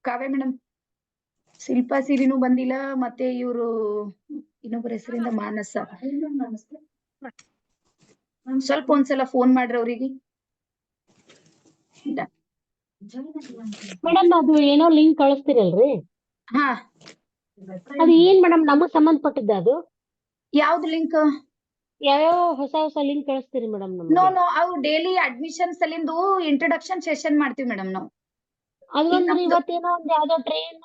ಕಾವ್ಯ madam, Shilpa ಸಿರಿನೂ ಬಂದಿಲ್ಲ, ಮತ್ತೆ ಇವರು ಇನ್ನೊಬ್ಬರ ಹೆಸರಿಂದ ಮಾನಸ. ಸ್ವಲ್ಪ ಒಂದ್ಸಲ ಫೋನ್ ಮಾಡ್ರಿ ಅವ್ರಿಗೆ. ಮೇಡಮ್ ಅದು ಏನೋ ಲಿಂಕ್ ಕಳಿಸ್ತೀರಲ್ರಿ, ಹಾ, ಅದು ಏನ್ ಮೇಡಮ್ ನಮಗ್ ಸಂಬಂಧಪಟ್ಟಿದ್ದ ಅದು? ಯಾವ್ದು ಲಿಂಕ್? ಯಾವ್ಯಾವ ಹೊಸ ಲಿಂಕ್ ಕಳಿಸ್ತೀರಿ ಮೇಡಮ್ ನೋ ನಮ್ಗೆ? ನೋ ಅವು ಡೈಲಿ ಅಡ್ಮಿಷನ್ ಸಲಿಂದು ಇಂಟ್ರೊಡಕ್ಷನ್ ಸೆಷನ್ ಮಾಡ್ತೀವಿ ಮೇಡಮ್ ನಾವು. ಅದೊಂದ್ರಿ ಇವತ್ತೇನೋ ಒಂದ್ ಯಾವ್ದೋ ಟ್ರೈನಿಂಗ್.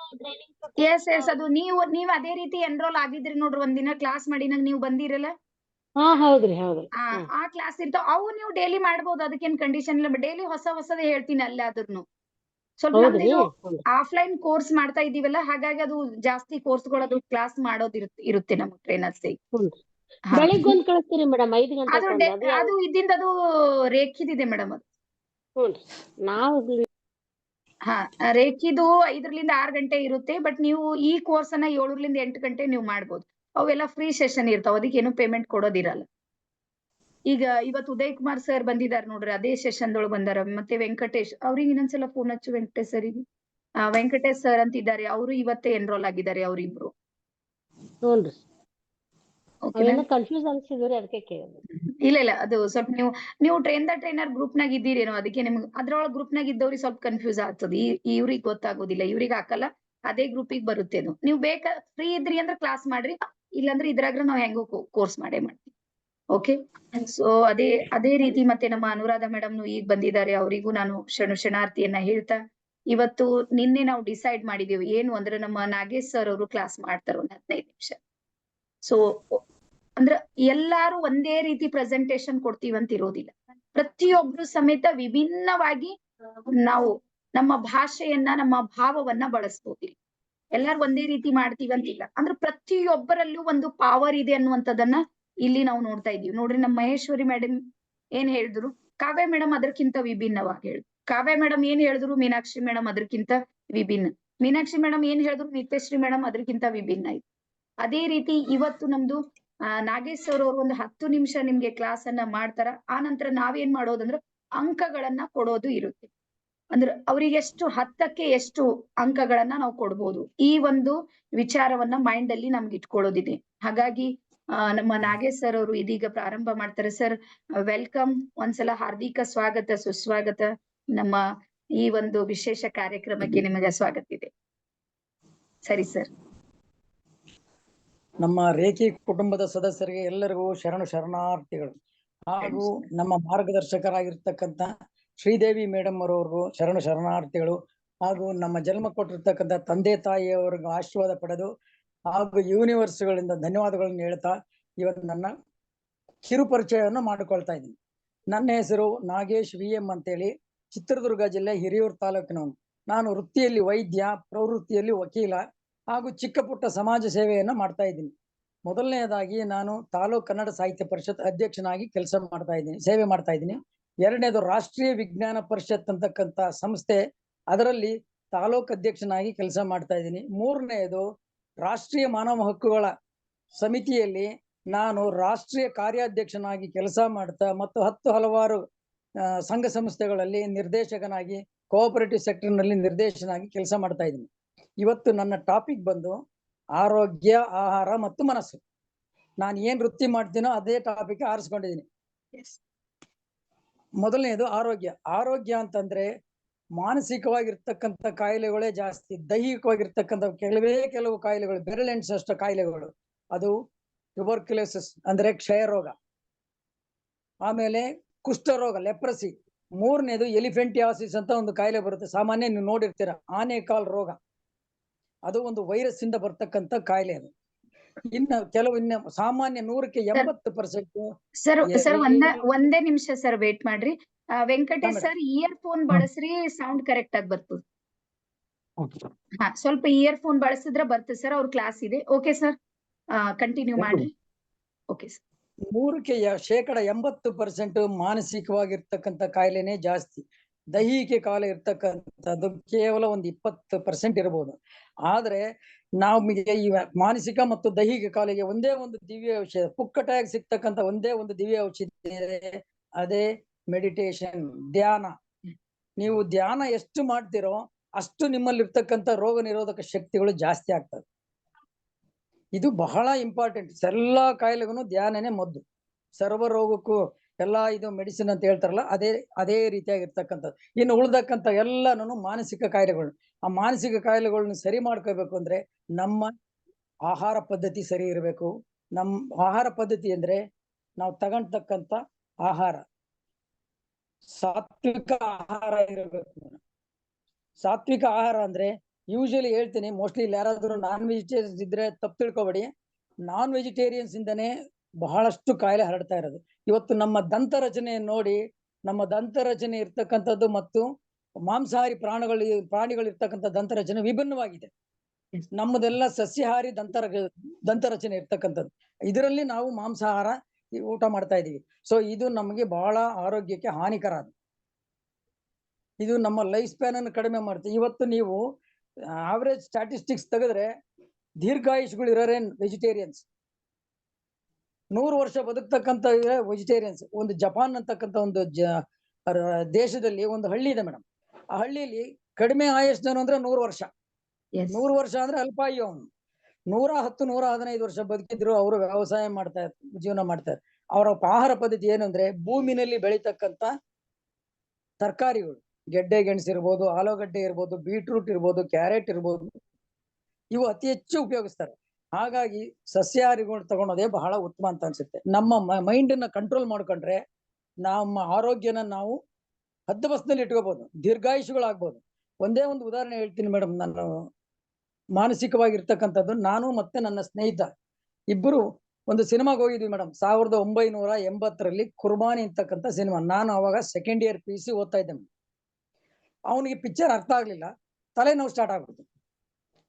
ಎಸ್ ಅದು ನೀವ್ ಅದೇ ರೀತಿ ಎನ್ರೋಲ್ ಆಗಿದ್ರಿ ನೋಡ್ರಿ, ಒಂದಿನ ಕ್ಲಾಸ್ ಮಾಡಿನಾಗ ನೀವು ಬಂದಿರಲ್ಲ. ಹಾ ಹೌದ್ರಿ ಹೌದ್ರಿ. ಆ ಕ್ಲಾಸ್ ಇರ್ತಾವ, ಅವು ನೀವು ಡೈಲಿ ಮಾಡ್ಬೋದು, ಅದಕ್ಕೇನ್ ಕಂಡೀಷನ್ ಇಲ್ಲ. ಡೈಲಿ ಹೊಸದೇ ಹೇಳ್ತೀನಿ ಅಲ್ಲ. ಆದ್ರೂ ಸ್ವಲ್ಪ ನಮ್ದು ಆಫ್ಲೈನ್ ಕೋರ್ಸ್ ಮಾಡ್ತಾ ಇದೀವಲ್ಲ, ಹಾಗಾಗಿ ಅದು ಜಾಸ್ತಿ ಕೋರ್ಸ್ಗಳದು ಕ್ಲಾಸ್ ಮಾಡೋದ್ ಇರುತ್ತೆ ನಮ್ಗೆ ಟ್ರೈನರ್ಸ್. ಬೆಳಿಗ್ಗೊಂದ್ ಕಳಿಸ್ತೀರಿ ಮೇಡಮ್ 5 ಗಂಟೆ? ಅದು ಇದ್ದಿದ್ದು ರೇಖಿದಿದೆ ಮೇಡಮ್ ಅದು. ನಾವು ಹಾ, ರೇಖಿದು 5ರಿಂದ 6 ಗಂಟೆ ಇರುತ್ತೆ. ಬಟ್ ನೀವು ಈ ಕೋರ್ಸ್ ಅನ್ನ 7ರಿಂದ 8 ಗಂಟೆ ನೀವು ಮಾಡ್ಬೋದು. ಅವೆಲ್ಲ ಫ್ರೀ ಸೆಷನ್ ಇರ್ತಾವ, ಅದಕ್ಕೇನು ಪೇಮೆಂಟ್ ಕೊಡೋದಿರಲ್ಲ. ಈಗ ಇವತ್ತು ಉದಯ್ ಕುಮಾರ್ ಸರ್ ಬಂದಿದಾರ ನೋಡ್ರಿ, ಅದೇ ಸೆಷನ್ ದೊಳಗ್ ಬಂದಾರ. ಮತ್ತೆ ವೆಂಕಟೇಶ್ ಅವ್ರಿಗೆ ಇನ್ನೊಂದ್ಸಲ ಫೋನ್ ಹಚ್ಚು. ವೆಂಕಟೇಶ್ ಸರಿಗೆ, ವೆಂಕಟೇಶ್ ಸರ್ ಅಂತಿದ್ದಾರೆ, ಅವರು ಇವತ್ತೇ ಎನ್ರೋಲ್ ಆಗಿದ್ದಾರೆ ಅವ್ರಿಬ್ರು. ಕನ್ಫ್ಯೂಸ್ ಅನ್ಸಿದ್ರಿ, ಅದಕ್ಕೆ ಕೇಳಿದೆ. ಇಲ್ಲ ಅದು ಸ್ವಲ್ಪ ನೀವು ಟ್ರೈನರ್ ಗ್ರೂಪ್ ನಾಗ ಇದ್ದೀರೇನೋ, ಅದಕ್ಕೆ ನಿಮ್ಗೆ ಅದ್ರೊಳಗೆ ಗ್ರೂಪ್ ನಾಗ ಇದ್ದವ್ರಿಗೆ ಸ್ವಲ್ಪ ಕನ್ಫ್ಯೂಸ್ ಆಗ್ತದೆ. ಇವ್ರಿಗೆ ಗೊತ್ತಾಗೋದಿಲ್ಲ, ಇವ್ರಿಗೆ ಹಾಕಲ್ಲ, ಅದೇ ಗ್ರೂಪಿಗೆ ಬರುತ್ತೆ ಅದು. ನೀವು ಫ್ರೀ ಇದ್ರಿ ಅಂದ್ರೆ ಕ್ಲಾಸ್ ಮಾಡ್ರಿ, ಇಲ್ಲಾಂದ್ರೆ ಇದ್ರಾಗ ನಾವ್ ಹೆಂಗೋ ಕೋರ್ಸ್ ಮಾಡ್ತೀವಿ. ಓಕೆ, ಸೊ ಅದೇ ರೀತಿ ಮತ್ತೆ ನಮ್ಮ ಅನುರಾಧ ಮೇಡಮ್ ಈಗ ಬಂದಿದ್ದಾರೆ. ಅವರಿಗೂ ನಾನು ಶರಣಾರ್ಥಿಯನ್ನ ಹೇಳ್ತಾ, ಇವತ್ತು ನಿನ್ನೆ ನಾವು ಡಿಸೈಡ್ ಮಾಡಿದೀವಿ ಏನು ಅಂದ್ರೆ, ನಮ್ಮ ನಾಗೇಶ್ ಸರ್ ಅವರು ಕ್ಲಾಸ್ ಮಾಡ್ತಾರೆ ಒಂದು 15 ನಿಮಿಷ. ಸೊ ಅಂದ್ರೆ ಎಲ್ಲಾರು ಒಂದೇ ರೀತಿ ಪ್ರೆಸೆಂಟೇಶನ್ ಕೊಡ್ತೀವಂತ ಇರೋದಿಲ್ಲ. ಪ್ರತಿಯೊಬ್ರು ಸಮೇತ ವಿಭಿನ್ನವಾಗಿ ನಾವು ನಮ್ಮ ಭಾಷೆಯನ್ನ, ನಮ್ಮ ಭಾವವನ್ನ ಬಳಸ್ಬೋದಿಲ್ಲ. ಎಲ್ಲಾರು ಒಂದೇ ರೀತಿ ಮಾಡ್ತೀವಂತಿಲ್ಲ. ಅಂದ್ರೆ ಪ್ರತಿಯೊಬ್ಬರಲ್ಲೂ ಒಂದು ಪಾವರ್ ಇದೆ ಅನ್ನುವಂಥದ್ದನ್ನ ಇಲ್ಲಿ ನಾವು ನೋಡ್ತಾ ಇದೀವಿ. ನೋಡ್ರಿ, ನಮ್ಮ ಮಹೇಶ್ವರಿ ಮೇಡಮ್ ಏನ್ ಹೇಳಿದ್ರು, ಕಾವ್ಯ ಮೇಡಮ್ ಅದಕ್ಕಿಂತ ವಿಭಿನ್ನವಾಗಿ ಹೇಳಿದ್ರು. ಕಾವ್ಯ ಮೇಡಮ್ ಏನ್ ಹೇಳಿದ್ರು, ಮೀನಾಕ್ಷಿ ಮೇಡಮ್ ಅದಕ್ಕಿಂತ ವಿಭಿನ್ನ. ಮೀನಾಕ್ಷಿ ಮೇಡಮ್ ಏನ್ ಹೇಳಿದ್ರು, ನಿತ್ಯಶ್ರೀ ಮೇಡಮ್ ಅದಕ್ಕಿಂತ ವಿಭಿನ್ನ ಆಯ್ತು. ಅದೇ ರೀತಿ ಇವತ್ತು ನಮ್ದು ನಾಗೇಶ್ ಸರ್ ಅವರು ಒಂದು 10 ನಿಮಿಷ ನಿಮ್ಗೆ ಕ್ಲಾಸ್ ಅನ್ನ ಮಾಡ್ತಾರ. ಆ ನಂತರ ನಾವೇನ್ ಮಾಡೋದಂದ್ರೆ ಅಂಕಗಳನ್ನ ಕೊಡೋದು ಇರುತ್ತೆ. ಅಂದ್ರೆ ಅವ್ರಿಗೆ ಎಷ್ಟು 10ಕ್ಕೆ ಎಷ್ಟು ಅಂಕಗಳನ್ನ ನಾವು ಕೊಡ್ಬೋದು, ಈ ಒಂದು ವಿಚಾರವನ್ನ ಮೈಂಡ್ ಅಲ್ಲಿ ನಮ್ಗೆ ಇಟ್ಕೊಳ್ಳೋದಿದೆ. ಹಾಗಾಗಿ ನಮ್ಮ ನಾಗೇಶ್ ಸರ್ ಅವರು ಇದೀಗ ಪ್ರಾರಂಭ ಮಾಡ್ತಾರೆ. ಸರ್ ವೆಲ್ಕಮ್, ಒಂದ್ಸಲ ಹಾರ್ದಿಕ ಸ್ವಾಗತ, ಸುಸ್ವಾಗತ. ನಮ್ಮ ಈ ಒಂದು ವಿಶೇಷ ಕಾರ್ಯಕ್ರಮಕ್ಕೆ ನಿಮಗೆ ಸ್ವಾಗತ ಇದೆ. ಸರಿ ಸರ್. ನಮ್ಮ ರೇಖಿ ಕುಟುಂಬದ ಸದಸ್ಯರಿಗೆ ಎಲ್ಲರಿಗೂ ಶರಣಾರ್ಥಿಗಳು. ಹಾಗೂ ನಮ್ಮ ಮಾರ್ಗದರ್ಶಕರಾಗಿರ್ತಕ್ಕಂಥ ಶ್ರೀದೇವಿ ಮೇಡಮ್ ಅವರವ್ರಿಗೂ ಶರಣಾರ್ಥಿಗಳು. ಹಾಗೂ ನಮ್ಮ ಜನ್ಮ ಕೊಟ್ಟಿರ್ತಕ್ಕಂಥ ತಂದೆ ತಾಯಿಯವರಿಗೂ ಆಶೀರ್ವಾದ ಪಡೆದು ಹಾಗೂ ಯೂನಿವರ್ಸ್ಗಳಿಂದ ಧನ್ಯವಾದಗಳನ್ನು ಹೇಳ್ತಾ ಇವತ್ತು ನನ್ನ ಕಿರು ಪರಿಚಯವನ್ನು ಮಾಡಿಕೊಳ್ತಾ ಇದ್ದೀನಿ. ನನ್ನ ಹೆಸರು ನಾಗೇಶ್ VM ಅಂತೇಳಿ, ಚಿತ್ರದುರ್ಗ ಜಿಲ್ಲೆ ಹಿರಿಯೂರು ತಾಲೂಕಿನವನು. ನಾನು ವೃತ್ತಿಯಲ್ಲಿ ವೈದ್ಯ, ಪ್ರವೃತ್ತಿಯಲ್ಲಿ ವಕೀಲ ಹಾಗೂ ಚಿಕ್ಕ ಪುಟ್ಟ ಸಮಾಜ ಸೇವೆಯನ್ನು ಮಾಡ್ತಾ ಇದ್ದೀನಿ. ಮೊದಲನೇದಾಗಿ ನಾನು ತಾಲೂಕು ಕನ್ನಡ ಸಾಹಿತ್ಯ ಪರಿಷತ್ ಅಧ್ಯಕ್ಷನಾಗಿ ಸೇವೆ ಮಾಡ್ತಾ ಇದ್ದೀನಿ. ಎರಡನೇದು ರಾಷ್ಟ್ರೀಯ ವಿಜ್ಞಾನ ಪರಿಷತ್ ಅಂತಕ್ಕಂಥ ಸಂಸ್ಥೆ, ಅದರಲ್ಲಿ ತಾಲೂಕು ಅಧ್ಯಕ್ಷನಾಗಿ ಕೆಲಸ ಮಾಡ್ತಾ ಇದ್ದೀನಿ. ಮೂರನೆಯದು ರಾಷ್ಟ್ರೀಯ ಮಾನವ ಹಕ್ಕುಗಳ ಸಮಿತಿಯಲ್ಲಿ ನಾನು ರಾಷ್ಟ್ರೀಯ ಕಾರ್ಯಾಧ್ಯಕ್ಷನಾಗಿ ಕೆಲಸ ಮಾಡ್ತಾ ಮತ್ತು ಹಲವಾರು ಸಂಘ ಸಂಸ್ಥೆಗಳಲ್ಲಿ ನಿರ್ದೇಶಕನಾಗಿ, ಕೋಆಪರೇಟಿವ್ ಸೆಕ್ಟರ್ ನಲ್ಲಿ ನಿರ್ದೇಶನಾಗಿ ಕೆಲಸ ಮಾಡ್ತಾ ಇದ್ದೀನಿ. ಇವತ್ತು ನನ್ನ ಟಾಪಿಕ್ ಬಂದು ಆರೋಗ್ಯ, ಆಹಾರ ಮತ್ತು ಮನಸ್ಸು. ನಾನು ಏನ್ ವೃತ್ತಿ ಮಾಡ್ತೀನೋ ಅದೇ ಟಾಪಿಕ್ ಆರಿಸ್ಕೊಂಡಿದ್ದೀನಿ. ಮೊದಲನೇದು ಆರೋಗ್ಯ ಅಂತಂದ್ರೆ ಮಾನಸಿಕವಾಗಿರ್ತಕ್ಕಂಥ ಕಾಯಿಲೆಗಳೇ ಜಾಸ್ತಿ, ದೈಹಿಕವಾಗಿರ್ತಕ್ಕಂಥ ಕೆಲವು ಕಾಯಿಲೆಗಳು, ಬೆರಳೆಣಿಸಷ್ಟು ಕಾಯಿಲೆಗಳು. ಅದು ಟ್ಯೂಬರ್ಕ್ಯುಲೋಸಿಸ್ ಅಂದ್ರೆ ಕ್ಷಯ ರೋಗ, ಆಮೇಲೆ ಕುಷ್ಠರೋಗ, ಲೆಪ್ರಸಿ. ಮೂರನೇದು ಎಲಿಫೆಂಟಿಯಾಸಿಸ್ ಅಂತ ಒಂದು ಕಾಯಿಲೆ ಬರುತ್ತೆ, ಸಾಮಾನ್ಯ ನೀವು ನೋಡಿರ್ತೀರ, ಆನೆಕಾಲ್ ರೋಗ. ಅದು ಒಂದು ವೈರಸ್ ಇಂದ ಬರ್ತಕ್ಕಂಥ ಕಾಯಿಲೆ. ಅದು ಇನ್ನು ಸಾಮಾನ್ಯ 100ಕ್ಕೆ 80%. ಸರ್ ಒಂದೇ ನಿಮಿಷ ಸರ್, ವೇಟ್ ಮಾಡ್ರಿ. ವೆಂಕಟೇಶ್ ಸರ್, ಇಯರ್ಫೋನ್ ಬಳಸ್ರಿ, ಸೌಂಡ್ ಕರೆಕ್ಟ್ ಆಗಿ ಬರ್ತದೆ. ಹಾ, ಸ್ವಲ್ಪ ಇಯರ್ಫೋನ್ ಬಳಸಿದ್ರೆ ಬರ್ತದೆ ಸರ್. ಅವ್ರ ಕ್ಲಾಸ್ ಇದೆ. ಓಕೆ ಸರ್, ಕಂಟಿನ್ಯೂ ಮಾಡ್ರಿ. Okay sir. 100ಕ್ಕೆ 80% ಮಾನಸಿಕವಾಗಿರ್ತಕ್ಕಂಥ ಕಾಯಿಲೆನೇ ಜಾಸ್ತಿ. ದೈಹಿಕ ಕಾಯಿಲೆ ಇರ್ತಕ್ಕಂಥದ್ದು ಕೇವಲ ಒಂದು 20% ಇರಬಹುದು. ಆದ್ರೆ ನಮಗೆ ಈ ಮಾನಸಿಕ ಮತ್ತು ದೈಹಿಕ ಕಾಯಿಲೆಗೆ ಒಂದೇ ಒಂದು ದಿವ್ಯ ಔಷಧ, ಪುಕ್ಕಟಾಗಿ ಸಿಗ್ತಕ್ಕಂಥ ಒಂದೇ ಒಂದು ದಿವ್ಯ ಔಷಧ ಇದೆ, ಅದೇ ಮೆಡಿಟೇಷನ್, ಧ್ಯಾನ. ನೀವು ಧ್ಯಾನ ಎಷ್ಟು ಮಾಡ್ತಿರೋ ಅಷ್ಟು ನಿಮ್ಮಲ್ಲಿ ಇರ್ತಕ್ಕಂಥ ರೋಗ ನಿರೋಧಕ ಶಕ್ತಿಗಳು ಜಾಸ್ತಿ ಆಗ್ತದೆ. ಇದು ಬಹಳ ಇಂಪಾರ್ಟೆಂಟ್. ಎಲ್ಲಾ ಕಾಯಿಲೆಗೂ ಧ್ಯಾನನೇ ಮದ್ದು. ಸರ್ವ ರೋಗಕ್ಕೂ ಎಲ್ಲಾ ಇದು ಮೆಡಿಸಿನ್ ಅಂತ ಹೇಳ್ತಾರಲ್ಲ, ಅದೇ ರೀತಿಯಾಗಿರ್ತಕ್ಕಂಥದ್ದು. ಇನ್ನು ಉಳ್ದಕ್ಕಂಥ ಎಲ್ಲಾನು ಮಾನಸಿಕ ಕಾಯಿಲೆಗಳು. ಆ ಮಾನಸಿಕ ಕಾಯಿಲೆಗಳನ್ನ ಸರಿ ಮಾಡ್ಕೋಬೇಕು ಅಂದ್ರೆ ನಮ್ಮ ಆಹಾರ ಪದ್ಧತಿ ಸರಿ ಇರಬೇಕು. ನಮ್ಮ ಆಹಾರ ಪದ್ಧತಿ ಅಂದ್ರೆ ನಾವು ತಗೊಂಡ್ತಕ್ಕಂಥ ಆಹಾರ ಸಾತ್ವಿಕ ಆಹಾರ ಇರಬೇಕು. ಸಾತ್ವಿಕ ಆಹಾರ ಅಂದ್ರೆ ಯೂಶಲಿ ಹೇಳ್ತೀನಿ, ಮೋಸ್ಟ್ಲಿ ಇಲ್ಲಿ ಯಾರಾದ್ರೂ ನಾನ್ ವೆಜಿಟೇರಿಯನ್ಸ್ ಇದ್ರೆ ತಪ್ಪು ತಿಳ್ಕೊಬೇಡಿ. ನಾನ್ ವೆಜಿಟೇರಿಯನ್ಸ್ ಇಂದನೇ ಬಹಳಷ್ಟು ಕಾಯಿಲೆ ಹರಡ್ತಾ ಇರೋದು. ಇವತ್ತು ನಮ್ಮ ದಂತ ರಚನೆ ನೋಡಿ, ನಮ್ಮ ದಂತ ರಚನೆ ಇರ್ತಕ್ಕಂಥದ್ದು ಮತ್ತು ಮಾಂಸಾಹಾರಿ ಪ್ರಾಣಿಗಳು ಇರ್ತಕ್ಕಂಥ ದಂತ ರಚನೆ ವಿಭಿನ್ನವಾಗಿದೆ. ನಮ್ಮದೆಲ್ಲ ಸಸ್ಯಾಹಾರಿ ದಂತ ರಚನೆ ಇರ್ತಕ್ಕಂಥದ್ದು. ಇದರಲ್ಲಿ ನಾವು ಮಾಂಸಾಹಾರ ಊಟ ಮಾಡ್ತಾ ಇದೀವಿ. ಸೊ ಇದು ನಮಗೆ ಬಹಳ ಆರೋಗ್ಯಕ್ಕೆ ಹಾನಿಕರ. ಇದು ನಮ್ಮ ಲೈಫ್ ಸ್ಪ್ಯಾನ್ ಅನ್ನು ಕಡಿಮೆ ಮಾಡುತ್ತೆ. ಇವತ್ತು ನೀವು ಆವರೇಜ್ ಸ್ಟಾಟಿಸ್ಟಿಕ್ಸ್ ತೆಗೆದ್ರೆ ದೀರ್ಘಾಯುಷ್ಗಳು ಇರೋರೇ ವೆಜಿಟೇರಿಯನ್ಸ್. 100 ವರ್ಷ ಬದುಕ್ತಕ್ಕಂಥ ವೆಜಿಟೇರಿಯನ್ಸ್. ಒಂದು ಜಪಾನ್ ಅಂತಕ್ಕಂಥ ಒಂದು ದೇಶದಲ್ಲಿ ಒಂದು ಹಳ್ಳಿ ಇದೆ ಮೇಡಮ್. ಆ ಹಳ್ಳಿಯಲ್ಲಿ ಕಡಿಮೆ ಆಯುಷ್ನು ಅಂದ್ರೆ 100 ವರ್ಷ. 100 ವರ್ಷ ಅಂದ್ರೆ ಅಲ್ಪಾಯು. ಅವನು 110, 115 ವರ್ಷ ಬದುಕಿದ್ರು. ಅವರು ವ್ಯವಸಾಯ ಮಾಡ್ತಾ ಜೀವನ ಮಾಡ್ತಾರೆ. ಅವರ ಆಹಾರ ಪದ್ಧತಿ ಏನು ಅಂದ್ರೆ ಭೂಮಿನಲ್ಲಿ ಬೆಳೀತಕ್ಕಂಥ ತರಕಾರಿಗಳು, ಗೆಡ್ಡೆ ಗೆಣಸು ಇರ್ಬೋದು, ಆಲೂಗಡ್ಡೆ ಇರ್ಬೋದು, ಬೀಟ್ರೂಟ್ ಇರ್ಬೋದು, ಕ್ಯಾರೆಟ್ ಇರ್ಬೋದು, ಇವು ಅತಿ ಹೆಚ್ಚು ಉಪಯೋಗಿಸ್ತಾರೆ. ಹಾಗಾಗಿ ಸಸ್ಯಾಹಾರಿಗಳು ತಗೊಳೋದೇ ಬಹಳ ಉತ್ತಮ ಅಂತ ಅನ್ಸುತ್ತೆ. ನಮ್ಮ ಮೈಂಡ್ ಅನ್ನ ಕಂಟ್ರೋಲ್ ಮಾಡ್ಕೊಂಡ್ರೆ ನಮ್ಮ ಆರೋಗ್ಯನ ನಾವು ಹದ್ದುಬಸ್ನಲ್ಲಿ ಇಟ್ಕೋಬಹುದು, ದೀರ್ಘಾಯುಷಗಳಾಗ್ಬೋದು. ಒಂದೇ ಒಂದು ಉದಾಹರಣೆ ಹೇಳ್ತೀನಿ ಮೇಡಮ್. ನಾನು ಮಾನಸಿಕವಾಗಿರ್ತಕ್ಕಂಥದ್ದು, ನಾನು ಮತ್ತೆ ನನ್ನ ಸ್ನೇಹಿತ ಇಬ್ಬರು ಒಂದು ಸಿನಿಮಾಗೆ ಹೋಗಿದ್ವಿ ಮೇಡಮ್. 1980ರಲ್ಲಿ ಕುರ್ಬಾನಿ ಅಂತಕ್ಕಂಥ ಸಿನಿಮಾ. ನಾನು ಅವಾಗ ಸೆಕೆಂಡ್ ಇಯರ್ PUC ಓದ್ತಾ ಇದ್ದೆ. ಅವನಿಗೆ ಪಿಕ್ಚರ್ ಅರ್ಥ ಆಗ್ಲಿಲ್ಲ, ತಲೆನೋವು ಸ್ಟಾರ್ಟ್ ಆಗ್ಬಿಡ್ತು.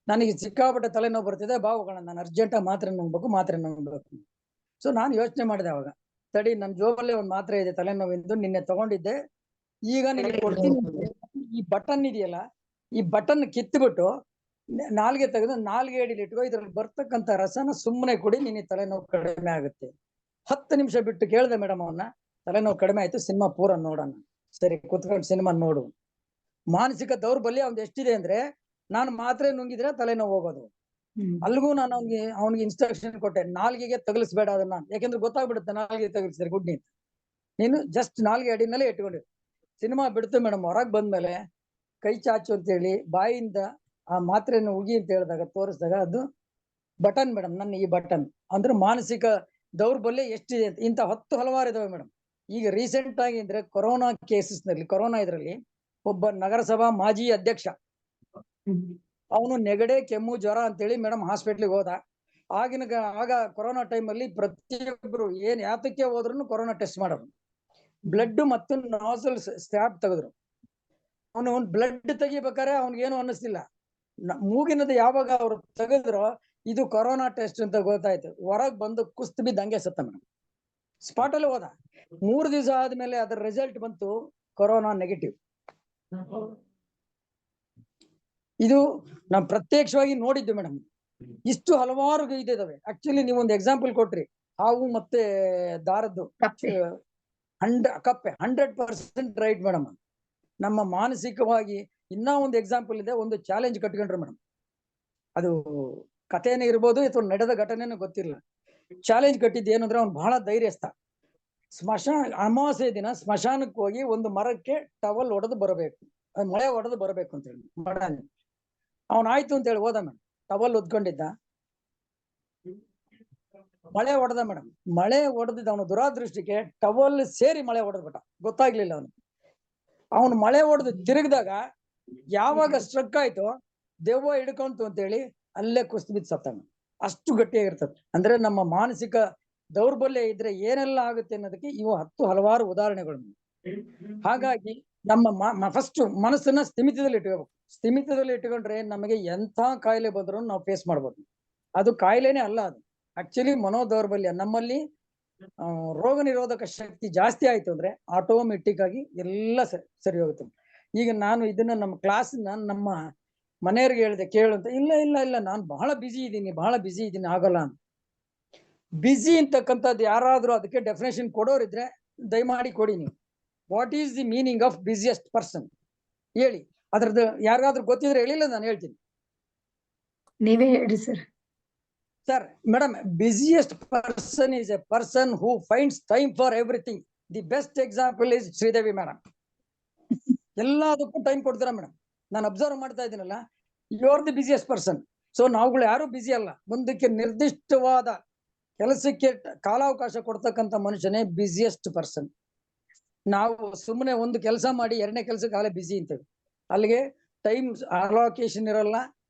ನನಗೆ ಸಿಕ್ಕಾಪಟ್ಟೆ ತಲೆನೋವು ಬರ್ತಿದೆ, ಬಾ ಹೋಗೋಣ, ನಾನು ಅರ್ಜೆಂಟಾಗಿ ಮಾತ್ರೆ ನುಂಗ್ಬೇಕು. ಸೊ ನಾನು ಯೋಚನೆ ಮಾಡಿದೆ ಅವಾಗ, ತಡಿ, ನನ್ನ ಜೋಬಲ್ಲೇ ಒಂದು ಮಾತ್ರೆ ಇದೆ ತಲೆನೋವಿಂದು, ನಿನ್ನೆ ತಗೊಂಡಿದ್ದೆ, ಈಗ ನಿನಗೆ ಕೊಡ್ತೀನಿ. ಈ ಬಟನ್ ಇದೆಯಲ್ಲ, ಈ ಬಟನ್ ಕಿತ್ಬಿಟ್ಟು ನಾಲ್ಗೆ ತೆಗೆದು ನಾಲ್ಗೆ ಅಡಿಲಿ ಇಟ್ಕೋ, ಇದ್ರಲ್ಲಿ ಬರ್ತಕ್ಕಂಥ ರಸನ ಸುಮ್ಮನೆ ಕುಡಿ, ನಿನ್ನ ತಲೆನೋವು ಕಡಿಮೆ ಆಗುತ್ತೆ. 10 ನಿಮಿಷ ಬಿಟ್ಟು ಕೇಳಿದೆ ಮೇಡಮ್ ಅವನ್ನ, ತಲೆನೋವು ಕಡಿಮೆ ಆಯ್ತು, ಸಿನಿಮಾ ಪೂರ ನೋಡೋಣ. ಸರಿ, ಕುತ್ಕೊಂಡು ಸಿನಿಮಾ ನೋಡು. ಮಾನಸಿಕ ದೌರ್ಬಲ್ಯ ಅವ್ನ್ ಎಷ್ಟಿದೆ ಅಂದ್ರೆ, ನಾನು ಮಾತ್ರೆ ನುಂಗಿದ್ರೆ ತಲೆನೋವು ಹೋಗೋದು. ಅಲ್ಲಿಗೂ ನಾನು ಅವನಿಗೆ ಇನ್ಸ್ಟ್ರಕ್ಷನ್ ಕೊಟ್ಟೆ, ನಾಲ್ಗೆಗೆ ತಗಲಿಸ್ಬೇಡ ಅದನ್ನ, ಯಾಕೆಂದ್ರೆ ಗೊತ್ತಾಗ್ಬಿಡುತ್ತೆ ನಾಲ್ಗೆ ತಗಲಿಸಿದ್ರೆ ಗುಡ್ನಿ. ನೀನು ಜಸ್ಟ್ ನಾಲ್ಗೆ ಅಡಿನಲ್ಲೇ ಇಟ್ಕೊಂಡಿರು. ಸಿನಿಮಾ ಬಿಡ್ತು ಮೇಡಮ್. ಹೊರಗೆ ಬಂದ್ಮೇಲೆ ಕೈ ಚಾಚು ಅಂತ ಹೇಳಿ ಬಾಯಿಂದ ಆ ಮಾತ್ರೆಯನ್ನು ಉಗಿ ಅಂತ ಹೇಳಿದಾಗ, ತೋರಿಸಿದಾಗ ಅದು ಬಟನ್ ಮೇಡಮ್. ನನ್ನ ಈ ಬಟನ್ ಅಂದ್ರೆ ಮಾನಸಿಕ ದೌರ್ಬಲ್ಯ ಎಷ್ಟಿದೆ ಅಂತ. ಇಂಥ 10 ಹಲವಾರು ಇದಾವೆ ಮೇಡಮ್. ಈಗ ರೀಸೆಂಟ್ ಆಗಿ ಅಂದ್ರೆ ಕೊರೋನಾ ಕೇಸಸ್ ನಲ್ಲಿ, ಕೊರೋನಾ ಇದರಲ್ಲಿ ಒಬ್ಬ ನಗರಸಭಾ ಮಾಜಿ ಅಧ್ಯಕ್ಷ, ಅವನು ನೆಗಡೆ, ಕೆಮ್ಮು, ಜ್ವರ ಅಂತೇಳಿ ಮೇಡಮ್ ಹಾಸ್ಪಿಟ್ಲಿಗೆ ಹೋದ. ಆಗ ಕೊರೋನಾ ಟೈಮಲ್ಲಿ ಪ್ರತಿಯೊಬ್ಬರು ಯಾತಕ್ಕೆ ಹೋದ್ರು ಕೊರೋನಾ ಟೆಸ್ಟ್ ಮಾಡೋರು. ಬ್ಲಡ್ ಮತ್ತು ನಾಸಲ್ ಸ್ಟ್ಯಾಬ್ ತೆಗೆದ್ರು. ಅವನು ಬ್ಲಡ್ ತೆಗಿಬೇಕಾರೆ ಅವ್ನಿಗೇನು ಅನ್ನಿಸ್ತಿಲ್ಲ. ಮೂಗಿನದು ಯಾವಾಗ ಅವ್ರು ತೆಗೆದ್ರು, ಇದು ಕೊರೋನಾ ಟೆಸ್ಟ್ ಅಂತ ಗೊತ್ತಾಯ್ತು. ಹೊರಗೆ ಬಂದು ಕುಸ್ತು ಬಿದ್ದು ಹಂಗೆ ಸತ್ತ ಮೇಡಮ್. ಸ್ಪಾಟ್ ಅಲ್ಲಿ ಹೋದ. 3 ದಿವಸ ಆದ್ಮೇಲೆ ಅದರ ರಿಸಲ್ಟ್ ಬಂತು, ಕೊರೋನಾ ನೆಗೆಟಿವ್. ಇದು ನಾವು ಪ್ರತ್ಯಕ್ಷವಾಗಿ ನೋಡಿದ್ದು ಮೇಡಮ್. ಇಷ್ಟು ಹಲವಾರು ಇದಾವೆ. ಆಕ್ಚುಲಿ ನೀವೊಂದು ಎಕ್ಸಾಂಪಲ್ ಕೊಟ್ರಿ, ಹಾವು ಮತ್ತೆ ದಾರದ್ದು ಕಪ್ಪೆ. 100% ರೈಟ್ ಮೇಡಮ್. ನಮ್ಮ ಮಾನಸಿಕವಾಗಿ ಇನ್ನ ಒಂದು ಎಕ್ಸಾಂಪಲ್ ಇದೆ. ಒಂದು ಚಾಲೆಂಜ್ ಕಟ್ಕೊಂಡ್ರು ಮೇಡಮ್. ಅದು ಕಥೆನೇ ಇರ್ಬೋದು ಅಥವಾ ನಡೆದ ಘಟನೆನೂ ಗೊತ್ತಿಲ್ಲ. ಚಾಲೆಂಜ್ ಕಟ್ಟಿದ್ದು ಏನು ಅಂದ್ರೆ, ಅವ್ನು ಬಹಳ ಧೈರ್ಯಸ್ಥ. ಅಮಾವಾಸ್ಯೆ ದಿನ ಸ್ಮಶಾನಕ್ಕೆ ಹೋಗಿ ಒಂದು ಮರಕ್ಕೆ ಟವಲ್ ಹೊಡೆದು ಬರಬೇಕು, ಮಳೆ ಹೊಡೆದು ಬರಬೇಕು ಅಂತ ಹೇಳಿ ಮಾಡಾನೆ. ಆಯ್ತು ಅಂತ ಹೇಳಿ ಹೋದ ಮೇಡಮ್. ಟವಲ್ ಒದ್ಕೊಂಡಿದ್ದ, ಮಳೆ ಹೊಡೆದ ಮೇಡಮ್. ಮಳೆ ಹೊಡೆದಿದ್ದ ಅವನು ದುರಾದೃಷ್ಟಕ್ಕೆ ಟವಲ್ ಸೇರಿ ಮಳೆ ಹೊಡೆದ್ಬಿಟ್ಟ, ಗೊತ್ತಾಗ್ಲಿಲ್ಲ ಅವನು ಮಳೆ ಹೊಡೆದು ತಿರುಗಿದಾಗ ಯಾವಾಗ ಸ್ಟ್ರಕ್ ಆಯ್ತು, ದೆವ್ವ ಹಿಡ್ಕೊಂತು ಅಂತ ಹೇಳಿ ಅಲ್ಲೇ ಕುಸ್ತು ಬಿದ್ದು ಸತ್ತ. ಅಷ್ಟು ಗಟ್ಟಿಯಾಗಿರ್ತದೆ. ಅಂದ್ರೆ ನಮ್ಮ ಮಾನಸಿಕ ದೌರ್ಬಲ್ಯ ಇದ್ರೆ ಏನೆಲ್ಲ ಆಗುತ್ತೆ ಅನ್ನೋದಕ್ಕೆ ಇವು 10 ಹಲವಾರು ಉದಾಹರಣೆಗಳು. ಹಾಗಾಗಿ ನಮ್ಮ ಫಸ್ಟ್ ಮನಸ್ಸನ್ನ ಸ್ಥಿಮಿತದಲ್ಲಿ ಇಟ್ಕೋಬೇಕು. ಸ್ಥಿಮಿತದಲ್ಲಿ ಇಟ್ಕೊಂಡ್ರೆ ನಮಗೆ ಎಂಥ ಕಾಯಿಲೆ ಬಂದ್ರು ನಾವು ಫೇಸ್ ಮಾಡ್ಬೋದು. ಅದು ಕಾಯಿಲೆನೇ ಅಲ್ಲ, ಅದು ಆಕ್ಚುಲಿ ಮನೋದೌರ್ಬಲ್ಯ. ನಮ್ಮಲ್ಲಿ ರೋಗ ನಿರೋಧಕ ಶಕ್ತಿ ಜಾಸ್ತಿ ಆಯ್ತು ಅಂದ್ರೆ ಆಟೋಮೆಟಿಕ್ ಆಗಿ ಎಲ್ಲ ಸರಿ ಹೋಗುತ್ತೆ. ಈಗ ನಾನು ಇದನ್ನ ನಮ್ಮ ಕ್ಲಾಸ್ ನಮ್ಮ ಮನೆಯವ್ರಿಗೆ ಹೇಳಿದೆ, ಕೇಳು ಅಂತ. ಇಲ್ಲ ನಾನು ಬಹಳ ಬಿಸಿ ಇದ್ದೀನಿ ಆಗಲ್ಲ ಅಂತ. ಬಿಸಿ ಅಂತಕ್ಕಂಥದ್ದು ಯಾರಾದ್ರೂ ಅದಕ್ಕೆ ಡೆಫಿನೇಷನ್ ಕೊಡೋರಿದ್ರೆ ದಯಮಾಡಿ ಕೊಡಿ. ನೀವು what is the meaning of busiest person ಹೇಳಿ. ಅದ್ರದ್ದು ಯಾರಿಗಾದ್ರೂ ಗೊತ್ತಿದ್ರೆ ಹೇಳಿಲ್ಲ, ನಾನು ಹೇಳ್ತೀನಿ. ನೀವೇ ಹೇಳ್ರಿ sir. Sir madam, busiest person is a person who finds time for everything. The best example is Sridevi madam. ಎಲ್ಲದಕ್ಕೂ ಟೈಮ್ ಕೊಡ್ತೀರಾ ಮೇಡಮ್. ನಾನು ಅಬ್ಸರ್ವ್ ಮಾಡ್ತಾ ಇದ್ದೀನಲ್ಲ, you are the busiest person. So ನಾವುಗಳು ಯಾರು ಬಿಸಿ ಅಲ್ಲ. ಮುಂದಕ್ಕೆ ನಿರ್ದಿಷ್ಟವಾದ ಕೆಲಸಕ್ಕೆ ಕಾಲಾವಕಾಶ ಕೊಡ್ತಕ್ಕಂಥ ಮನುಷ್ಯನೇ ಬಿಸಿಯೆಸ್ಟ್ ಪರ್ಸನ್. ನಾವು ಸುಮ್ಮನೆ ಒಂದು ಕೆಲಸ ಮಾಡಿ ಎರಡನೇ ಕೆಲಸಕ್ಕೆ ಆಗಲೇ ಬಿಸಿ ಅಂತೇವೆ. ಅಲ್ಲಿಗೆ ಟೈಮ್ ಅಲೋಕೇಶನ್ ಇರಲ್ಲ,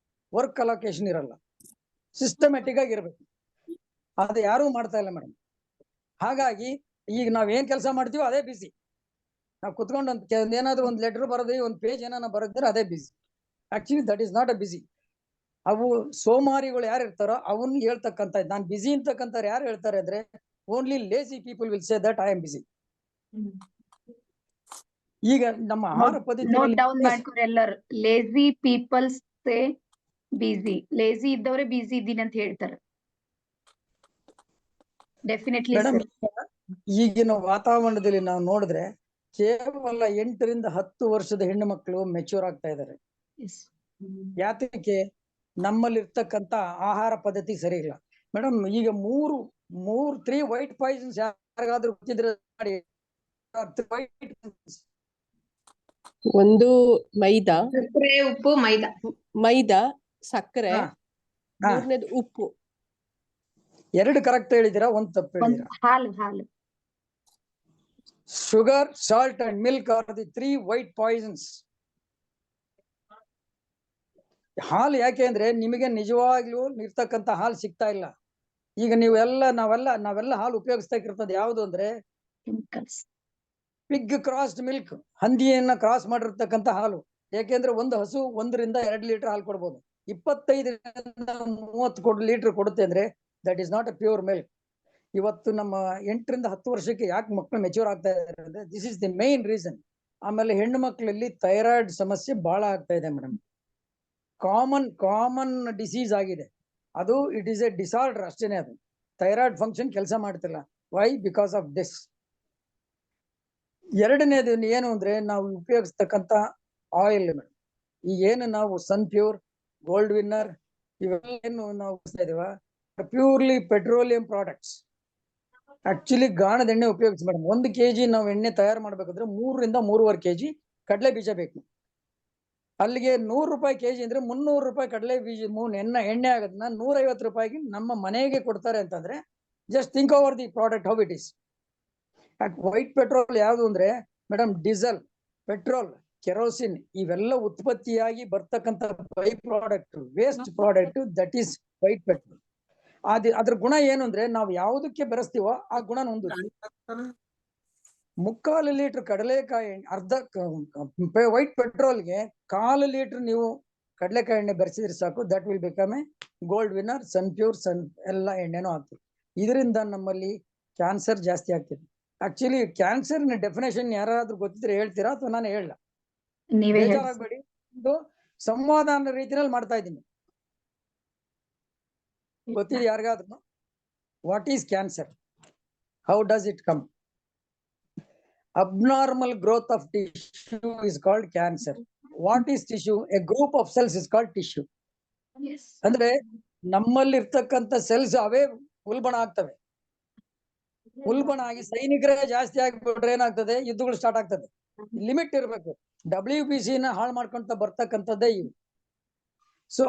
ವರ್ಕ್ ಅಲೋಕೇಶನ್ ಇರಲ್ಲ. ಸಿಸ್ಟಮ್ಯಾಟಿಕ್ ಆಗಿ ಇರಬೇಕು. ಅದು ಯಾರು ಮಾಡ್ತಾ ಇಲ್ಲ ಮೇಡಮ್. ಹಾಗಾಗಿ ಈಗ ನಾವ್ ಏನ್ ಕೆಲಸ ಮಾಡ್ತೀವೋ ಅದೇ ಬಿಸಿ. ನಾವು ಕುತ್ಕೊಂಡು ಏನಾದ್ರು ಒಂದು ಲೆಟರ್ ಬರೋದು, ಒಂದು ಪೇಜ್ ಏನಾನ ಬರೋದ್ರೆ ಅದೇ busy. Actually that is not a busy. ಅವು ಸೋಮಾರಿಗಳು ಯಾರು ಇರ್ತಾರೋ ಅವನ್ನ ಹೇಳ್ತಕ್ಕಂಥ, ನಾನ್ ಬಿಸಿ ಅಂತಕ್ಕಂಥ ಯಾರು ಹೇಳ್ತಾರೆ ಅಂದ್ರೆ only lazy people will say that I am busy. ಈಗ ನಮ್ಮ ಆಹಾರ ನೋಟ್ ಪದ್ಧತಿ ಡೌನ್ ಮಾಡ್ಕೊರಿ ಎಲ್ಲರೂ. Lazy peoples say busy. Lazy ಇದ್ದವ್ರೆ ಬಿಸಿ ಇದ್ದೀನಿ ಅಂತ ಹೇಳ್ತಾರೆ. Definitely madam, sir. ಈಗಿನ ವಾತಾವರಣದಲ್ಲಿ ನಾವು ನೋಡಿದ್ರೆ ಕೇವಲ 8 ರಿಂದ 10 ವರ್ಷದ ಹೆಣ್ಣು ಮಕ್ಕಳು ಮೆಚೂರ್ ಆಗ್ತಾ ಇದ್ದಾರೆ. ಯಾತಕ್ಕೆ? ನಮ್ಮಲ್ಲಿ ಇರ್ತಕ್ಕಂತ ಆಹಾರ ಪದ್ಧತಿ ಸರಿ ಇಲ್ಲ ಮೇಡಮ್. ಈಗ ಮೂರು 3 ವೈಟ್ ಪಾಯ್ಸನ್ಸ್ ಯಾರಿಗಾದ್ರೂ ಗೊತ್ತಿದ್ರೆ ಮಾಡಿ. ಒಂದು ಮೈದಾ, ಸಕ್ಕರೆ, ಉಪ್ಪು, ಮೈದಾ, ಸಕ್ಕರೆ, ಮೂರನೇದು ಉಪ್ಪು. 2 ಕರೆಕ್ಟ್ ಹೇಳಿದಿರಾ, 1 ತಪ್ಪು ಹೇಳಿದಿರಾ. ಹಾಲು. Sugar, salt and milk R the 3 white Poisson's. ಹಾಲು ಯಾಕೆ ಅಂದ್ರೆ ನಿಮಗೆ ನಿಜವಾಗ್ಲೂ ಇರ್ತಕ್ಕಂಥ ಹಾಲು ಸಿಗ್ತಾ ಇಲ್ಲ. ಈಗ ನಾವೆಲ್ಲ ಹಾಲು ಉಪಯೋಗಿಸ್ತಕ್ಕಿರ್ತದೆ ಯಾವುದು ಅಂದ್ರೆ ಕೆಮಿಕಲ್ಸ್. ಪಿಗ್ ಕ್ರಾಸ್ಡ್ ಮಿಲ್ಕ್, ಹಂದಿಯನ್ನ ಕ್ರಾಸ್ ಮಾಡಿರ್ತಕ್ಕಂಥ ಹಾಲು. ಯಾಕೆಂದ್ರೆ ಒಂದು ಹಸು 1 ರಿಂದ 2 ಲೀಟರ್ ಹಾಲು ಕೊಡ್ಬೋದು. 25 ರಿಂದ 30 ಲೀಟರ್ ಕೊಡುತ್ತೆ ಅಂದ್ರೆ that is not a pure milk. ಇವತ್ತು ನಮ್ಮ 8 ರಿಂದ 10 ವರ್ಷಕ್ಕೆ ಯಾಕೆ ಮಕ್ಕಳು ಮೆಚೂರ್ ಆಗ್ತಾ ಇದ್ದಾರೆ ಅಂದ್ರೆ this is the main reason. ಆಮೇಲೆ ಹೆಣ್ಣು ಮಕ್ಕಳಲ್ಲಿ ಥೈರಾಯ್ಡ್ ಸಮಸ್ಯೆ ಬಹಳ ಆಗ್ತಾ ಇದೆ ಮೇಡಮ್. ಕಾಮನ್ ಡಿಸೀಸ್ ಆಗಿದೆ ಅದು. ಇಟ್ ಈಸ್ ಎ ಡಿಸಾರ್ಡರ್ ಅಷ್ಟೇನೆ. ಅದು ಥೈರಾಯ್ಡ್ ಫಂಕ್ಷನ್ ಕೆಲಸ ಮಾಡ್ತಿಲ್ಲ. ವೈ? Because of this. ಎರಡನೇದು ಏನು ಅಂದ್ರೆ ನಾವು ಉಪಯೋಗಿಸ್ತಕ್ಕಂಥ ಆಯಿಲ್ ಮೇಡಮ್. ಈಗ ಏನು ನಾವು ಸನ್ ಪ್ಯೂರ್, ಗೋಲ್ಡ್ ವಿನ್ನರ್ ಇವೆಲ್ಲ ಏನು ನಾವು ಉಪಯೋಗಿಸ್ತಾ ಇದೀವ, ಪ್ಯೂರ್ಲಿ ಪೆಟ್ರೋಲಿಯಂ ಪ್ರಾಡಕ್ಟ್ಸ್. ಆಕ್ಚುಲಿ ಗಾಣದ ಎಣ್ಣೆ ಉಪಯೋಗಿಸಿ ಮೇಡಮ್. 1 kg ನಾವು ಎಣ್ಣೆ ತಯಾರು ಮಾಡ್ಬೇಕಾದ್ರೆ 3 ರಿಂದ 3.5 kg ಕಡಲೆ ಬೀಜ ಬೇಕು. ಅಲ್ಲಿಗೆ 100 ರೂಪಾಯಿ kg ಅಂದ್ರೆ 300 ರೂಪಾಯಿ ಕಡಲೆ ಬೀಜ ಎಣ್ಣೆ ಆಗೋದನ್ನ 150 ರೂಪಾಯಿಗೆ ನಮ್ಮ ಮನೆಗೆ ಕೊಡ್ತಾರೆ ಅಂತಂದ್ರೆ just think over the product how it is. White petrol ಯಾವುದು ಅಂದ್ರೆ ಮೇಡಮ್, ಡೀಸೆಲ್, ಪೆಟ್ರೋಲ್, ಕೆರೋಸಿನ್ ಇವೆಲ್ಲ ಉತ್ಪತ್ತಿಯಾಗಿ ಬರ್ತಕ್ಕಂಥ by product, waste product, that is white petrol. ಅದ್ರ ಗುಣ ಏನು ಅಂದ್ರೆ ನಾವು ಯಾವುದಕ್ಕೆ ಬೆರೆಸ್ತೀವೋ ಆ ಗುಣ ಹೊಂದುತ್ತೆ. 3/4 ಲೀಟರ್ ಕಡಲೆಕಾಯಿ ವೈಟ್ ಪೆಟ್ರೋಲ್ಗೆ 1/4 ಲೀಟರ್ ನೀವು ಕಡಲೆಕಾಯಿ ಎಣ್ಣೆ ಬೆರೆಸಿದ್ರೆ ಸಾಕು, that will become a gold winner, sun pure, ಎಲ್ಲ ಎಣ್ಣೆನೂ ಆಗ್ತದೆ. ಇದರಿಂದ ನಮ್ಮಲ್ಲಿ ಕ್ಯಾನ್ಸರ್ ಜಾಸ್ತಿ ಆಗ್ತಿದೆ. ಆಕ್ಚುಲಿ ಕ್ಯಾನ್ಸರ್ ಡೆಫಿನೇಷನ್ ಯಾರಾದ್ರೂ ಗೊತ್ತಿದ್ರೆ ಹೇಳ್ತೀರಾ ಅಥವಾ ನಾನು ಹೇಳ? ನೀವೇ ಹೇಳಿ. ಬೇಜಾರಾಗಬೇಡಿ, ಇದು ಸಂವಾದಾನ ರೀತಿಯಲ್ಲಿ ಮಾಡ್ತಾ ಇದ್ದೀನಿ. ಗೊತ್ತಿದೆ ಯಾರಿಗಾದ್ರೂ? What is cancer? How does it come? Abnormal growth of tissue is called cancer. What is tissue? A group of cells is called tissue. ಅಂದ್ರೆ ನಮ್ಮಲ್ಲಿ ಇರ್ತಕ್ಕಂಥ ಸೆಲ್ಸ್ ಅವೇ ಉಲ್ಬಣ ಆಗ್ತವೆ. ಉಲ್ಬಣ ಆಗಿ ಸೈನಿಕರೇ ಜಾಸ್ತಿ ಆಗಿಬಿಟ್ರೆ ಏನಾಗ್ತದೆ? ಯುದ್ಧಗಳು ಸ್ಟಾರ್ಟ್ ಆಗ್ತದೆ. ಲಿಮಿಟ್ ಇರಬೇಕು. WBC ನ ಹಾಳು ಮಾಡ್ಕೊಂತ ಬರ್ತಕ್ಕಂಥದ್ದೇ ಇವು. ಸೊ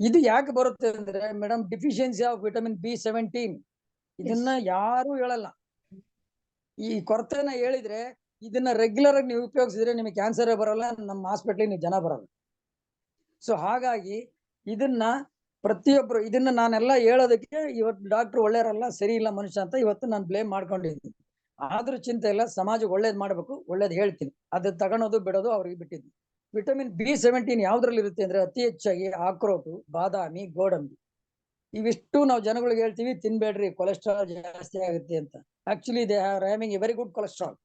ಇದು ಯಾಕೆ ಬರುತ್ತೆ ಅಂದ್ರೆ madam, deficiency of vitamin B17. ಇದನ್ನ ಯಾರು ಹೇಳಲ್ಲ. ಈ ಕೊರತೆನ ಹೇಳಿದ್ರೆ ಇದನ್ನ ರೆಗ್ಯುಲರ್ ಆಗಿ ನೀವು ಉಪಯೋಗಿಸಿದ್ರೆ ನಿಮಗೆ ಕ್ಯಾನ್ಸರ್ ಬರಲ್ಲ, ನಮ್ಮ ಹಾಸ್ಪಿಟ್ಲಿಗೆ ನೀವು ಜನ ಬರಲ್ಲ. ಸೊ ಹಾಗಾಗಿ ಇದನ್ನ ಪ್ರತಿಯೊಬ್ರು, ಇದನ್ನ ನಾನೆಲ್ಲ ಹೇಳೋದಕ್ಕೆ ಇವತ್ತು ಡಾಕ್ಟರ್ ಒಳ್ಳೆಯವರಲ್ಲ, ಸರಿ ಇಲ್ಲ ಮನುಷ್ಯ ಅಂತ ಇವತ್ತು ನಾನು ಬ್ಲೇಮ್ ಮಾಡ್ಕೊಂಡಿದ್ದೀನಿ. ಆದ್ರೂ ಚಿಂತೆ ಇಲ್ಲ, ಸಮಾಜಕ್ಕೆ ಒಳ್ಳೇದ್ ಮಾಡ್ಬೇಕು, ಒಳ್ಳೇದ್ ಹೇಳ್ತೀನಿ. ಅದು ತಗೊಳೋದು ಬಿಡೋದು ಅವ್ರಿಗೆ ಬಿಟ್ಟಿದ್ದೀನಿ. ವಿಟಮಿನ್ B17 ಯಾವ್ದ್ರಲ್ಲಿ ಇರುತ್ತೆ ಅಂದ್ರೆ ಅತಿ ಹೆಚ್ಚಾಗಿ ಆಕ್ರೋಟು, ಬಾದಾಮಿ, ಗೋಡಂಬಿ ಇವಿಷ್ಟು ನಾವು ಜನಗಳಿಗೆ ಹೇಳ್ತೀವಿ ತಿನ್ಬೇಡ್ರಿ, ಕೊಲೆಸ್ಟ್ರಾಲ್ ಜಾಸ್ತಿ ಆಗುತ್ತೆ ಅಂತ. Actually they are having A very good cholesterol.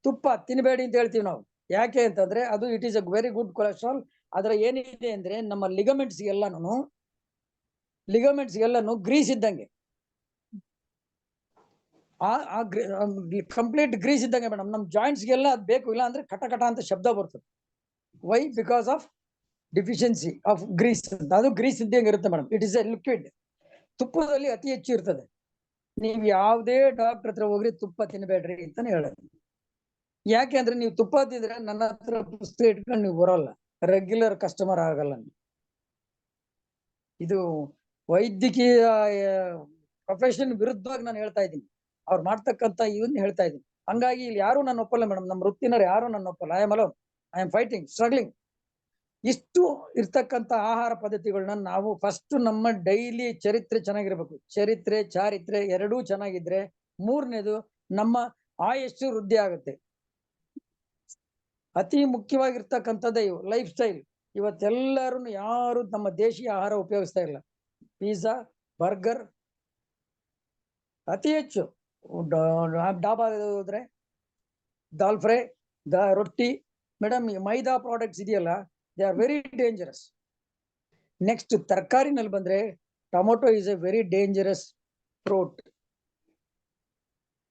ತುಪ್ಪ ತಿನ್ಬೇಡಿ ಅಂತ ಹೇಳ್ತೀವಿ ನಾವು. ಯಾಕೆ ಅಂತಂದ್ರೆ ಅದು it is a very good cholesterol. ಅದರ ಏನಿದೆ ಅಂದ್ರೆ ನಮ್ಮ ಲಿಗಮೆಂಟ್ಸ್ ಎಲ್ಲಾನು ಗ್ರೀಸ್ ಇದ್ದಂಗೆ, ಕಂಪ್ಲೀಟ್ ಗ್ರೀಸ್ ಇದ್ದಂಗೆ ಮೇಡಮ್. ನಮ್ ಜಾಯಿಂಟ್ಸ್ ಗೆಲ್ಲ ಅದ್ ಬೇಕು, ಇಲ್ಲ ಅಂದ್ರೆ ಕಟ ಕಟ ಅಂತ ಶಬ್ದ ಬರ್ತದೆ. Why because of deficiency of grease ಅಂತ. ಅದು ಗ್ರೀಸ್ ಇದ್ದಂಗೆ ಇರುತ್ತೆ madam. It is a liquid. ತುಪ್ಪದಲ್ಲಿ ಅತಿ ಹೆಚ್ಚು ಇರ್ತದೆ. ನೀವು ಯಾವುದೇ ಡಾಕ್ಟರ್ ಹತ್ರ ಹೋಗ್ರಿ ತುಪ್ಪ ತಿನ್ಬೇಡ್ರಿ ಅಂತಾನೆ ಹೇಳೋದು. ಯಾಕೆ ಅಂದ್ರೆ ನೀವು ತುಪ್ಪ ತಿಂದ್ರೆ ನನ್ನ ಹತ್ರ ಪುಸ್ತಕ ಇಟ್ಕೊಂಡು ನೀವು ಬರೋಲ್ಲ, ರೆಗ್ಯುಲರ್ ಕಸ್ಟಮರ್ ಆಗಲ್ಲ. ಇದು ವೈದ್ಯಕೀಯ ಪ್ರೊಫೆಷನ್ ವಿರುದ್ಧವಾಗಿ ನಾನು ಹೇಳ್ತಾ ಇದ್ದೀನಿ. ಅವ್ರು ಮಾಡ್ತಕ್ಕಂತ ಇವನ್ನ ಹೇಳ್ತಾ ಇದ್ದೀನಿ. ಹಂಗಾಗಿ ಇಲ್ಲಿ ಯಾರು ನನ್ನ ಒಪ್ಪಲ್ಲ ಮೇಡಮ್. ನಮ್ಮ ವೃತ್ತಿನರು ಯಾರು ನನ್ನ ಒಪ್ಪಲ್ಲ. I am fighting, struggling. ಇಷ್ಟು ಇರ್ತಕ್ಕಂತ ಆಹಾರ ಪದ್ಧತಿಗಳನ್ನ ನಾವು ಫಸ್ಟ್ ನಮ್ಮ ಡೈಲಿ ಚರಿತ್ರೆ ಚೆನ್ನಾಗಿರ್ಬೇಕು. ಚರಿತ್ರೆ ಚಾರಿತ್ರೆ ಎರಡೂ ಚೆನ್ನಾಗಿದ್ರೆ, ಮೂರನೇದು ನಮ್ಮ ಆಯಸ್ಸು ವೃದ್ಧಿ ಆಗುತ್ತೆ. ಅತಿ ಮುಖ್ಯವಾಗಿರ್ತಕ್ಕಂಥದ್ದೇ ಇವು ಲೈಫ್ ಸ್ಟೈಲ್. ಇವತ್ತೆಲ್ಲರೂ ಯಾರು ನಮ್ಮ ದೇಶೀಯ ಆಹಾರ ಉಪಯೋಗಿಸ್ತಾ ಇಲ್ಲ. ಪಿಜ್ಜಾ, ಬರ್ಗರ್ ಅತಿ ಹೆಚ್ಚು. ಡಾಬಾ ಹೋದ್ರೆ ದಾಲ್ ಫ್ರೈ, ರೊಟ್ಟಿ. ಮೇಡಮ್, ಈ ಮೈದಾ ಪ್ರಾಡಕ್ಟ್ಸ್ ಇದೆಯಲ್ಲ, they are very dangerous. Next ತರಕಾರಿನಲ್ಲಿ ಬಂದ್ರೆ tomato is a very dangerous fruit.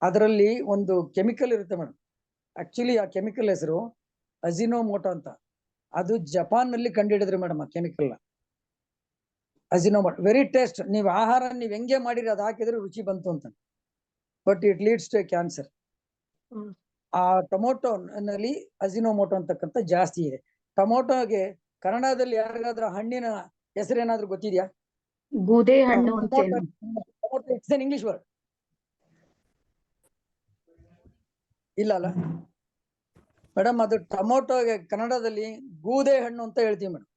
ಅದರಲ್ಲಿ ಒಂದು ಕೆಮಿಕಲ್ ಇರುತ್ತೆ ಮೇಡಮ್. ಆಕ್ಚುಲಿ ಆ ಕೆಮಿಕಲ್ ಹೆಸರು ಅಜಿನೋಮೋಟೋ ಅಂತ. ಅದು ಜಪಾನ್ ನಲ್ಲಿ ಕಂಡುಹಿಡಿದ್ರು ಮೇಡಮ್ ಆ ಕೆಮಿಕಲ್. Ajinomoto very taste. ನೀವು ಆಹಾರ ನೀವು ಹೆಂಗೆ ಮಾಡಿರಿ ಅದು ಹಾಕಿದ್ರೆ ರುಚಿ ಬಂತು ಅಂತ, but it leads to cancer. ಆ ಟೊಮೊಟೊ ನಲ್ಲಿ ಅಜಿನೋಮೋಟೋ ಅಂತಕ್ಕಂಥ ಜಾಸ್ತಿ ಇದೆ. ಟೊಮೊಟೊಗೆ ಕನ್ನಡದಲ್ಲಿ ಯಾರಿಗಾದ್ರೂ ಹಣ್ಣಿನ ಹೆಸರೇನಾದ್ರೂ ಗೊತ್ತಿದ್ಯಾ? ಬೂದೆ ಹಣ್ಣು ಅಂತೇನು? Tomato it's an English word. ಇಲ್ಲ ಅಲ್ಲ ಮೇಡಮ್, ಅದು ಟೊಮೊಟೊಗೆ ಕನ್ನಡದಲ್ಲಿ ಗೂದೆ ಹಣ್ಣು ಅಂತ ಹೇಳ್ತೀವಿ ಮೇಡಮ್.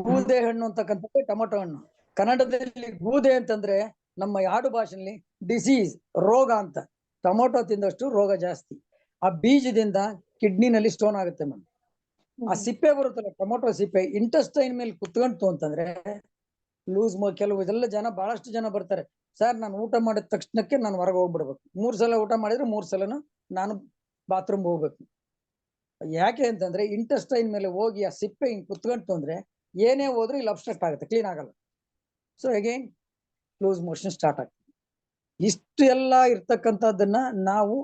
ಗೂದೆ ಹಣ್ಣು ಅಂತಕ್ಕಂಥದ್ದು ಟೊಮೊಟೊ ಹಣ್ಣು. ಕನ್ನಡದಲ್ಲಿ ಗೂದೆ ಅಂತಂದ್ರೆ ನಮ್ಮ ಆಡು ಭಾಷೆಯಲ್ಲಿ ಡಿಸೀಸ್, ರೋಗ ಅಂತ. ಟೊಮೊಟೊ ತಿಂದಷ್ಟು ರೋಗ ಜಾಸ್ತಿ. ಆ ಬೀಜದಿಂದ ಕಿಡ್ನಿನಲ್ಲಿ ಸ್ಟೋನ್ ಆಗುತ್ತೆ ಮೇಡಮ್. ಆ ಸಿಪ್ಪೆ ಬರುತ್ತಲ್ಲ, ಟೊಮೊಟೊ ಸಿಪ್ಪೆ ಇಂಟೆಸ್ಟೈನ್ ಮೇಲೆ ಕುತ್ಕೊಂತು ಅಂತಂದ್ರೆ ಲೂಸ್ ಕೆಲವು ಇದೆಲ್ಲ ಜನ, ಬಹಳಷ್ಟು ಜನ ಬರ್ತಾರೆ, ಸರ್ ನಾನು ಊಟ ಮಾಡಿದ ತಕ್ಷಣಕ್ಕೆ ನಾನು ಹೊರಗೆ ಹೋಗ್ಬಿಡ್ಬೇಕು. 3 ಸಲ ಊಟ ಮಾಡಿದ್ರೆ 3 ಸಲನು ನಾನು ಬಾತ್ರೂಮ್ ಹೋಗ್ಬೇಕು. ಯಾಕೆ ಅಂತಂದ್ರೆ ಇಂಟೆಸ್ಟೈನ್ ಮೇಲೆ ಹೋಗಿ ಆ ಸಿಪ್ಪೆ ಹಿಂಗ್ ಕುತ್ಕೊಂತು ಅಂದ್ರೆ ಏನೇ ಹೋದ್ರೂ ಇಲ್ಲಿ ಅಬ್ಸ್ಟ್ರಕ್ಟ್ ಆಗುತ್ತೆ, ಕ್ಲೀನ್ ಆಗಲ್ಲ. So again loose motion start ಆಗ್ತದೆ. ಇಷ್ಟು ಎಲ್ಲ ಇರ್ತಕ್ಕಂಥದ್ದನ್ನ ನಾವು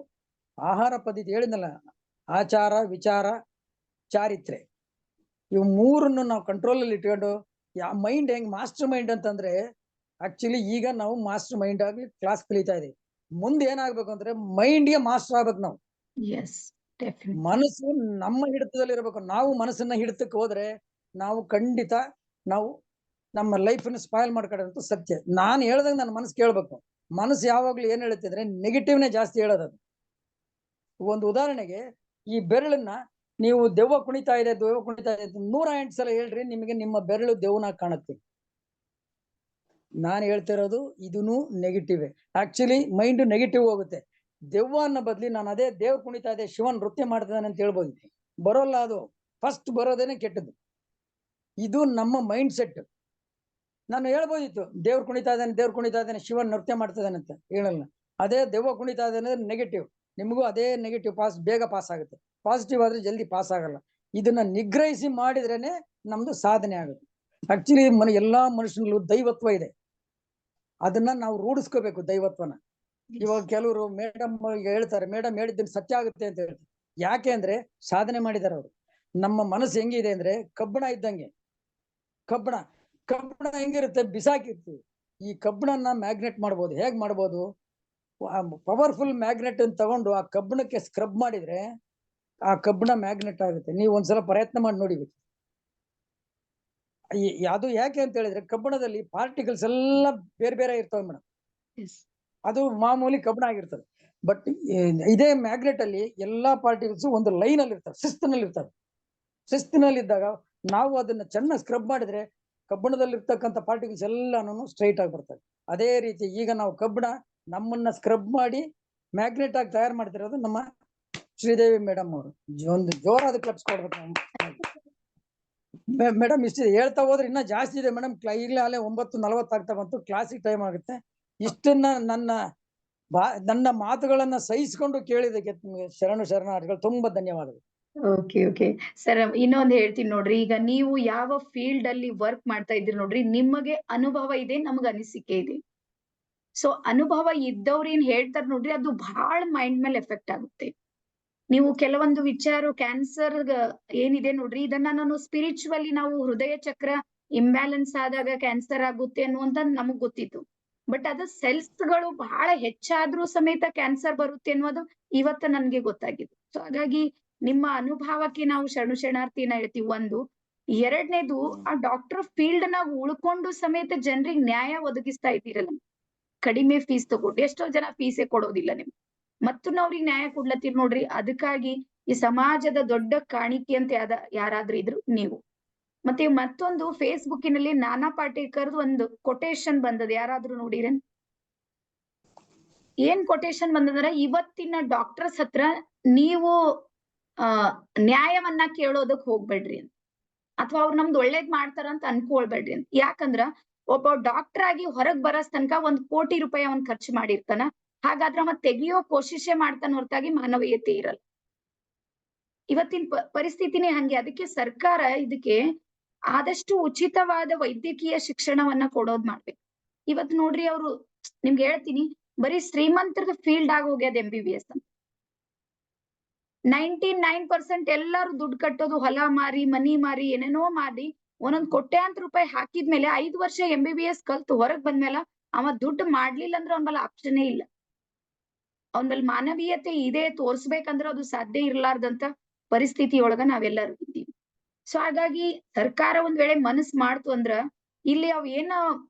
ಆಹಾರ ಪದ್ಧತಿ ಹೇಳಿದ್ನಲ್ಲ, ಆಚಾರ, ವಿಚಾರ, ಚಾರಿತ್ರೆ, ಇವು ಮೂರನ್ನು ನಾವು ಕಂಟ್ರೋಲ್ ಅಲ್ಲಿ ಇಟ್ಕೊಂಡು ಮೈಂಡ್ ಹೆಂಗ್ ಮಾಸ್ಟರ್ ಮೈಂಡ್ ಅಂತಂದ್ರೆ, ಆಕ್ಚುಲಿ ಈಗ ನಾವು ಮಾಸ್ಟರ್ ಮೈಂಡ್ ಆಗಿ ಕ್ಲಾಸ್ ಕಲಿತಾ ಇದೀವಿ. ಮುಂದೆ ಏನಾಗ್ಬೇಕು ಅಂದ್ರೆ ಮೈಂಡ್ಗೆ ಮಾಸ್ಟರ್ ಆಗ್ಬೇಕು ನಾವು. ಮನಸ್ಸು ನಮ್ಮ ಹಿಡಿತದಲ್ಲಿ ಇರ್ಬೇಕು. ನಾವು ಮನಸ್ಸನ್ನ ಹಿಡಿತಕ್ಕೆ ಹೋದ್ರೆ ನಾವು ಖಂಡಿತ ನಾವು ನಮ್ಮ ಲೈಫ್ ಅನ್ನು ಸ್ಪಾಯ್ಲ್ ಮಾಡ್ಕೊಳ್ಳೋದಂತ ಸತ್ಯ. ನಾನು ಹೇಳ್ದಂಗೆ ನನ್ನ ಮನಸ್ಸು ಕೇಳ್ಬೇಕು. ಮನಸ್ಸು ಯಾವಾಗ್ಲೂ ಏನ್ ಹೇಳ್ತಿದ್ರೆ ನೆಗೆಟಿವ್ನೇ ಜಾಸ್ತಿ ಹೇಳೋದು. ಒಂದು ಉದಾಹರಣೆಗೆ, ಈ ಬೆರಳನ್ನ ನೀವು ದೆವ್ವ ಕುಣಿತಾ ಇದೆ 108 ಸಲ ಹೇಳ್ರಿ, ನಿಮಗೆ ನಿಮ್ಮ ಬೆರಳು ದೆವ್ವನಾಗಿ ಕಾಣುತ್ತೆ. ನಾನು ಹೇಳ್ತಿರೋದು ಇದೂ ನೆಗೆಟಿವ್. ಆಕ್ಚುಲಿ ಮೈಂಡ್ ನೆಗೆಟಿವ್ ಹೋಗುತ್ತೆ. ದೆವ್ವ ಅನ್ನೋ ಬದ್ಲಿ ನಾನು ಅದೇ ದೇವ್ರು ಕುಣಿತಾ ಇದೆ, ಶಿವನ್ ನೃತ್ಯ ಮಾಡ್ತಿದ್ದಾನೆ ಅಂತ ಹೇಳ್ಬೋದು. ಬರೋಲ್ಲ, ಅದು ಫಸ್ಟ್ ಬರೋದೇನೆ ಕೆಟ್ಟದ್ದು. ಇದು ನಮ್ಮ ಮೈಂಡ್ ಸೆಟ್. ನಾನು ಹೇಳ್ಬೋದಿತ್ತು ದೇವ್ರು ಕುಣಿತಾ ಇದ್ದಾನೆ, ಶಿವನ್ ನೃತ್ಯ ಮಾಡ್ತಿದ್ದಾನೆ ಅಂತ. ಹೇಳಲ್ಲ. ಅದೇ ದೆವ್ವ ಕುಣಿತಾ ಇದ್ದಾನೆ ನೆಗೆಟಿವ್. ನಿಮಗೂ ಅದೇ ನೆಗೆಟಿವ್ ಬೇಗ ಪಾಸ್ ಆಗುತ್ತೆ. ಪಾಸಿಟಿವ್ ಆದ್ರೆ ಜಲ್ದಿ ಪಾಸ್ ಆಗಲ್ಲ. ಇದನ್ನ ನಿಗ್ರಹಿಸಿ ಮಾಡಿದ್ರೇನೆ ನಮ್ದು ಸಾಧನೆ ಆಗುತ್ತೆ. ಆಕ್ಚುಲಿ ಎಲ್ಲಾ ಮನುಷ್ಯನಲ್ಲೂ ದೈವತ್ವ ಇದೆ. ಅದನ್ನ ನಾವು ರೂಢಿಸ್ಕೋಬೇಕು, ದೈವತ್ವನ. ಇವಾಗ ಕೆಲವರು ಮೇಡಮ್ ಹೇಳ್ತಾರೆ, ಮೇಡಮ್ ಹೇಳಿದ್ದನ್ನು ಸತ್ಯ ಆಗುತ್ತೆ ಅಂತ ಹೇಳ್ತಾರೆ. ಯಾಕೆ ಅಂದ್ರೆ ಸಾಧನೆ ಮಾಡಿದಾರೆ ಅವರು. ನಮ್ಮ ಮನಸ್ಸು ಹೆಂಗಿದೆ ಅಂದ್ರೆ ಕಬ್ಬಣ ಇದ್ದಂಗೆ. ಕಬ್ಬಣ ಹೆಂಗಿರುತ್ತೆ, ಬಿಸಾಕಿರ್ತೀವಿ. ಈ ಕಬ್ಬಣನ್ನ ಮ್ಯಾಗ್ನೆಟ್ ಮಾಡ್ಬೋದು. ಹೇಗ್ ಮಾಡ್ಬೋದು? ಪವರ್ಫುಲ್ ಮ್ಯಾಗ್ನೆಟ್ ಅನ್ನು ತಗೊಂಡು ಆ ಕಬ್ಬಣಕ್ಕೆ ಸ್ಕ್ರಬ್ ಮಾಡಿದ್ರೆ ಆ ಕಬ್ಬಣ ಮ್ಯಾಗ್ನೆಟ್ ಆಗುತ್ತೆ. ನೀವು ಒಂದ್ಸಲ ಪ್ರಯತ್ನ ಮಾಡಿ ನೋಡಿ. ಅದು ಯಾಕೆ ಅಂತ ಹೇಳಿದ್ರೆ ಕಬ್ಬಣದಲ್ಲಿ ಪಾರ್ಟಿಕಲ್ಸ್ ಎಲ್ಲ ಬೇರೆ ಬೇರೆ ಇರ್ತವೆ ಮೇಡಮ್. ಅದು ಮಾಮೂಲಿ ಕಬ್ಬಣ ಆಗಿರ್ತದೆ. ಬಟ್ ಇದೇ ಮ್ಯಾಗ್ನೆಟ್ ಅಲ್ಲಿ ಎಲ್ಲಾ ಪಾರ್ಟಿಕಲ್ಸ್ ಒಂದು ಲೈನ್ ಅಲ್ಲಿ ಇರ್ತವೆ, ಶಿಸ್ತಿನಲ್ಲಿ ಇದ್ದಾಗ ನಾವು ಅದನ್ನ ಚೆನ್ನಾಗಿ ಸ್ಕ್ರಬ್ ಮಾಡಿದ್ರೆ ಕಬ್ಬಣದಲ್ಲಿ ಇರ್ತಕ್ಕಂಥ ಪಾರ್ಟಿಕಲ್ಸ್ ಎಲ್ಲಾನು ಸ್ಟ್ರೈಟ್ ಆಗಿ ಬರ್ತವೆ. ಅದೇ ರೀತಿ ಈಗ ನಾವು ಕಬ್ಬಣ ನಮ್ಮನ್ನ ಸ್ಕ್ರಬ್ ಮಾಡಿ ಮ್ಯಾಗ್ನೆಟ್ ಆಗಿ ತಯಾರು ಮಾಡ್ತಿರೋದು ನಮ್ಮ ಶ್ರೀದೇವಿ ಮೇಡಮ್ ಅವರು. ಒಂದು ಜೋರಾದ ಕ್ಲಬ್ಸ್ ಕೊಡ್ಬೇಕು ಮೇಡಮ್. ಇಷ್ಟು ಹೇಳ್ತಾ ಹೋದ್ರೆ ಇನ್ನ ಜಾಸ್ತಿ ಇದೆ ಮೇಡಮ್. ಈಗಲೇ 9:40 ಆಗ್ತಾ ಬಂತು, ಕ್ಲಾಸಿಗೆ ಟೈಮ್ ಆಗುತ್ತೆ. ಇಷ್ಟನ್ನ ನನ್ನ ಮಾತುಗಳನ್ನ ಸಹಿಸಿಕೊಂಡು ಕೇಳಿದಕ್ಕೆ ನಿಮಗೆ ಶರಣಾರ್ಥಿಗಳು. ತುಂಬಾ ಧನ್ಯವಾದಗಳು. ಓಕೆ ಸರ್, ಇನ್ನೊಂದು ಹೇಳ್ತೀನಿ ನೋಡ್ರಿ. ಈಗ ನೀವು ಯಾವ ಫೀಲ್ಡ್ ಅಲ್ಲಿ ವರ್ಕ್ ಮಾಡ್ತಾ ಇದ್ರಿ ನೋಡ್ರಿ, ನಿಮಗೆ ಅನುಭವ ಇದೆ, ನಮಗ ಅನಿಸಿಕೆ ಇದೆ. ಸೊ ಅನುಭವ ಇದ್ದವ್ರು ಏನ್ ಹೇಳ್ತಾರ ನೋಡ್ರಿ, ಅದು ಬಹಳ ಮೈಂಡ್ ಮೇಲೆ ಎಫೆಕ್ಟ್ ಆಗುತ್ತೆ. ನೀವು ಕೆಲವೊಂದು ವಿಚಾರ ಕ್ಯಾನ್ಸರ್ ಏನಿದೆ ನೋಡ್ರಿ, ಇದನ್ನ ನಾನು ಸ್ಪಿರಿಚುವಲಿ ನಾವು ಹೃದಯ ಚಕ್ರ ಇಂಬ್ಯಾಲೆನ್ಸ್ ಆದಾಗ ಕ್ಯಾನ್ಸರ್ ಆಗುತ್ತೆ ಅನ್ನುವಂತ ನಮಗ್ ಗೊತ್ತಿತ್ತು. ಬಟ್ ಅದು ಸೆಲ್ಸ್ ಗಳು ಬಹಳ ಹೆಚ್ಚಾದ್ರೂ ಸಮೇತ ಕ್ಯಾನ್ಸರ್ ಬರುತ್ತೆ ಅನ್ನೋದು ಇವತ್ತು ನನ್ಗೆ ಗೊತ್ತಾಗಿದೆ. ಸೊ ಹಾಗಾಗಿ ನಿಮ್ಮ ಅನುಭವಕ್ಕೆ ನಾವು ಶರಣಾರ್ಥಿನ ಹೇಳ್ತೀವಿ. ಒಂದು, ಎರಡನೇದು, ಆ ಡಾಕ್ಟರ್ ಫೀಲ್ಡ್ ನಾಗ ಉಳ್ಕೊಂಡು ಸಮೇತ ಜನರಿಗೆ ನ್ಯಾಯ ಒದಗಿಸ್ತಾ ಇದ್ದೀರಲ್ಲ, ಕಡಿಮೆ ಫೀಸ್ ತಗೊಂಡು. ಎಷ್ಟೋ ಜನ ಫೀಸೇ ಕೊಡೋದಿಲ್ಲ ನಿಮ್ಗೆ, ಮತ್ತು ಅವ್ರಿಗೆ ನ್ಯಾಯ ಕೊಡ್ಲತ್ತೀರಿ ನೋಡ್ರಿ. ಅದಕ್ಕಾಗಿ ಈ ಸಮಾಜದ ದೊಡ್ಡ ಕಾಣಿಕೆ ಅಂತ ಯಾರಾದ್ರೂ ಇದ್ರು ನೀವು. ಮತ್ತೆ ಮತ್ತೊಂದು, ಫೇಸ್ಬುಕ್ಕಿನಲ್ಲಿ ನಾನಾ ಪಾಟೇಕರ್ದು ಒಂದು ಕೊಟೇಶನ್ ಬಂದದ, ಯಾರಾದ್ರೂ ನೋಡಿರೇನ್? ಏನ್ ಕೊಟೇಶನ್ ಬಂದದ್ರ, ಇವತ್ತಿನ ಡಾಕ್ಟರ್ಸ್ ಹತ್ರ ನೀವು ನ್ಯಾಯವನ್ನ ಕೇಳೋದಕ್ ಹೋಗ್ಬೇಡ್ರಿ ಅಂತ, ಅಥವಾ ಅವ್ರು ನಮ್ದು ಒಳ್ಳೇದ್ ಮಾಡ್ತಾರ ಅಂತ ಅನ್ಕೊಳ್ಬೇಡ್ರಿ ಅಂತ. ಯಾಕಂದ್ರ ಒಬ್ಬ ಡಾಕ್ಟರ್ ಆಗಿ ಹೊರಗ್ ಬರಸ್ ತನಕ 1 ಕೋಟಿ ರೂಪಾಯಿ ಅವನ್ ಖರ್ಚು ಮಾಡಿರ್ತಾನ. ಹಾಗಾದ್ರೆ ಅವ ತೆಗಿಯೋ ಕೋಶಿಶೆ ಮಾಡ್ತಾನ ಹೊರತಾಗಿ ಮಾನವೀಯತೆ ಇರಲ್ಲ. ಇವತ್ತಿನ ಪರಿಸ್ಥಿತಿನೇ ಹಂಗೆ. ಅದಕ್ಕೆ ಸರ್ಕಾರ ಇದಕ್ಕೆ ಆದಷ್ಟು ಉಚಿತವಾದ ವೈದ್ಯಕೀಯ ಶಿಕ್ಷಣವನ್ನ ಕೊಡೋದ್ ಮಾಡ್ಬೇಕು. ಇವತ್ ನೋಡ್ರಿ, ಅವ್ರು ನಿಮ್ಗೆ ಹೇಳ್ತೀನಿ, ಬರೀ ಶ್ರೀಮಂತರದ ಫೀಲ್ಡ್ ಆಗಿ ಹೋಗ್ಯದ MBBS ಅಂತ. 99% ಎಲ್ಲಾರು ದುಡ್ಡು ಕಟ್ಟೋದು ಹೊಲ ಮಾರಿ, ಮನಿ ಮಾರಿ, ಏನೇನೋ ಮಾಡಿ ಒಂದೊಂದ್ ಕೋಟ್ಯಾಂತರ ರೂಪಾಯಿ ಹಾಕಿದ್ಮೇಲೆ 5 ವರ್ಷ MBBS ಕಲ್ತು ಹೊರಗ್ ಬಂದ್ಮೇಲೆ ಅವ ದುಡ್ಡು ಮಾಡ್ಲಿಲ್ಲ ಅಂದ್ರೆ ಅವನ ಬಲ್ಲ ಆಪ್ಷನ್ನೇ ಇಲ್ಲ. ಅವನ ಬಲ್ಲಿ ಮಾನವೀಯತೆ ಇದೆ ತೋರ್ಸ್ಬೇಕಂದ್ರೆ ಅದು ಸಾಧ್ಯ ಇರ್ಲಾರ್ದಂತ ಪರಿಸ್ಥಿತಿಯೊಳಗ ನಾವೆಲ್ಲರೂ ಇದ್ದೀವಿ. ಸೊ ಹಾಗಾಗಿ ಸರ್ಕಾರ ಒಂದ್ ವೇಳೆ ಮನಸ್ ಮಾಡ್ತು ಅಂದ್ರ, ಇಲ್ಲಿ ಅವ್ ಏನ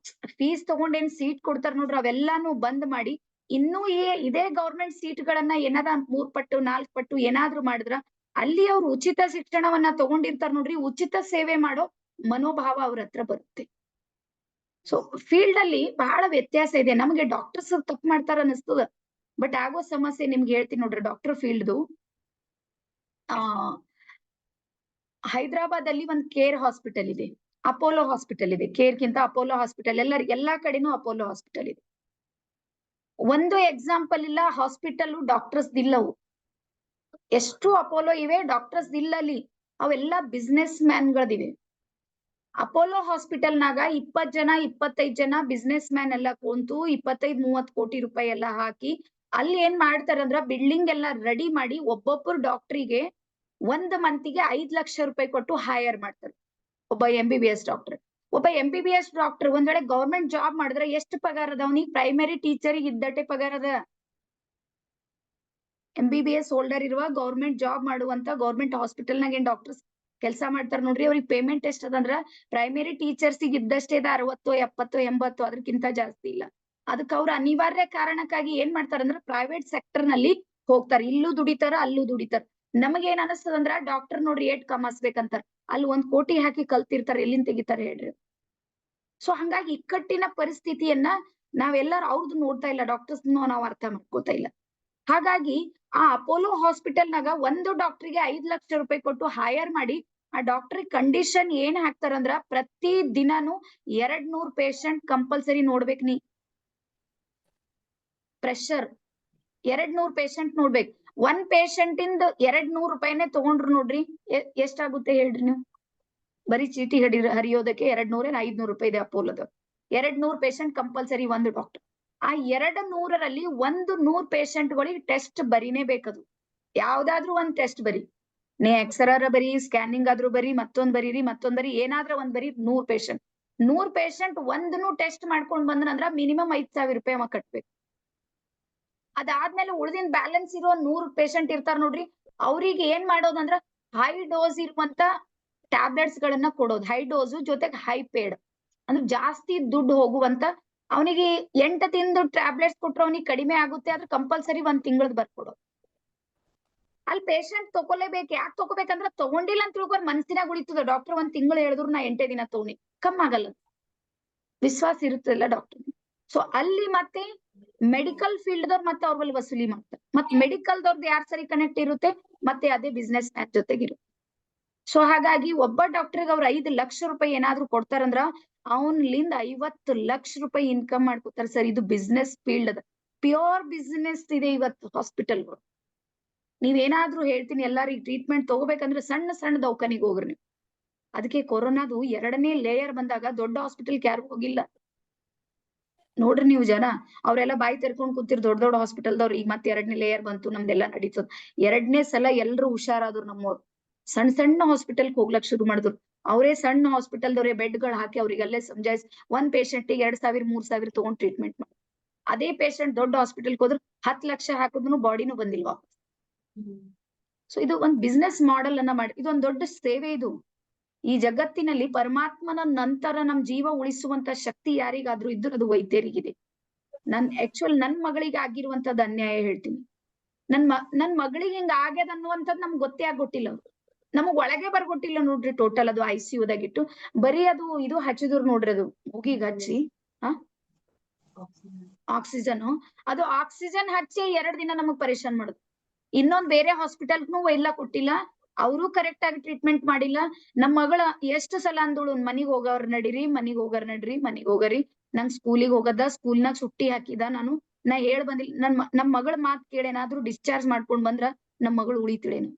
ಫೀಸ್ ತಗೊಂಡೇನ್ ಸೀಟ್ ಕೊಡ್ತಾರ ನೋಡ್ರಿ, ಅವೆಲ್ಲಾನು ಬಂದ್ ಮಾಡಿ ಇನ್ನೂ ಇದೇ ಗೌರ್ಮೆಂಟ್ ಸೀಟ್ ಗಳನ್ನ ಏನಾರ 3 ಪಟ್ಟು 4 ಪಟ್ಟು ಏನಾದ್ರು ಮಾಡಿದ್ರ, ಅಲ್ಲಿ ಅವ್ರು ಉಚಿತ ಶಿಕ್ಷಣವನ್ನ ತಗೊಂಡಿರ್ತಾರ ನೋಡ್ರಿ, ಉಚಿತ ಸೇವೆ ಮಾಡೋ ಮನೋಭಾವ ಅವ್ರ ಹತ್ರ ಬರುತ್ತೆ. ಸೊ ಫೀಲ್ಡ್ ಅಲ್ಲಿ ಬಹಳ ವ್ಯತ್ಯಾಸ ಇದೆ. ನಮ್ಗೆ ಡಾಕ್ಟರ್ಸ್ ತಪ್ಪು ಮಾಡ್ತಾರ ಅನಿಸ್ತದ, ಬಟ್ ಆಗೋ ಸಮಸ್ಯೆ ನಿಮ್ಗೆ ಹೇಳ್ತೀನಿ ನೋಡ್ರಿ. ಡಾಕ್ಟರ್ ಫೀಲ್ಡ್ದು ಹೈದರಾಬಾದ್ ಅಲ್ಲಿ ಒಂದ್ ಕೇರ್ ಹಾಸ್ಪಿಟಲ್ ಇದೆ, ಅಪೋಲೋ ಹಾಸ್ಪಿಟಲ್ ಇದೆ. ಕೇರ್ಗಿಂತ ಅಪೋಲೋ ಹಾಸ್ಪಿಟಲ್, ಎಲ್ಲಾ ಕಡೆನೂ ಅಪೋಲೋ ಹಾಸ್ಪಿಟಲ್ ಇದೆ. ಒಂದು ಎಕ್ಸಾಂಪಲ್ ಇಲ್ಲ ಹಾಸ್ಪಿಟಲ್ ಡಾಕ್ಟರ್ಸ್ ಇಲ್ಲವು. ಎಷ್ಟು ಅಪೋಲೋ ಇವೆ, ಡಾಕ್ಟರ್ಸ್ ಇಲ್ಲ ಅಲ್ಲಿ. ಅವೆಲ್ಲಾ ಬಿಸ್ನೆಸ್ ಮ್ಯಾನ್ಗಳದಿವೆ. ಅಪೋಲೋ ಹಾಸ್ಪಿಟಲ್ನಾಗ 20 ಜನ 25 ಜನ ಬಿಸ್ನೆಸ್ ಮ್ಯಾನ್ ಎಲ್ಲ ಕುಂತು 25-30 ಕೋಟಿ ರೂಪಾಯಿ ಎಲ್ಲ ಹಾಕಿ ಅಲ್ಲಿ ಏನ್ ಮಾಡ್ತಾರಂದ್ರ, ಬಿಲ್ಡಿಂಗ್ ಎಲ್ಲ ರೆಡಿ ಮಾಡಿ ಒಬ್ಬೊಬ್ಬರು ಡಾಕ್ಟರಿಗೆ 1 ಮಂತಿಗೆ 5 ಲಕ್ಷ ರೂಪಾಯಿ ಕೊಟ್ಟು ಹೈಯರ್ ಮಾಡ್ತಾರೆ. ಒಬ್ಬ MBBS ಡಾಕ್ಟರ್. ಒಬ್ಬ MBBS ಡಾಕ್ಟರ್ ಒಂದ್ ವೇಳೆ ಗೌರ್ಮೆಂಟ್ ಜಾಬ್ ಮಾಡಿದ್ರೆ ಎಷ್ಟು ಪಗಾರ ಅದ ಅವನಿಗೆ? ಪ್ರೈಮರಿ ಟೀಚರಿಗೆ ಇದ್ದಟ್ಟೆ ಪಗಾರ ಅದ. MBBS ಹೋಲ್ಡರ್ ಇರುವ ಗೌರ್ಮೆಂಟ್ ಜಾಬ್ ಮಾಡುವಂತ ಗೌರ್ಮೆಂಟ್ ಹಾಸ್ಪಿಟಲ್ನಾಗ ಏನ್ ಡಾಕ್ಟರ್ಸ್ ಕೆಲಸ ಮಾಡ್ತಾರ ನೋಡ್ರಿ, ಅವ್ರಿಗೆ ಪೇಮೆಂಟ್ ಎಷ್ಟ್ ಅದಂದ್ರ ಪ್ರೈಮರಿ ಟೀಚರ್ಸಿಗೆ ಇದ್ದಷ್ಟೇ ಅದ, 60, 70, 80, ಅದಕ್ಕಿಂತ ಜಾಸ್ತಿ ಇಲ್ಲ. ಅದಕ್ಕೆ ಅವ್ರ ಅನಿವಾರ್ಯ ಕಾರಣಕ್ಕಾಗಿ ಏನ್ ಮಾಡ್ತಾರಂದ್ರ ಪ್ರೈವೇಟ್ ಸೆಕ್ಟರ್ ನಲ್ಲಿ ಹೋಗ್ತಾರ. ಇಲ್ಲೂ ದುಡಿತಾರ, ಅಲ್ಲೂ ದುಡಿತಾರ. ನಮಗೇನ್ ಅನಸ್ತದಂದ್ರ, ಡಾಕ್ಟರ್ ನೋಡ್ರಿ ಏಟ್ ಕಮಾಸ್ಬೇಕಂತಾರ, ಅಲ್ಲಿ 1 ಕೋಟಿ ಹಾಕಿ ಕಲ್ತಿರ್ತಾರ, ಎಲ್ಲಿಂದ ತೆಗಿತಾರ ಹೇಳ್ರಿ? ಸೊ ಹಂಗಾಗಿ ಇಕ್ಕಟ್ಟಿನ ಪರಿಸ್ಥಿತಿಯನ್ನ ನಾವೆಲ್ಲರೂ ಅವ್ರದ್ದು ನೋಡ್ತಾ ಇಲ್ಲ, ಡಾಕ್ಟರ್ಸ್ ನಾವ್ ಅರ್ಥ ಮಾಡ್ಕೋತಾ ಇಲ್ಲ. ಹಾಗಾಗಿ ಆ ಅಪೋಲೋ ಹಾಸ್ಪಿಟಲ್ನಾಗ ಒಂದು ಡಾಕ್ಟರ್ಗೆ 5 ಲಕ್ಷ ರೂಪಾಯಿ ಕೊಟ್ಟು ಹೈಯರ್ ಮಾಡಿ, ಆ ಡಾಕ್ಟರ್ ಕಂಡೀಷನ್ ಏನ್ ಹಾಕ್ತಾರಂದ್ರ, ಪ್ರತಿ ದಿನಾನು 200 ಪೇಷಂಟ್ ಕಂಪಲ್ಸರಿ ನೋಡ್ಬೇಕ್ ನೀ. ಪ್ರೆಷರ್ 200 ಪೇಷಂಟ್ ನೋಡ್ಬೇಕು. 1 ಪೇಷಂಟ್ ಇಂದ 200 ರೂಪಾಯಿನೇ ತಗೊಂಡ್ರು ನೋಡ್ರಿ, ಎಷ್ಟಾಗುತ್ತೆ ಹೇಳ್ರಿ ನೀವು? ಬರೀ ಚೀಟಿ ಹರಿಯೋದಕ್ಕೆ 200 500 ರೂಪಾಯಿ ಇದೆ ಅಪೋಲೋದ. 200 ಪೇಷಂಟ್ ಕಂಪಲ್ಸರಿ ಒಂದು ಡಾಕ್ಟರ್. ಆ 200ರಲ್ಲಿ 100 ಪೇಷಂಟ್ಗಳಿಗೆ ಟೆಸ್ಟ್ ಬರೀನೇ ಬೇಕದು. ಯಾವ್ದಾದ್ರು ಒಂದ್ ಟೆಸ್ಟ್ ಬರಿ, ನೀ ಎಕ್ಸ್ರಾರ ಬರಿ, ಸ್ಕ್ಯಾನಿಂಗ್ ಆದ್ರೂ ಬರಿ, ಮತ್ತೊಂದ್ ಬರಿ, ಏನಾದ್ರೂ ಒಂದ್ ಬರಿ. 100 ಪೇಷಂಟ್ ಒಂದನ್ನು ಟೆಸ್ಟ್ ಮಾಡ್ಕೊಂಡ್ ಬಂದ್ರಂದ್ರ ಮಿನಿಮಮ್ 5,000 ರೂಪಾಯಿ ಅವ ಕಟ್ಬೇಕು. ಅದಾದ್ಮೇಲೆ ಉಳಿದಿನ ಬ್ಯಾಲೆನ್ಸ್ ಇರೋ 100 ಪೇಷಂಟ್ ಇರ್ತಾರ ನೋಡ್ರಿ, ಅವ್ರಿಗೆ ಏನ್ ಮಾಡೋದಂದ್ರ ಹೈ ಡೋಸ್ ಇರುವಂತ ಟ್ಯಾಬ್ಲೆಟ್ಸ್ ಗಳನ್ನ ಕೊಡೋದು. ಹೈ ಡೋಸು ಜೊತೆಗೆ ಹೈ ಪೇಡ್, ಅಂದ್ರೆ ಜಾಸ್ತಿ ದುಡ್ಡು ಹೋಗುವಂತ. ಅವನಿಗೆ 8 ತಿಂದು ಟ್ಯಾಬ್ಲೆಟ್ಸ್ ಕೊಟ್ರೆ ಅವನಿಗೆ ಕಡಿಮೆ ಆಗುತ್ತೆ, ಆದ್ರೆ ಕಂಪಲ್ಸರಿ 1 ತಿಂಗಳದ್ ಬರ್ಕೊಡೋದು. ಅಲ್ಲಿ ಪೇಷಂಟ್ ತಗೊಲೇಬೇಕು. ಯಾಕೆ ತಗೋಬೇಕಂದ್ರ ತಗೊಂಡಿಲ್ಲ ಅಂತ ತಿಳ್ಕೊಂಡ್ ಮನ್ಸಿನಾಗ ಉಳಿತದ. ಡಾಕ್ಟರ್ 1 ತಿಂಗಳು ಹೇಳಿದ್ರು ನಾ 8 ದಿನ ತಗೊಂಡಿ, ಕಮ್ಮಿ ಆಗಲ್ಲ, ವಿಶ್ವಾಸ ಇರುತ್ತಲ್ಲ ಡಾಕ್ಟರ್. ಸೊ ಅಲ್ಲಿ ಮತ್ತೆ ಮೆಡಿಕಲ್ ಫೀಲ್ಡ್ ದವ್ರು ಮತ್ತೆ ಅವ್ರ ಬಳಿ ವಸೂಲಿ ಮಾಡ್ತಾರೆ. ಮತ್ ಮೆಡಿಕಲ್ ದವ್ರದ್ದು ಯಾರ್ ಸರಿ ಕನೆಕ್ಟ್ ಇರುತ್ತೆ, ಮತ್ತೆ ಅದೇ ಬಿಸ್ನೆಸ್ ಮ್ಯಾನ್ ಜೊತೆಗಿರುತ್ತೆ. ಸೊ ಹಾಗಾಗಿ ಒಬ್ಬ ಡಾಕ್ಟರ್ಗೆ ಅವ್ರು 5 ಲಕ್ಷ ರೂಪಾಯಿ ಏನಾದ್ರು ಕೊಡ್ತಾರಂದ್ರ ಅವನ್ಲಿಂದ 50 ಲಕ್ಷ ರೂಪಾಯಿ ಇನ್ಕಮ್ ಮಾಡ್ಕೋತಾರ ಸರ್. ಇದು ಬಿಸ್ನೆಸ್ ಫೀಲ್ಡ್ ಅದ, ಪ್ಯೂರ್ ಬಿಸ್ನೆಸ್ ಇದೆ ಇವತ್ತು ಹಾಸ್ಪಿಟಲ್ಗಳು. ನೀವೇನಾದ್ರೂ ಹೇಳ್ತೀನಿ, ಎಲ್ಲಾರಿಗೂ ಟ್ರೀಟ್ಮೆಂಟ್ ತಗೋಬೇಕಂದ್ರೆ ಸಣ್ಣ ದವಾಖಾನಿಗೆ ಹೋಗ್ರಿ ನೀವು. ಅದಕ್ಕೆ ಕೊರೋನಾದು 2ನೇ ಲೇಯರ್ ಬಂದಾಗ ದೊಡ್ಡ ಹಾಸ್ಪಿಟಲ್ ಯಾರು ಹೋಗಿಲ್ಲ. ನೋಡ್ರಿ ನೀವು ಜನ ಅವ್ರೆಲ್ಲ ಬಾಯಿ ತೆರ್ಕೊಂಡ್ ಕೂತಿರ್ ದೊಡ್ಡ ದೊಡ್ಡ ಹಾಸ್ಪಿಟಲ್ದವ್ರು. ಈಗ ಮತ್ತೆ 2ನೇ ಲೇಯರ್ ಬಂತು, ನಮ್ದೆಲ್ಲಾ ನಡೀತದ. 2ನೇ ಸಲ ಎಲ್ರು ಹುಷಾರಾದ್ರು ನಮ್ಮವ್ರು. ಸಣ್ಣ ಸಣ್ಣ ಹಾಸ್ಪಿಟಲ್ ಹೋಗ್ಲಕ್ ಶುರು ಮಾಡಿದ್ರು. ಅವರೇ ಸಣ್ಣ ಹಾಸ್ಪಿಟಲ್ದವ್ರೆ ಬೆಡ್ಗಳು ಹಾಕಿ ಅವ್ರಿಗೆಲ್ಲೇ ಸಮಜಾಯಿಸಿ ಒಂದ್ ಪೇಷಂಟಿಗೆ 2,000 3,000 ತಗೊಂಡ್ ಟ್ರೀಟ್ಮೆಂಟ್ ಮಾಡಿ. ಅದೇ ಪೇಷಂಟ್ ದೊಡ್ಡ ಹಾಸ್ಪಿಟಲ್ಗೆ ಹೋದ್ರು 10 ಲಕ್ಷ ಹಾಕಿದ್ರು ಬಾಡಿನೂ ಬಂದಿಲ್ವಾ. ಸೊ ಇದು ಒಂದ್ ಬಿಸ್ನೆಸ್ ಮಾಡೆಲ್ ಅನ್ನ ಮಾಡಿ, ಇದೊಂದ್ ದೊಡ್ಡ ಸೇವೆ ಇದು. ಈ ಜಗತ್ತಿನಲ್ಲಿ ಪರಮಾತ್ಮನ ನಂತರ ನಮ್ ಜೀವ ಉಳಿಸುವಂತ ಶಕ್ತಿ ಯಾರಿಗಾದ್ರೂ ಇದ್ರು ಅದು ವೈದ್ಯರಿಗಿದೆ. ನನ್ ಮಗಳಿಗೆ ಆಗಿರುವಂತದ್ದು ಅನ್ಯಾಯ ಹೇಳ್ತೀನಿ. ನನ್ ಮಗಳಿಗೆ ಹಿಂಗ ಆಗ್ಯದ ಅನ್ನುವಂಥದ್ದು ನಮ್ಗೆ ಗೊತ್ತೇ ಆಗ್ಗೊಟ್ಟಿಲ್ಲ. ನಮಗ್ ಒಳಗೆ ಬರ್ಗೊಟ್ಟಿಲ್ಲ ನೋಡ್ರಿ. ಟೋಟಲ್ ಅದು ICU-ದಾಗಿಟ್ಟು ಬರೀ ಅದು ಇದು ಹಚ್ಚಿದ್ರು ನೋಡ್ರಿ, ಅದು ಮೂಗಿಗೆ ಹಚ್ಚಿ ಆಕ್ಸಿಜನ್. ಅದು ಆಕ್ಸಿಜನ್ ಹಚ್ಚಿ 2 ದಿನ ನಮಗ್ ಪರೇಶಾನ್ ಮಾಡುದು. ಇನ್ನೊಂದ್ ಬೇರೆ ಹಾಸ್ಪಿಟಲ್ಗೂ ಎಲ್ಲ ಕೊಟ್ಟಿಲ್ಲ, ಅವರು ಕರೆಕ್ಟ್ ಆಗಿ ಟ್ರೀಟ್ಮೆಂಟ್ ಮಾಡಿಲ್ಲ. ನಮ್ ಮಗಳ ಎಷ್ಟು ಸಲ ಅಂದೋಳು, ಮನಿಗ್ ಹೋಗವ್ರ ನಡೀರಿ, ಮನಿಗ್ ಹೋಗರಿ, ನಂಗ್ ಸ್ಕೂಲಿಗೆ ಹೋಗದ, ಸ್ಕೂಲ್ನಾಗ ಸುಟ್ಟಿ ಹಾಕಿದ. ನಾ ಹೇಳ್ ಬಂದಿಲ್ಲ. ನಮ್ ಮಗಳ ಮಾತ್ ಕೇಳೇನಾದ್ರೂ ಡಿಸ್ಚಾರ್ಜ್ ಮಾಡ್ಕೊಂಡ್ ಬಂದ್ರ ನಮ್ ಮಗಳು ಉಳಿತಿಳೇನು.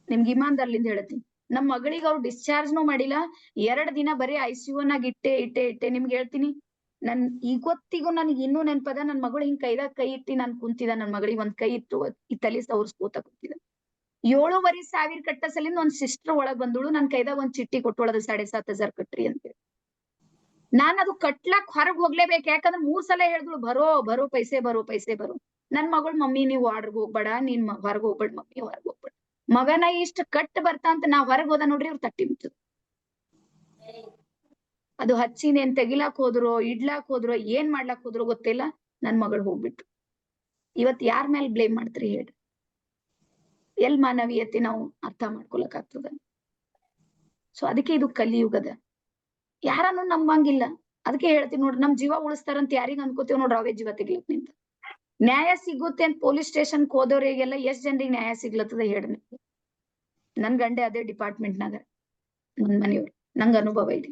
ನಿಮ್ಗೆ ಇಮಾನ್ದಾರ್ಲಿಂದ ಹೇಳ್ತೀನಿ, ನಮ್ ಮಗಳಿಗೆ ಅವ್ರು ಡಿಸ್ಚಾರ್ಜ್ನೂ ಮಾಡಿಲ್ಲ. 2 ದಿನ ಬರೀ ICU-ನಾಗ ಇಟ್ಟೆ. ನಿಮ್ಗೆ ಹೇಳ್ತೀನಿ, ಇವತ್ತಿಗೂ ನನ್ಗೆ ಇನ್ನೂ ನೆನ್ಪದ. ನನ್ ಮಗಳು ಹಿಂಗ್ ಕೈದಾಗ ಕೈ ಇಟ್ಟಿ ನಾನ್ ಕುಂತಿದ. ನನ್ ಮಗಳಿಗೆ ಒಂದ್ ಕೈ ಇಟ್ಟು ಈ ತಲೆ ಸವರ್ಸ್ಕೋತ ಕುಂತಿದ. 7,500 ಕಟ್ಟ ಸಲಿಂದ ಒಂದ್ ಸಿಸ್ಟರ್ ಒಳಗ್ ಬಂದಳು. ನನ್ ಕೈದಾಗ ಒಂದ್ ಚಿಟ್ಟಿ ಕೊಟ್ಟೊಳದ 7,500 ಕಟ್ರಿ ಅಂತೇಳಿ. ನಾನ್ ಅದು ಕಟ್ಲಾಕ್ ಹೊರಗ್ ಹೋಗ್ಲೇಬೇಕು. ಯಾಕಂದ್ರೆ 3 ಸಲ ಹೇಳಿದ್ಳು, ಬರೋ ಪೈಸೆ ಬರೋ. ನನ್ ಮಗಳು, ಮಮ್ಮಿ ನೀವ್ ವಾರ್ಡ್ಗ್ ಹೋಗ್ಬೇಡ, ನೀನ್ ಹೊರಗ್ ಹೋಗ್ಬೇಡ ಮಮ್ಮಿ, ಹೊರಗ್ ಹೋಗ್ಬೇಡ. ಮಗನ ಇಷ್ಟ ಕಟ್ ಬರ್ತಾ ಅಂತ ನಾವ್ ಹೊರಗ್ ಹೋದ ನೋಡ್ರಿ, ಅವ್ರು ತಟ್ಟಿ ಬಿಟ್ಟು ಅದು ಹಚ್ಚಿನೇನ್ ತೆಗಿಲಾಕ್ ಹೋದ್ರು, ಇಡ್ಲಾಕ್ ಹೋದ್ರು, ಏನ್ ಮಾಡ್ಲಾಕ್ ಹೋದ್ರು ಗೊತ್ತಿಲ್ಲ. ನನ್ ಮಗಳು ಹೋಗ್ಬಿಟ್ಟು. ಇವತ್ ಯಾರ ಮೇಲೆ ಬ್ಲೇಮ್ ಮಾಡ್ತೀರಿ ಹೇಳ್ರಿ? ಎಲ್ ಮಾನವೀಯತೆ ನಾವು ಅರ್ಥ ಮಾಡ್ಕೊಳಕ್ ಆಗ್ತದ? ಸೊ ಅದಕ್ಕೆ ಇದು ಕಲಿಯುಗದ. ಯಾರನ್ನು ನಂಬಂಗಿಲ್ಲ. ಅದಕ್ಕೆ ಹೇಳ್ತೀನಿ ನೋಡ್ರಿ, ನಮ್ ಜೀವ ಉಳಿಸ್ತಾರಂತ ಯಾರಿಗ ಅನ್ಕೋತೀವ್ ನೋಡ್ರಿ, ಅವೇ ಜೀವ ತೆಗಿಲಕ್ ನಿಂತ. ನ್ಯಾಯ ಸಿಗುತ್ತೆ ಅಂತ ಪೊಲೀಸ್ ಸ್ಟೇಷನ್ ಹೋದವ್ರಿಗೆಲ್ಲ ಎಷ್ಟ್ ಜನರಿಗೆ ನ್ಯಾಯ ಸಿಗ್ಲತ್ತದ ಹೇಳ್ರಿ. ನನ್ ಗಂಡೆ ಅದೇ ಡಿಪಾರ್ಟ್ಮೆಂಟ್ನಾಗ, ನನ್ ಮನೆಯವ್ರು, ನಂಗ ಅನುಭವ ಇದೆ.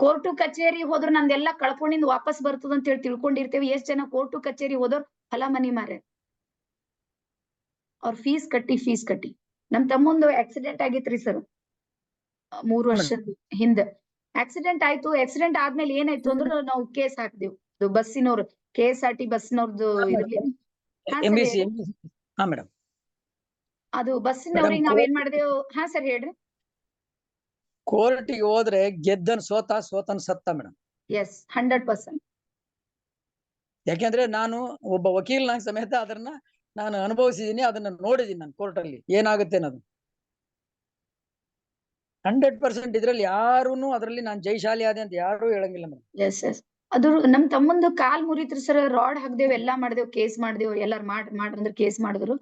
ಕೋರ್ಟು ಕಚೇರಿ ಹೋದ್ರು ನಮ್ದೆಲ್ಲ ಕಳ್ಕೊಂಡಿಂದ ವಾಪಸ್ ಬರ್ತದ ಅಂತ ಹೇಳಿ ತಿಳ್ಕೊಂಡಿರ್ತೇವೆ. ಎಷ್ಟ್ ಜನ ಕೋರ್ಟು ಕಚೇರಿ ಹೋದವ್ರು ಹೊಲ ಮನಿ ಮಾರ, ಅವ್ರ ಫೀಸ್ ಕಟ್ಟಿ. ನಮ್ ತಮ್ಮಂದು ಆಕ್ಸಿಡೆಂಟ್ ಆಗಿತ್ರಿ ಸರ್, 3 ವರ್ಷದ ಹಿಂದ ಆಕ್ಸಿಡೆಂಟ್ ಆಯ್ತು. ಆಕ್ಸಿಡೆಂಟ್ ಆದ್ಮೇಲೆ ಏನಾಯ್ತು ಅಂದ್ರೆ ನಾವು ಕೇಸ್ ಹಾಕ್ದೇವು. ಬಸ್ಸಿನವ್ರು, KSRT ಬಸ್ನವ್ರದ್ದು ಅದು ಬಸ್ಸಿನವ್ರಿಗೆ ನಾವೇನ್ ಮಾಡಿದೆವು. ಹಾ ಸರ್ ಹೇಳ್ರಿ. ಕೋರ್ಟಿಗೆ ಹೋದ್ರೆ ಗೆದ್ದನ್ ಸೋತನ್ ಸತ್ತ ಮೇಡಮ್. ಎಸ್, 100%. ಯಾಕೆಂದ್ರೆ ನಾನು ಒಬ್ಬ ವಕೀಲನಾಗ ಸಮೇತ ಅದನ್ನ ನಾನು ಅನುಭವಿಸಿದೀನಿ, ಅದನ್ನ ನೋಡಿದೀನಿ ನಾನು ಕೋರ್ಟ್ ಅಲ್ಲಿ ಏನಾಗುತ್ತೆ ಅನ್ನೋದು. 100% ಇದ್ರಲ್ಲಿ ಯಾರೂನು ಅದ್ರಲ್ಲಿ ನಾನ್ ಜೈಶಾಲಿ ಆದೆ ಅಂತ ಯಾರು ಹೇಳಂಗಿಲ್ಲ ಮೇಡಮ್. ಎಸ್. ಅದು ನಮ್ ತಮ್ಮಂದು ಕಾಲ್ ಮುರಿತ್ರಿ ಸರ್. ರಾಡ್ ಹಾಕ್ದೇವ್, ಎಲ್ಲಾ ಮಾಡ್ದೇವ್, ಕೇಸ್ ಮಾಡ್ದೇವ್. ಎಲ್ಲಾರು ಮಾಡ್ರಂದ್ರ ಕೇಸ್ ಮಾಡಿದ್ರು.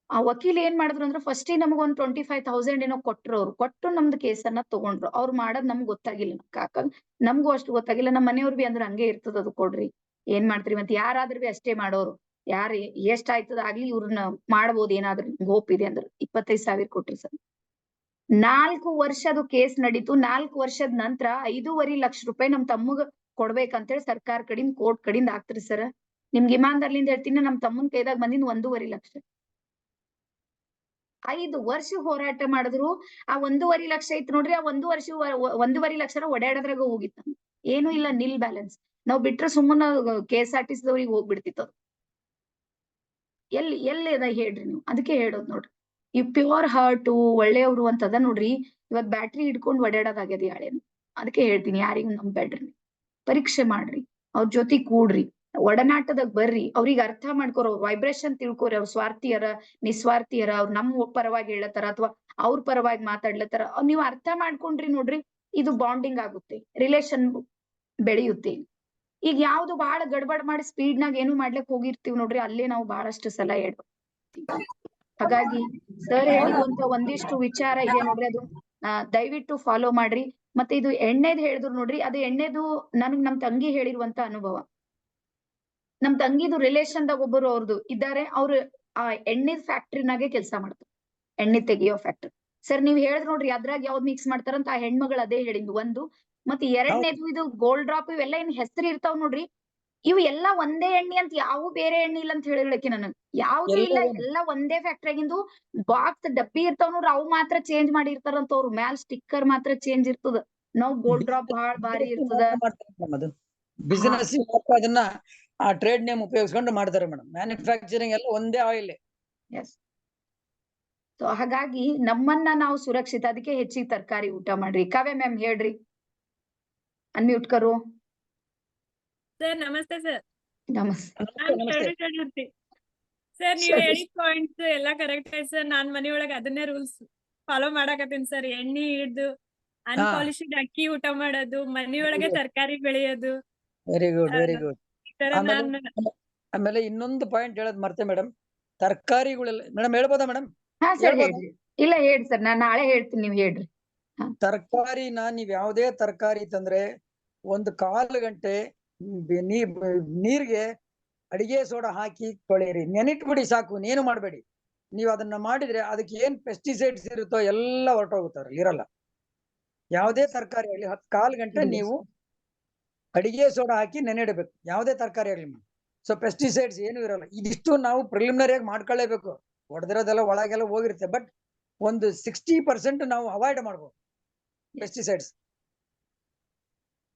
ಆ ವಕೀಲ್ ಏನ್ ಮಾಡಿದ್ರು ಅಂದ್ರೆ ಫಸ್ಟ್ ನಮಗ್ ಒಂದ್ 25,000 ಏನೋ ಕೊಟ್ರು. ಅವ್ರು ಕೊಟ್ಟು ನಮ್ದು ಕೇಸನ್ನ ತಗೊಂಡ್ರು. ಅವ್ರು ಮಾಡೋದ್ ನಮ್ಗ್ ಗೊತ್ತಾಗಿಲ್ಲ. ನಮ್ಗೂ ಅಷ್ಟು ಗೊತ್ತಾಗಿಲ್ಲ. ನಮ್ ಮನೆಯವ್ರು ಬಿ ಅಂದ್ರೆ ಹಂಗೆ ಇರ್ತದ, ಅದು ಕೊಡ್ರಿ ಏನ್ ಮಾಡ್ತೀರಿ ಮತ್ತೆ. ಯಾರಾದ್ರೂ ಬಿ ಅಷ್ಟೇ ಮಾಡೋರು. ಯಾರು ಎಷ್ಟ್ ಆಯ್ತದ ಆಗ್ಲಿ, ಇವ್ರನ್ನ ಮಾಡ್ಬೋದು ಏನಾದ್ರು ಹೋಪ್ ಇದೆ ಅಂದ್ರೆ 25,000 ಕೊಟ್ರಿ ಸರ್. 4 ವರ್ಷದ ಕೇಸ್ ನಡೀತು. 4 ವರ್ಷದ ನಂತರ 5.5 ಲಕ್ಷ ರೂಪಾಯಿ ನಮ್ ತಮ್ಮಗ ಕೊಡ್ಬೇಕಂತೇಳಿ ಸರ್ಕಾರ ಕಡಿಂದ, ಕೋರ್ಟ್ ಕಡಿಂದ ಆಗ್ತ್ರಿ ಸರ್. ನಿಮ್ಗೆ ಇಮಾನ್ದಾರ್ಲಿಂದ ಹೇಳ್ತೀನಿ, ನಮ್ ತಮ್ಮನ್ ಕೈದಾಗ ಬಂದಿದ್ 1.5 ಲಕ್ಷ. 5 ವರ್ಷ ಹೋರಾಟ ಮಾಡಿದ್ರು. ಆ 1.5 ಲಕ್ಷ ಐತ್ ನೋಡ್ರಿ, ಆ 1.5 ಲಕ್ಷ ಓಡಾಡೋದ್ರಾಗ ಹೋಗಿತ್ತು. ಏನು ಇಲ್ಲ, ನಿಲ್ ಬ್ಯಾಲೆನ್ಸ್. ನಾವ್ ಬಿಟ್ರೆ ಸುಮ್ಮನ KSRTC-ದವ್ರಿಗೆ ಹೋಗ್ಬಿಡ್ತಿತ್ತು. ಎಲ್ಲಿ ಅದ ಹೇಳ್ರಿ ನೀವು? ಅದಕ್ಕೆ ಹೇಳೋದ್ ನೋಡ್ರಿ, ಈ ಪ್ಯೂರ್ ಹಾರ್ಟ್ ಒಳ್ಳೆಯವ್ರು ಅಂತದ ನೋಡ್ರಿ. ಇವತ್ ಬ್ಯಾಟ್ರಿ ಹಿಡ್ಕೊಂಡ್ ಓಡಾಡೋದಾಗ್ಯದ ಯಾಳೇನು. ಅದಕ್ಕೆ ಹೇಳ್ತೀನಿ, ಯಾರಿಗೂ ನಂಬ್ಯಾಡ್ರಿ. ಪರೀಕ್ಷೆ ಮಾಡ್ರಿ, ಅವ್ರ ಜೊತೆ ಕೂಡ್ರಿ, ಒಡನಾಟದಾಗ ಬರ್ರಿ, ಅವ್ರಿಗೆ ಅರ್ಥ ಮಾಡ್ಕೋರ, ಅವ್ರ ವೈಬ್ರೇಷನ್ ತಿಳ್ಕೊರಿ. ಅವ್ರ ಸ್ವಾರ್ಥಿಯರ ನಿಸ್ವಾರ್ಥಿಯರ, ಅವ್ರ ನಮ್ಮ ಪರವಾಗಿ ಹೇಳತ್ತಾರ ಅಥವಾ ಅವ್ರ ಪರವಾಗಿ ಮಾತಾಡ್ಲತ್ತಾರ, ನೀವ್ ಅರ್ಥ ಮಾಡ್ಕೊಂಡ್ರಿ ನೋಡ್ರಿ, ಇದು ಬಾಂಡಿಂಗ್ ಆಗುತ್ತೆ, ರಿಲೇಶನ್ ಬೆಳೆಯುತ್ತೆ. ಈಗ ಯಾವ್ದು ಬಹಳ ಗಡ್ಬಡ್ ಮಾಡಿ ಸ್ಪೀಡ್ನಾಗ ಏನು ಮಾಡ್ಲಿಕ್ ಹೋಗಿರ್ತೀವಿ ನೋಡ್ರಿ, ಅಲ್ಲೇ ನಾವು ಬಹಳಷ್ಟು ಸಲ ಹಾಗಾಗಿ ಸರ್ ಹೇಳಿರುವಂತ ಒಂದಿಷ್ಟು ವಿಚಾರ ಇದೆ ನೋಡ್ರಿ, ಅದು ದಯವಿಟ್ಟು ಫಾಲೋ ಮಾಡ್ರಿ. ಮತ್ತೆ ಇದು ಎಣ್ಣೆದ್ ಹೇಳಿದ್ರು ನೋಡ್ರಿ, ಅದು ಎಣ್ಣೆದು ನಮ್ ತಂಗಿ ಹೇಳಿರುವಂತ ಅನುಭವ. ನಮ್ ತಂಗಿದು ರಿಲೇಶನ್ದಾಗ ಒಬ್ಬರು ಅವ್ರದ್ದು ಇದ್ದಾರೆ. ಅವ್ರು ಆ ಎಣ್ಣೆದ್ ಫ್ಯಾಕ್ಟ್ರಿನಾಗೆ ಕೆಲಸ ಮಾಡ್ತಾರೆ, ಎಣ್ಣೆ ತೆಗಿಯೋ ಫ್ಯಾಕ್ಟ್ರಿ. ಸರ್ ನೀವ್ ಹೇಳಿದ್ ನೋಡ್ರಿ, ಅದ್ರಾಗ ಯಾವ್ದ್ ಮಿಕ್ಸ್ ಮಾಡ್ತಾರಂತ, ಆ ಹೆಣ್ಮಗಳು ಅದೇ ಹೇಳಿದ್ದು ಒಂದು. ಮತ್ತೆ 2ನೇದು ಇದು ಗೋಲ್ಡ್ ಡ್ರಾಪ್, ಇವೆಲ್ಲ ಏನ್ ಹೆಸರು ಇರ್ತಾವ್ ನೋಡ್ರಿ, ಇವು ಎಲ್ಲಾ ಒಂದೇ ಎಣ್ಣೆ ಅಂತ, ಯಾವ ಬೇರೆ ಎಣ್ಣೆ ಇಲ್ಲ ಅಂತ ಹೇಳಿಳಕಿ ನನಗ್. ಯಾವ್ದು ಇಲ್ಲ, ಎಲ್ಲಾ ಒಂದೇ ಫ್ಯಾಕ್ಟ್ರಿಯಾಗಿಂದು. ಬಾಕ್ಸ್ ಡಬ್ಬಿ ಇರ್ತಾವ್ ನೋಡ್ರಿ, ಅವು ಮಾತ್ರ ಚೇಂಜ್ ಮಾಡಿರ್ತಾರಂತ ಅವ್ರು. ಮ್ಯಾಲ್ ಸ್ಟಿಕ್ಕರ್ ಮಾತ್ರ ಚೇಂಜ್ ಇರ್ತದ. ನಾವ್ ಗೋಲ್ಡ್ ಡ್ರಾಪ್ ಬಹಳ ಭಾರಿ ಇರ್ತದ. ಬಿಸಿನೆಸ್ ಅದನ್ನ ಆ ಟ್ರೇಡ್ ನೇಮ್ ಉಪಯೋಗಿಸ್ಕೊಂಡು ಮಾಡ್ತಾರೆ ಮೇಡಮ್. ಮ್ಯಾನುಫ್ಯಾಕ್ಚರಿಂಗ್ ಎಲ್ಲ ಒಂದೇ ಆಯಿಲ್. ಎಸ್. ಸೊ ಹಾಗಾಗಿ ನಮ್ಮನ್ನ ನಾವು ಸುರಕ್ಷಿತ, ಅದಕ್ಕೆ ಹೆಚ್ಚಿಗೆ ತರಕಾರಿ ಊಟ ಮಾಡ್ರಿ. ಕಾವ್ಯ ಮ್ಯಾಮ್ ಹೇಳ್ರಿ, ಅನ್ಮ್ಯೂಟ್ ಕರು. ಸರ್ ನಮಸ್ತೆ ಸರ್. ನಮಸ್ತೆ. ನಾನ್ ನಮಸ್ತೆ. ಶರಣಿ ಸರ್, ನೀವ್ ಹೇಳಿದ ಪಾಯಿಂಟ್ಸ್ ಎಲ್ಲಾ ಕರೆಕ್ಟ್ ಐತಿ ಸರ್. ನಾನ್ ಮನಿಯೊಳಗ ಅದನ್ನೇ ರೂಲ್ಸ್ ಫಾಲೋ ಮಾಡಾಕತ್ತೀನಿ ಸರ್. ಎಣ್ಣಿ ಹಿಡ್ದು ಅನ್ಪಾಲಿಶ್ಡ್ ಅಕ್ಕಿ ಊಟ ಮಾಡೋದು, ಮನಿಯೊಳಗೆ ತರಕಾರಿ ಬೆಳೆಯೋದು. Very good, very good. ಈ ತರ ಆಮೇಲೆ ಇನ್ನೊಂದು ಪಾಯಿಂಟ್ ಹೇಳೋದ್ ಮರ್ತೆ ಮೇಡಮ್, ತರಕಾರಿಗಳೆಲ್ಲ ಮೇಡಮ್ ಹೇಳ್ಬೋದಾ ಮೇಡಮ್? ಹಾ ಸರ್ ಹೇಳ್ರಿ. ಇಲ್ಲ ಹೇಳಿ ಸರ್, ನಾನ್ ನಾಳೆ ಹೇಳ್ತೀನಿ, ನೀವ್ ಹೇಳ್ರಿ. ತರಕಾರಿನ ನೀವ್ ಯಾವ್ದೇ ತರಕಾರಿ ತಂದ್ರೆ 1/4 ಗಂಟೆ ನೀರ್ಗೆ ಅಡಿಗೆ ಸೋಡಾ ಹಾಕಿ ತೊಳೆಯಿರಿ. ನೆನಿಟ್ಬಿಡಿ ಸಾಕು, ಏನು ಮಾಡ್ಬೇಡಿ. ನೀವ್ ಅದನ್ನ ಮಾಡಿದ್ರೆ ಅದಕ್ಕೆ ಏನ್ ಪೆಸ್ಟಿಸೈಡ್ಸ್ ಇರುತ್ತೋ ಎಲ್ಲ ಹೊರಟೋಗುತ್ತೆ, ಇರಲ್ಲ. ಯಾವ್ದೇ ತರಕಾರಿ ಆಗ್ಲಿ 1/4 ಗಂಟೆ ನೀವು ಅಡಿಗೆ ಸೋಡಾ ಹಾಕಿ ನೆನೆಡಬೇಕು, ಯಾವ್ದೇ ತರಕಾರಿ ಆಗ್ಲಿ. ಸೊ ಪೆಸ್ಟಿಸೈಡ್ಸ್ ಏನು ಇರಲ್ಲ. ಇದಿಷ್ಟು ನಾವು ಪ್ರಿಲಿಮಿನರಿಯಾಗಿ ಮಾಡ್ಕೊಳ್ಳೇಬೇಕು. ಹೊಡೆದಿರೋದೆಲ್ಲ ಒಳಗೆಲ್ಲ ಹೋಗಿರುತ್ತೆ, ಬಟ್ ಒಂದು 60% ನಾವು ಅವಾಯ್ಡ್ ಮಾಡ್ಬೋದು ಪೆಸ್ಟಿಸೈಡ್ಸ್.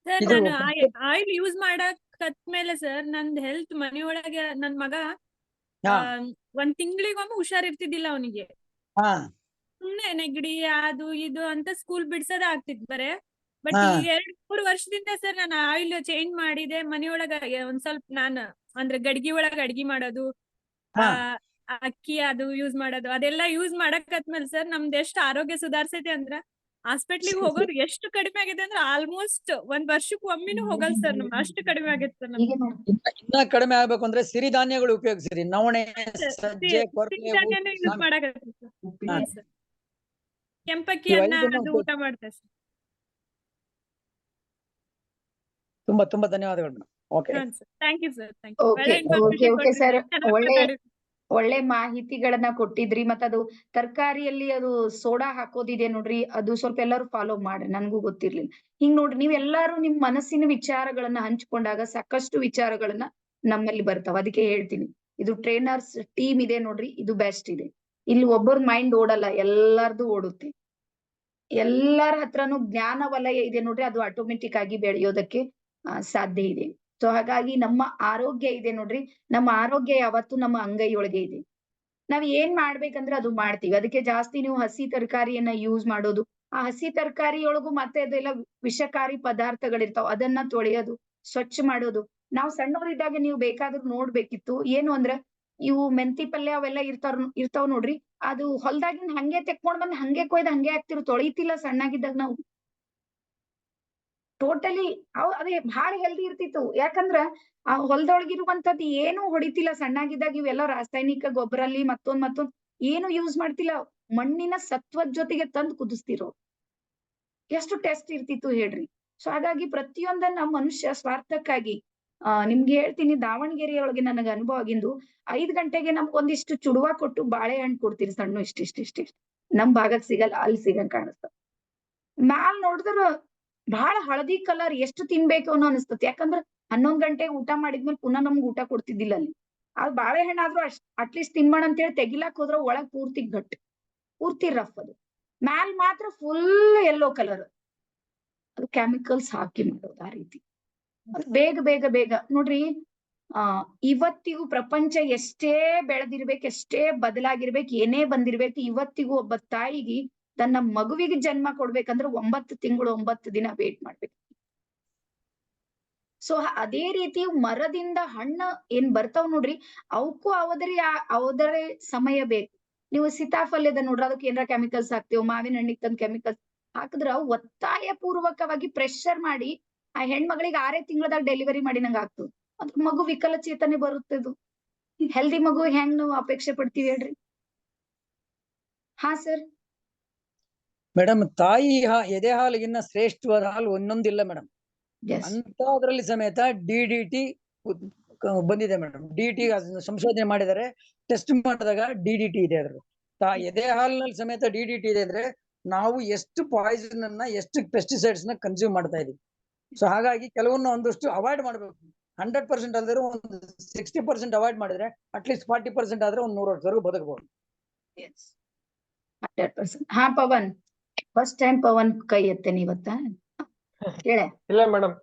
ಸರ್ ನಾನು ಆಯಿಲ್ ಯೂಸ್ ಮಾಡಕತ್ಮೇಲೆ ಸರ್ ನಂದ್ ಹೆಲ್ತ್ ಮನಿಯೊಳಗೆ ನನ್ ಮಗ 1 ತಿಂಗಳಿಗೊಮ್ಮೆ ಹುಷಾರಿರ್ತಿದ್ದಿಲ್ಲ ಅವನಿಗೆ. ಸುಮ್ನೆ ನೆಗಡಿ ಅದು ಇದು ಅಂತ ಸ್ಕೂಲ್ ಬಿಡ್ಸೋದೇ ಆಗ್ತಿತ್ತು ಬರೇ. ಬಟ್ ಈಗ 2-3 ವರ್ಷದಿಂದ ಸರ್ ನಾನು ಆಯಿಲ್ ಚೇಂಜ್ ಮಾಡಿದೆ. ಮನಿಯೊಳಗ ಒಂದ್ ಸ್ವಲ್ಪ ನಾನು ಅಂದ್ರೆ ಗಡ್ಗಿ ಒಳಗ ಅಡ್ಗಿ ಮಾಡೋದು, ಅಕ್ಕಿ ಅದು ಯೂಸ್ ಮಾಡೋದು, ಅದೆಲ್ಲ ಯೂಸ್ ಮಾಡಕತ್ಮೇಲೆ ಸರ್ ನಮ್ದು ಎಷ್ಟು ಆರೋಗ್ಯ ಸುಧಾರ್ಸೈತೆ ಅಂದ್ರ ಹಾಸ್ಪಿಟ್ಲಿಗೆ ಹೋಗೋದು ಎಷ್ಟು ಕಡಿಮೆ ಆಗಿದೆ ಅಂದ್ರೆ ಆಲ್ಮೋಸ್ಟ್ 1 ವರ್ಷಕ್ಕೆ ಒಮ್ಮೆನೂ ಹೋಗಲ್ ಸರ್. ನಮ್ಗೆ ಅಷ್ಟು ಕಡಿಮೆ ಆಗೈತೆ ಸರ್. ಇನ್ನ ಕಡಿಮೆ ಆಗ್ಬೇಕು ಅಂದ್ರೆ ಸಿರಿಧಾನ್ಯಗಳು ಉಪಯೋಗಿಸಿರಿ. ನವಣೆ, ಸಜ್ಜೆ, ಕೊರಲೆ, ಯೂಸ್ ಮಾಡಕತ್ತೀವಿ ಸರ್. ಕೆಂಪಕ್ಕಿ ಅನ್ನ ಅದು ಊಟ ಮಾಡ್ತೇವೆ ಸರ್. ತುಂಬಾ ತುಂಬಾ ಧನ್ಯವಾದಗಳು madam. Okay, thank you sir. Okay sir, ಒಳ್ಳೆ ಮಾಹಿತಿಗಳನ್ನ ಕೊಟ್ಟಿದ್ರಿ. ಮತ್ತ ಅದು ತರಕಾರಿಯಲ್ಲಿ ಅದು ಸೋಡಾ ಹಾಕೋದಿದೆ ನೋಡ್ರಿ, ಅದು ಸ್ವಲ್ಪ ಎಲ್ಲರೂ ಫಾಲೋ ಮಾಡ್ರಿ, ನನ್ಗೂ ಗೊತ್ತಿರ್ಲಿಲ್ಲ. ಹಿಂಗ್ ನೋಡ್ರಿ, ನೀವ್ ಎಲ್ಲಾರು ನಿಮ್ ಮನಸ್ಸಿನ ವಿಚಾರಗಳನ್ನ ಹಂಚ್ಕೊಂಡಾಗ ಸಾಕಷ್ಟು ವಿಚಾರಗಳನ್ನ ನಮ್ಮಲ್ಲಿ ಬರ್ತಾವ. ಅದಕ್ಕೆ ಹೇಳ್ತೀನಿ, ಇದು ಟ್ರೈನರ್ಸ್ ಟೀಮ್ ಇದೆ ನೋಡ್ರಿ, ಇದು ಬೆಸ್ಟ್ ಇದೆ. ಇಲ್ಲಿ ಒಬ್ಬರ ಮೈಂಡ್ ಓಡಲ್ಲ, ಎಲ್ಲಾರ್ದು ಓಡುತ್ತೆ. ಎಲ್ಲಾರ ಹತ್ರನು ಜ್ಞಾನ ವಲಯ ಇದೆ ನೋಡ್ರಿ, ಅದು ಆಟೋಮೆಟಿಕ್ ಆಗಿ ಬೆಳೆಯೋದಕ್ಕೆ ಸಾಧ್ಯ ಇದೆ. ಸೊ ಹಾಗಾಗಿ ನಮ್ಮ ಆರೋಗ್ಯ ಇದೆ ನೋಡ್ರಿ, ನಮ್ಮ ಆರೋಗ್ಯ ಯಾವತ್ತು ನಮ್ಮ ಅಂಗೈಯೊಳಗೆ ಇದೆ. ನಾವ್ ಏನ್ ಮಾಡ್ಬೇಕಂದ್ರೆ ಅದು ಮಾಡ್ತೀವಿ. ಅದಕ್ಕೆ ಜಾಸ್ತಿ ನೀವು ಹಸಿ ತರಕಾರಿಯನ್ನ ಯೂಸ್ ಮಾಡೋದು, ಆ ಹಸಿ ತರಕಾರಿಯೊಳಗು ಮತ್ತೆ ಅದೆಲ್ಲ ವಿಷಕಾರಿ ಪದಾರ್ಥಗಳಿರ್ತಾವ, ಅದನ್ನ ತೊಳೆಯೋದು, ಸ್ವಚ್ಛ ಮಾಡೋದು. ನಾವು ಸಣ್ಣವರಿದ್ದಾಗ ನೀವು ಬೇಕಾದ್ರೂ ನೋಡ್ಬೇಕಿತ್ತು, ಏನು ಅಂದ್ರ ಇವು ಮೆಂತಿ ಪಲ್ಯ ಅವೆಲ್ಲ ಇರ್ತಾವ್ ನೋಡ್ರಿ, ಅದು ಹೊಲ್ದಾಗಿನ ಹಂಗೆ ತೆಕ್ಕೊಂಡ್ ಬಂದ್ ಹಂಗೆ ಕೊಯ್ದು ಹಂಗೆ ಹಾಕ್ತಿರು, ತೊಳಿತಿಲ್ಲ ಸಣ್ಣಾಗಿದ್ದಾಗ ನಾವು. ಟೋಟಲಿ ಅದೇ ಬಹಳ ಹೆಲ್ದಿ ಇರ್ತಿತ್ತು. ಯಾಕಂದ್ರ ಆ ಹೊಲದೊಳಗಿರುವಂತದ್ದು ಏನು ಹೊಡಿತಿಲ್ಲ ಸಣ್ಣಾಗಿದ್ದಾಗ. ಇವೆಲ್ಲ ರಾಸಾಯನಿಕ ಗೊಬ್ಬರಲ್ಲಿ ಮತ್ತೊಂದ್ ಏನು ಯೂಸ್ ಮಾಡ್ತಿಲ್ಲ. ಮಣ್ಣಿನ ಸತ್ವದ ಜೊತೆಗೆ ತಂದು ಕುದಿಸ್ತಿರೋ, ಎಷ್ಟು ಟೆಸ್ಟ್ ಇರ್ತಿತ್ತು ಹೇಳ್ರಿ. ಸೊ ಹಾಗಾಗಿ ಪ್ರತಿಯೊಂದನ್ನ ಮನುಷ್ಯ ಸ್ವಾರ್ಥಕ್ಕಾಗಿ ನಿಮ್ಗೆ ಹೇಳ್ತೀನಿ, ದಾವಣಗೆರೆಯೊಳಗೆ ನನಗ ಅನುಭವ ಆಗಿಂದು, 5 ಗಂಟೆಗೆ ನಮ್ಗೆ ಒಂದಿಷ್ಟು ಚುಡುವ ಕೊಟ್ಟು ಬಾಳೆಹಣ್ಣು ಕೊಡ್ತೀರಿ, ಸಣ್ಣ ಇಷ್ಟಿಷ್ಟು. ನಮ್ ಭಾಗಕ್ ಸಿಗಲ್ಲ, ಅಲ್ಲಿ ಸಿಗಂಗ್ ಕಾಣಿಸ್ತ. ಮ್ಯಾಲ್ ನೋಡಿದ್ರ ಬಹಳ ಹಳದಿ ಕಲರ್, ಎಷ್ಟು ತಿನ್ಬೇಕು ಅನ್ನೋ ಅನಿಸ್ತತಿ. ಯಾಕಂದ್ರ 11 ಗಂಟೆಗೆ ಊಟ ಮಾಡಿದ್ಮೇಲೆ ಪುನಃ ನಮ್ಗೆ ಊಟ ಕೊಡ್ತಿದ್ದಿಲ್ಲ ಅಲ್ಲಿ. ಅದು ಬಾಳೆಹಣ್ಣಾದ್ರೂ ಅಟ್ಲೀಸ್ಟ್ ತಿನ್ಮಾಡ ಅಂತೇಳಿ ತೆಗಿಲಾಕ್ ಹೋದ್ರ ಒಳಗ್ ಪೂರ್ತಿ ಗಟ್ಟಿ, ಪೂರ್ತಿ ರಫ್. ಅದು ಮ್ಯಾಲ್ ಮಾತ್ರ ಫುಲ್ ಯೆಲ್ಲೋ ಕಲರ್. ಅದು ಕೆಮಿಕಲ್ಸ್ ಹಾಕಿ ಮಾಡೋದು ಆ ರೀತಿ. ಅದು ಬೇಗ ನೋಡ್ರಿ, ಇವತ್ತಿಗೂ ಪ್ರಪಂಚ ಎಷ್ಟೇ ಬೆಳೆದಿರ್ಬೇಕು, ಎಷ್ಟೇ ಬದಲಾಗಿರ್ಬೇಕು, ಏನೇ ಬಂದಿರ್ಬೇಕು, ಇವತ್ತಿಗೂ ಒಬ್ಬ ತಾಯಿಗೆ ತನ್ನ ಮಗುವಿಗೆ ಜನ್ಮ ಕೊಡ್ಬೇಕಂದ್ರೆ 9 ತಿಂಗಳು 9 ದಿನ ವೇಟ್ ಮಾಡ್ಬೇಕು. ಸೊ ಅದೇ ರೀತಿ ಮರದಿಂದ ಹಣ್ಣು ಏನ್ ಬರ್ತಾವ್ ನೋಡ್ರಿ, ಅವಕ್ಕೂ ಅವದರೇ ಸಮಯ ಬೇಕು. ನೀವು ಸೀತಾಫಲದ ನೋಡ್ರಿ, ಅದಕ್ಕೆ ಏನಾರ ಕೆಮಿಕಲ್ಸ್ ಹಾಕ್ತೇವೆ. ಮಾವಿನ ಹಣ್ಣಿಗೆ ತಂದ್ ಕೆಮಿಕಲ್ಸ್ ಹಾಕಿದ್ರ ಒತ್ತಾಯ ಪೂರ್ವಕವಾಗಿ ಪ್ರೆಷರ್ ಮಾಡಿ ಆ ಹೆಣ್ಮಗಳಿಗೆ 6 ತಿಂಗಳದಾಗ ಡೆಲಿವರಿ ಮಾಡಿ ನಂಗೆ ಆಗ್ತದೆ. ಅದ್ ಮಗು ವಿಕಲಚೇತನೆ ಬರುತ್ತೆ. ಅದು ಹೆಲ್ದಿ ಮಗು ಹೆಂಗ್ ನಾವು ಅಪೇಕ್ಷೆ ಪಡ್ತೀವಿ ಹೇಳ್ರಿ? ಹಾ ಸರ್. ಮೇಡಮ್, ತಾಯಿ ಎದೆ ಹಾಲಿಗಿನ್ನ ಶ್ರೇಷ್ಠವಾದ ಹಾಲು ಒಂದೊಂದಿಲ್ಲ ಮೇಡಮ್. ಅಂತದ್ರಲ್ಲಿ ಸಮೇತ DDT ಬಂದಿದೆ ಮೇಡಮ್. DDT ಸಂಶೋಧನೆ ಮಾಡಿದರೆ, ಟೆಸ್ಟ್ ಮಾಡಿದಾಗ DDT ಇದೆ. ಅದ್ರ ಎದೆ ಹಾಲಿನಲ್ಲಿ ಸಮೇತ DDT ಇದೆ ಅಂದ್ರೆ ನಾವು ಎಷ್ಟು ಪಾಯ್ಸನ್ ಅನ್ನ, ಎಷ್ಟು ಪೆಸ್ಟಿಸೈಡ್ಸ್ ನ ಕನ್ಸ್ಯೂಮ್ ಮಾಡ್ತಾ ಇದೀವಿ. ಸೊ ಹಾಗಾಗಿ ಕೆಲವನ್ನ ಒಂದಷ್ಟು ಅವಾಯ್ಡ್ ಮಾಡ್ಬೇಕು. 100% ಅಲ್ದಿರೋ ಒಂದು 60% ಅವಾಯ್ಡ್ ಮಾಡಿದ್ರೆ ಅಟ್ಲೀಸ್ಟ್ 40% ಆದ್ರೆ ಒಂದು 100 ವರ್ಷವರೆಗೂ ಬದುಕಬಹುದು. 100%. ಹಾ ಪವನ್, ಫಸ್ಟ್ ಟೈಮ್ ಪವನ್ ಕೈ ಎತ್ತೇನೆ ಇವತ್ತ. ಇಲ್ಲ ಮೇಡಮ್,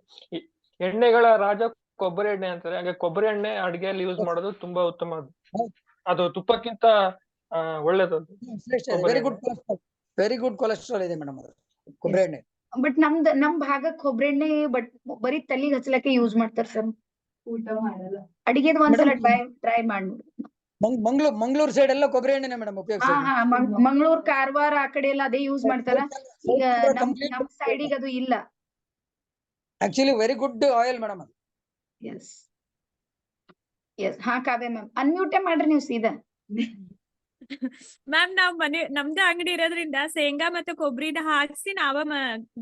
ಎಣ್ಣೆಗಳ ರಾಜ ಕೊಬ್ಬರಿ ಎಣ್ಣೆ ಅಂತಾರೆ. ಹಾಗೆ ಕೊಬ್ಬರಿ ಎಣ್ಣೆ ಅಡಿಗೆಯಲ್ಲಿ ಯೂಸ್ ಮಾಡೋದು ತುಂಬಾ ಉತ್ತಮ. ಅದು ತುಪ್ಪಕ್ಕಿಂತ ಒಳ್ಳೇದದು. Very good cholesterol, very good cholesterol ಇದೆ ಮೇಡಮ್ ಅದು ಕೊಬ್ಬರಿ ಎಣ್ಣೆ. ಬಟ್ ನಮ್ ಭಾಗಕ್ಕೆ ಕೊಬ್ಬರಿ ಎಣ್ಣೆ ಬರೀ ತಲೆಗೆ ಹಚ್ಚಲಕ್ಕೆ ಯೂಸ್ ಮಾಡ್ತಾರ ಸರ್. ಊಟ ಮಾಡಲ್ಲ. ಅಡಿಗೆದ ಒಂದ್ಸಲ ಟ್ರೈ ಮಾಡಿ ನೋಡಿ. ಮಂಗಳೂರು ಸೈಡ್ ಎಲ್ಲ ಕೊಬ್ಬರಿ ಎಣ್ಣೆನೆ ಮೇಡಮ್ ಉಪಯೋಗಿಸೋದು. ಮಂಗಳೂರು ಕಾರವಾರ ಆ ಕಡೆ ಎಲ್ಲ ಅದೇ ಯೂಸ್ ಮಾಡ್ತಾರ. ಈಗ ನಮ್ ಸೈಡಿಗೆ ಅದು ಇಲ್ಲ. Actually very good oil madam ಅದು. ಎಸ್ ಎಸ್ ಹಾ ಕಾವ್ಯ ಮ್ಯಾಮ್ ಅನ್ಮ್ಯೂಟೇ ಮಾಡ್ರಿ ನೀವು ಸೀದಾ. ಮ್ಯಾಮ್ ನಾವ್ ನಮ್ದೇ ಅಂಗಡಿ ಇರೋದ್ರಿಂದ ಶೇಂಗಾ ಮತ್ತೆ ಕೊಬ್ಬರಿನ ಹಾಕ್ಸಿ ನಾವ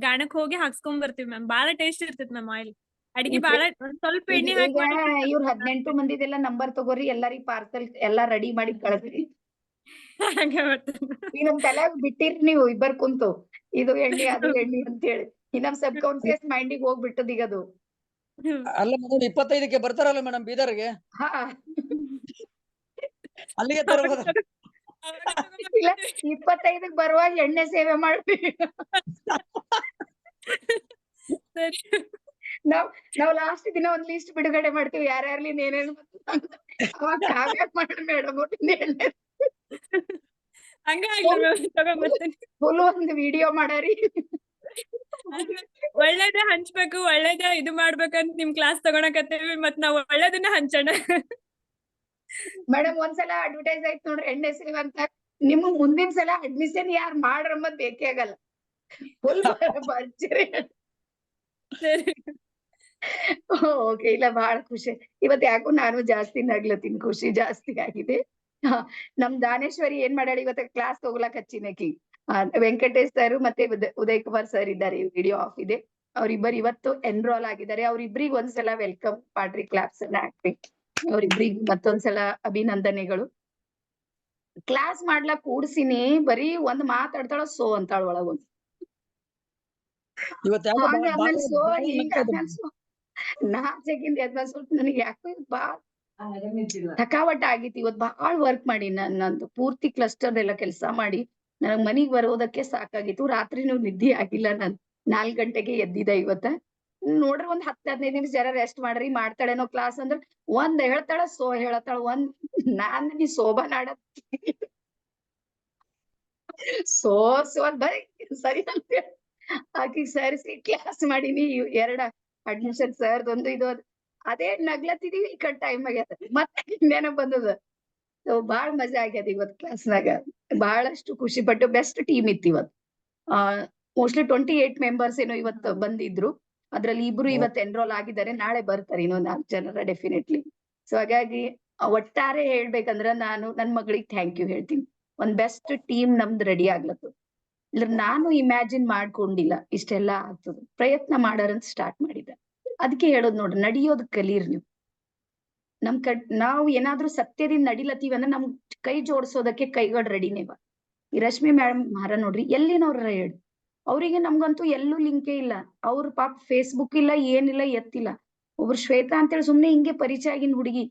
ಗಾಣಕ್ ಹೋಗಿ ಹಾಕ್ಸ್ಕೊಂಡ್ ಬರ್ತೀವಿ ಮ್ಯಾಮ್. ಬಾಳ ಟೇಸ್ಟ್ ಇರ್ತೈತಿ ಮ್ಯಾಮ್ ಆಯಿಲ್. ಅಡಿಗೆ ಬಾಳ ಸ್ವಲ್ಪ ಎಣ್ಣೆ ಹಾಕಿ ಇವ್ರ 18 ಮಂದಿದೆಲ್ಲ ನಂಬರ್ ತಗೋರಿ, ಎಲ್ಲರಿಗ್ ಪಾರ್ಸಲ್ ಎಲ್ಲಾ ರೆಡಿ ಮಾಡಿ ಕಳ್ಸ್ರಿ. ಈಗ ನಮ್ ತಲೆಯಾಗ ಬಿಟ್ಟಿರಿ ನೀವು ಇಬ್ಬರ್ ಕುಂತು ಇದು ಎಣ್ಣೆ ಅದು ಎಣ್ಣೆ ಅಂತ ಹೇಳಿ. ನಮ್ ಸಬ್ ಕಾನ್ಸಿಯಸ್ ಮೈಂಡಿಗೆ ಹೋಗ್ಬಿಟ್ಟದ ಈಗ ಅದು. ಅಲ್ಲ ಮೇಡಮ್ 25ಕ್ಕೆ ಬರ್ತಾರಲ್ಲ ಮೇಡಮ್ ಬೀದರ್ಗೆ, ಹಾ ಅಲ್ಲಿಗೆ ತರಬಹುದು. ಇಲ್ಲ 25ಕ್ಕೆ ಬರುವಾಗ ಎಣ್ಣೆ ಸೇವೆ ಮಾಡ್ತೀವಿ. ನಾವ್ ಲಾಸ್ಟ್ ದಿನ ಒಂದ್ ಲಿಸ್ಟ್ ಬಿಡುಗಡೆ ಮಾಡ್ತೀವಿ, ಯಾರ್ಯಾರ್ಲಿಂದ ಏನೇನು ಅವಾಗ ಕಾವ್ಯ ಮಾಡ್ರಿ ಮೇಡಮ್ ಎಣ್ಣೆ ಫುಲ್ ಒಂದ್ ವಿಡಿಯೋ ಮಾಡಾರಿ. ಒಳ್ಳೇದೇ ಹಂಚ್ಬೇಕು, ಒಳ್ಳೇದೇ ಇದು ಮಾಡ್ಬೇಕಂತ ನಿಮ್ ಕ್ಲಾಸ್ ತಗೊಳಕತ್ತೇವಿ, ಮತ್ ನಾವ್ ಒಳ್ಳೇದನ್ನ ಹಂಚೋಣ. ಮೇಡಮ್ ಒಂದ್ಸಲ ಅಡ್ವರ್ಟೈಸ್ ಆಯ್ತು ನೋಡ್ರಿ ಎಣ್ಣೆ ಸೇವೆ ಅಂತ, ನಿಮ್ ಮುಂದಿನ ಸಲ ಅಡ್ಮಿಷನ್ ಯಾರು ಮಾಡ್ರಂಬದ್ ಬೇಕೇ ಆಗಲ್ಲ. ಫುಲ್ ಭರ್ಜರಿ. ಓಕೆ ಇಲ್ಲ ಬಹಳ ಖುಷಿ ಇವತ್. ಯಾಕೋ ನಾನು ಜಾಸ್ತಿ ನಗ್ಲತ್ತೀನಿ, ಖುಷಿ ಜಾಸ್ತಿ ಆಗಿದೆ. ನಮ್ ದಾನೇಶ್ವರಿ ಏನ್ ಮಾಡ್ಯಾಳ ಇವತ್ತ ಕ್ಲಾಸ್ ತಗೊಳಕ್ ಹಚ್ಚಿನಕಿ. ವೆಂಕಟೇಶ್ ಸರ್ ಮತ್ತೆ ಉದಯ್ ಕುಮಾರ್ ಸರ್ ಇದ್ದಾರೆ, ವಿಡಿಯೋ ಆಫ್ ಇದೆ. ಅವ್ರಿಬ್ಬರು ಇವತ್ತು ಎನ್ರೋಲ್ ಆಗಿದ್ದಾರೆ. ಅವ್ರಿಬ್ರಿಗೆ ಒಂದ್ಸಲ ವೆಲ್ಕಮ್ ಮಾಡ್ರಿ, ಕ್ಲಾಪ್ಸ್ ಅನ್ನ ಹಾಕ್ರಿ. ಅವ್ರಿಬ್ರಿಗೆ ಮತ್ತೊಂದ್ಸಲ ಅಭಿನಂದನೆಗಳು. ಕ್ಲಾಸ್ ಮಾಡ್ಲಾಕ್ ಕೂಡ್ಸಿನಿ, ಬರೀ ಒಂದ್ ಮಾತಾಡ್ತಾಳ ಸೋ ಅಂತಾಳ ಒಳಗೊಂದು. ಆಮೇಲೆ ಸೋ ಹಿಂಗ ನಾಚೆಗಿಂದ ಎದ್ಮೇಲೆ ಸ್ವಲ್ಪ ನನಗೆ ಯಾಕೋ ಬಾಳ ಥಕಾವಟ್ ಆಗಿತ್ತು. ಇವತ್ ಬಾಳ ವರ್ಕ್ ಮಾಡಿ ನಂದು ಪೂರ್ತಿ ಕ್ಲಸ್ಟರ್ ಎಲ್ಲ ಕೆಲಸ ಮಾಡಿ ನನಗ್ ಮನಿಗ್ ಬರೋದಕ್ಕೆ ಸಾಕಾಗಿತ್ತು. ರಾತ್ರಿ ನಿದ್ದೆ ಆಗಿಲ್ಲ. ನಾನ್ 4 ಗಂಟೆಗೆ ಎದ್ದಿದ್ದೆ ಇವತ್ತ. ನೋಡ್ರಿ ಒಂದ್ 10-15 ನಿಮಿಷ ಜರ ರೆಸ್ಟ್ ಮಾಡ್ರಿ, ಮಾಡ್ತಾಳೇನೋ ಕ್ಲಾಸ್ ಅಂದ್ರೆ ಒಂದ್ ಹೇಳ್ತಾಳ ಸೋ ಹೇಳ್ತಾಳ. ನಾನ್ ನೀ ಶೋಭಾನಾಡ ಸೋ ಅದ್ ಬರೀ ಸರಿ ಅಂತ ಆಕಿ ಸೇರಿಸಿ ಕ್ಲಾಸ್ ಮಾಡೀನಿ. 2 ಅಡ್ಮಿಷನ್ ಸರ್ದೊಂದು ಇದು ಅದೇ ನಗ್ಲತ್ತಿದೀವಿ. ಈ ಕಡೆ ಟೈಮ್ ಆಗ್ಯದ, ಮತ್ತೆ ಇನ್ನೇನೋ ಬಂದದ. ಬಾಳ್ ಮಜಾ ಆಗ್ಯದ ಇವತ್ ಕ್ಲಾಸ್ನಾಗ. ಬಹಳಷ್ಟು ಖುಷಿ ಪಟ್ಟು ಬೆಸ್ಟ್ ಟೀಮ್ ಇತ್ತು ಇವತ್. ಮೋಸ್ಟ್ಲಿ 28 ಮೆಂಬರ್ಸ್ ಏನೋ ಇವತ್ತು ಬಂದಿದ್ರು. ಅದ್ರಲ್ಲಿ ಇಬ್ರು ಇವತ್ತು ಎನ್ರೋಲ್ ಆಗಿದ್ದಾರೆ, ನಾಳೆ ಬರ್ತಾರೆ ಇನ್ನೊಂದ್ 4 ಜನರ ಡೆಫಿನೆಟ್ಲಿ. ಸೊ ಹಾಗಾಗಿ ಒಟ್ಟಾರೆ ಹೇಳ್ಬೇಕಂದ್ರ ನಾನು ನನ್ ಮಗಳಿಗೆ ಥ್ಯಾಂಕ್ ಯು ಹೇಳ್ತೀನಿ. ಒಂದ್ ಬೆಸ್ಟ್ ಟೀಮ್ ನಮ್ದು ರೆಡಿ ಆಗ್ಲತ್ತು. ಇಲ್ಲ ನಾನು ಇಮ್ಯಾಜಿನ್ ಮಾಡ್ಕೊಂಡಿಲ್ಲ ಇಷ್ಟೆಲ್ಲ ಆಗ್ತದ. ಪ್ರಯತ್ನ ಮಾಡಾರಂತ ಸ್ಟಾರ್ಟ್ ಮಾಡಿದ್ದ. ಅದಕ್ಕೆ ಹೇಳೋದ್ ನೋಡ್ರಿ, ನಡಿಯೋದ್ ಕಲೀರ್ ನೀವು. ನಾವು ಏನಾದ್ರೂ ಸತ್ಯದಿಂದ ನಡಿಲತ್ತೀವಿ ಅಂದ್ರೆ ನಮ್ ಕೈ ಜೋಡಿಸೋದಕ್ಕೆ ಕೈಗಳು ರೆಡಿನೇವ. ಈ ರಶ್ಮಿ ಮೇಡಮ್ ಮಾರ ನೋಡ್ರಿ, ಎಲ್ಲಿನವ್ರ ಹೇಳಿ, ಅವ್ರಿಗೆ ನಮ್ಗಂತೂ ಎಲ್ಲೂ ಲಿಂಕೇ ಇಲ್ಲ. ಅವ್ರ ಪಾಪ ಫೇಸ್ಬುಕ್ ಇಲ್ಲ, ಏನಿಲ್ಲ, ಎತ್ತಿಲ್ಲ. ಒಬ್ರು ಶ್ವೇತಾ ಅಂತೇಳಿ ಸುಮ್ನೆ ಹಿಂಗೆ ಪರಿಚಯ ಆಗಿನ ಹುಡುಗಿ,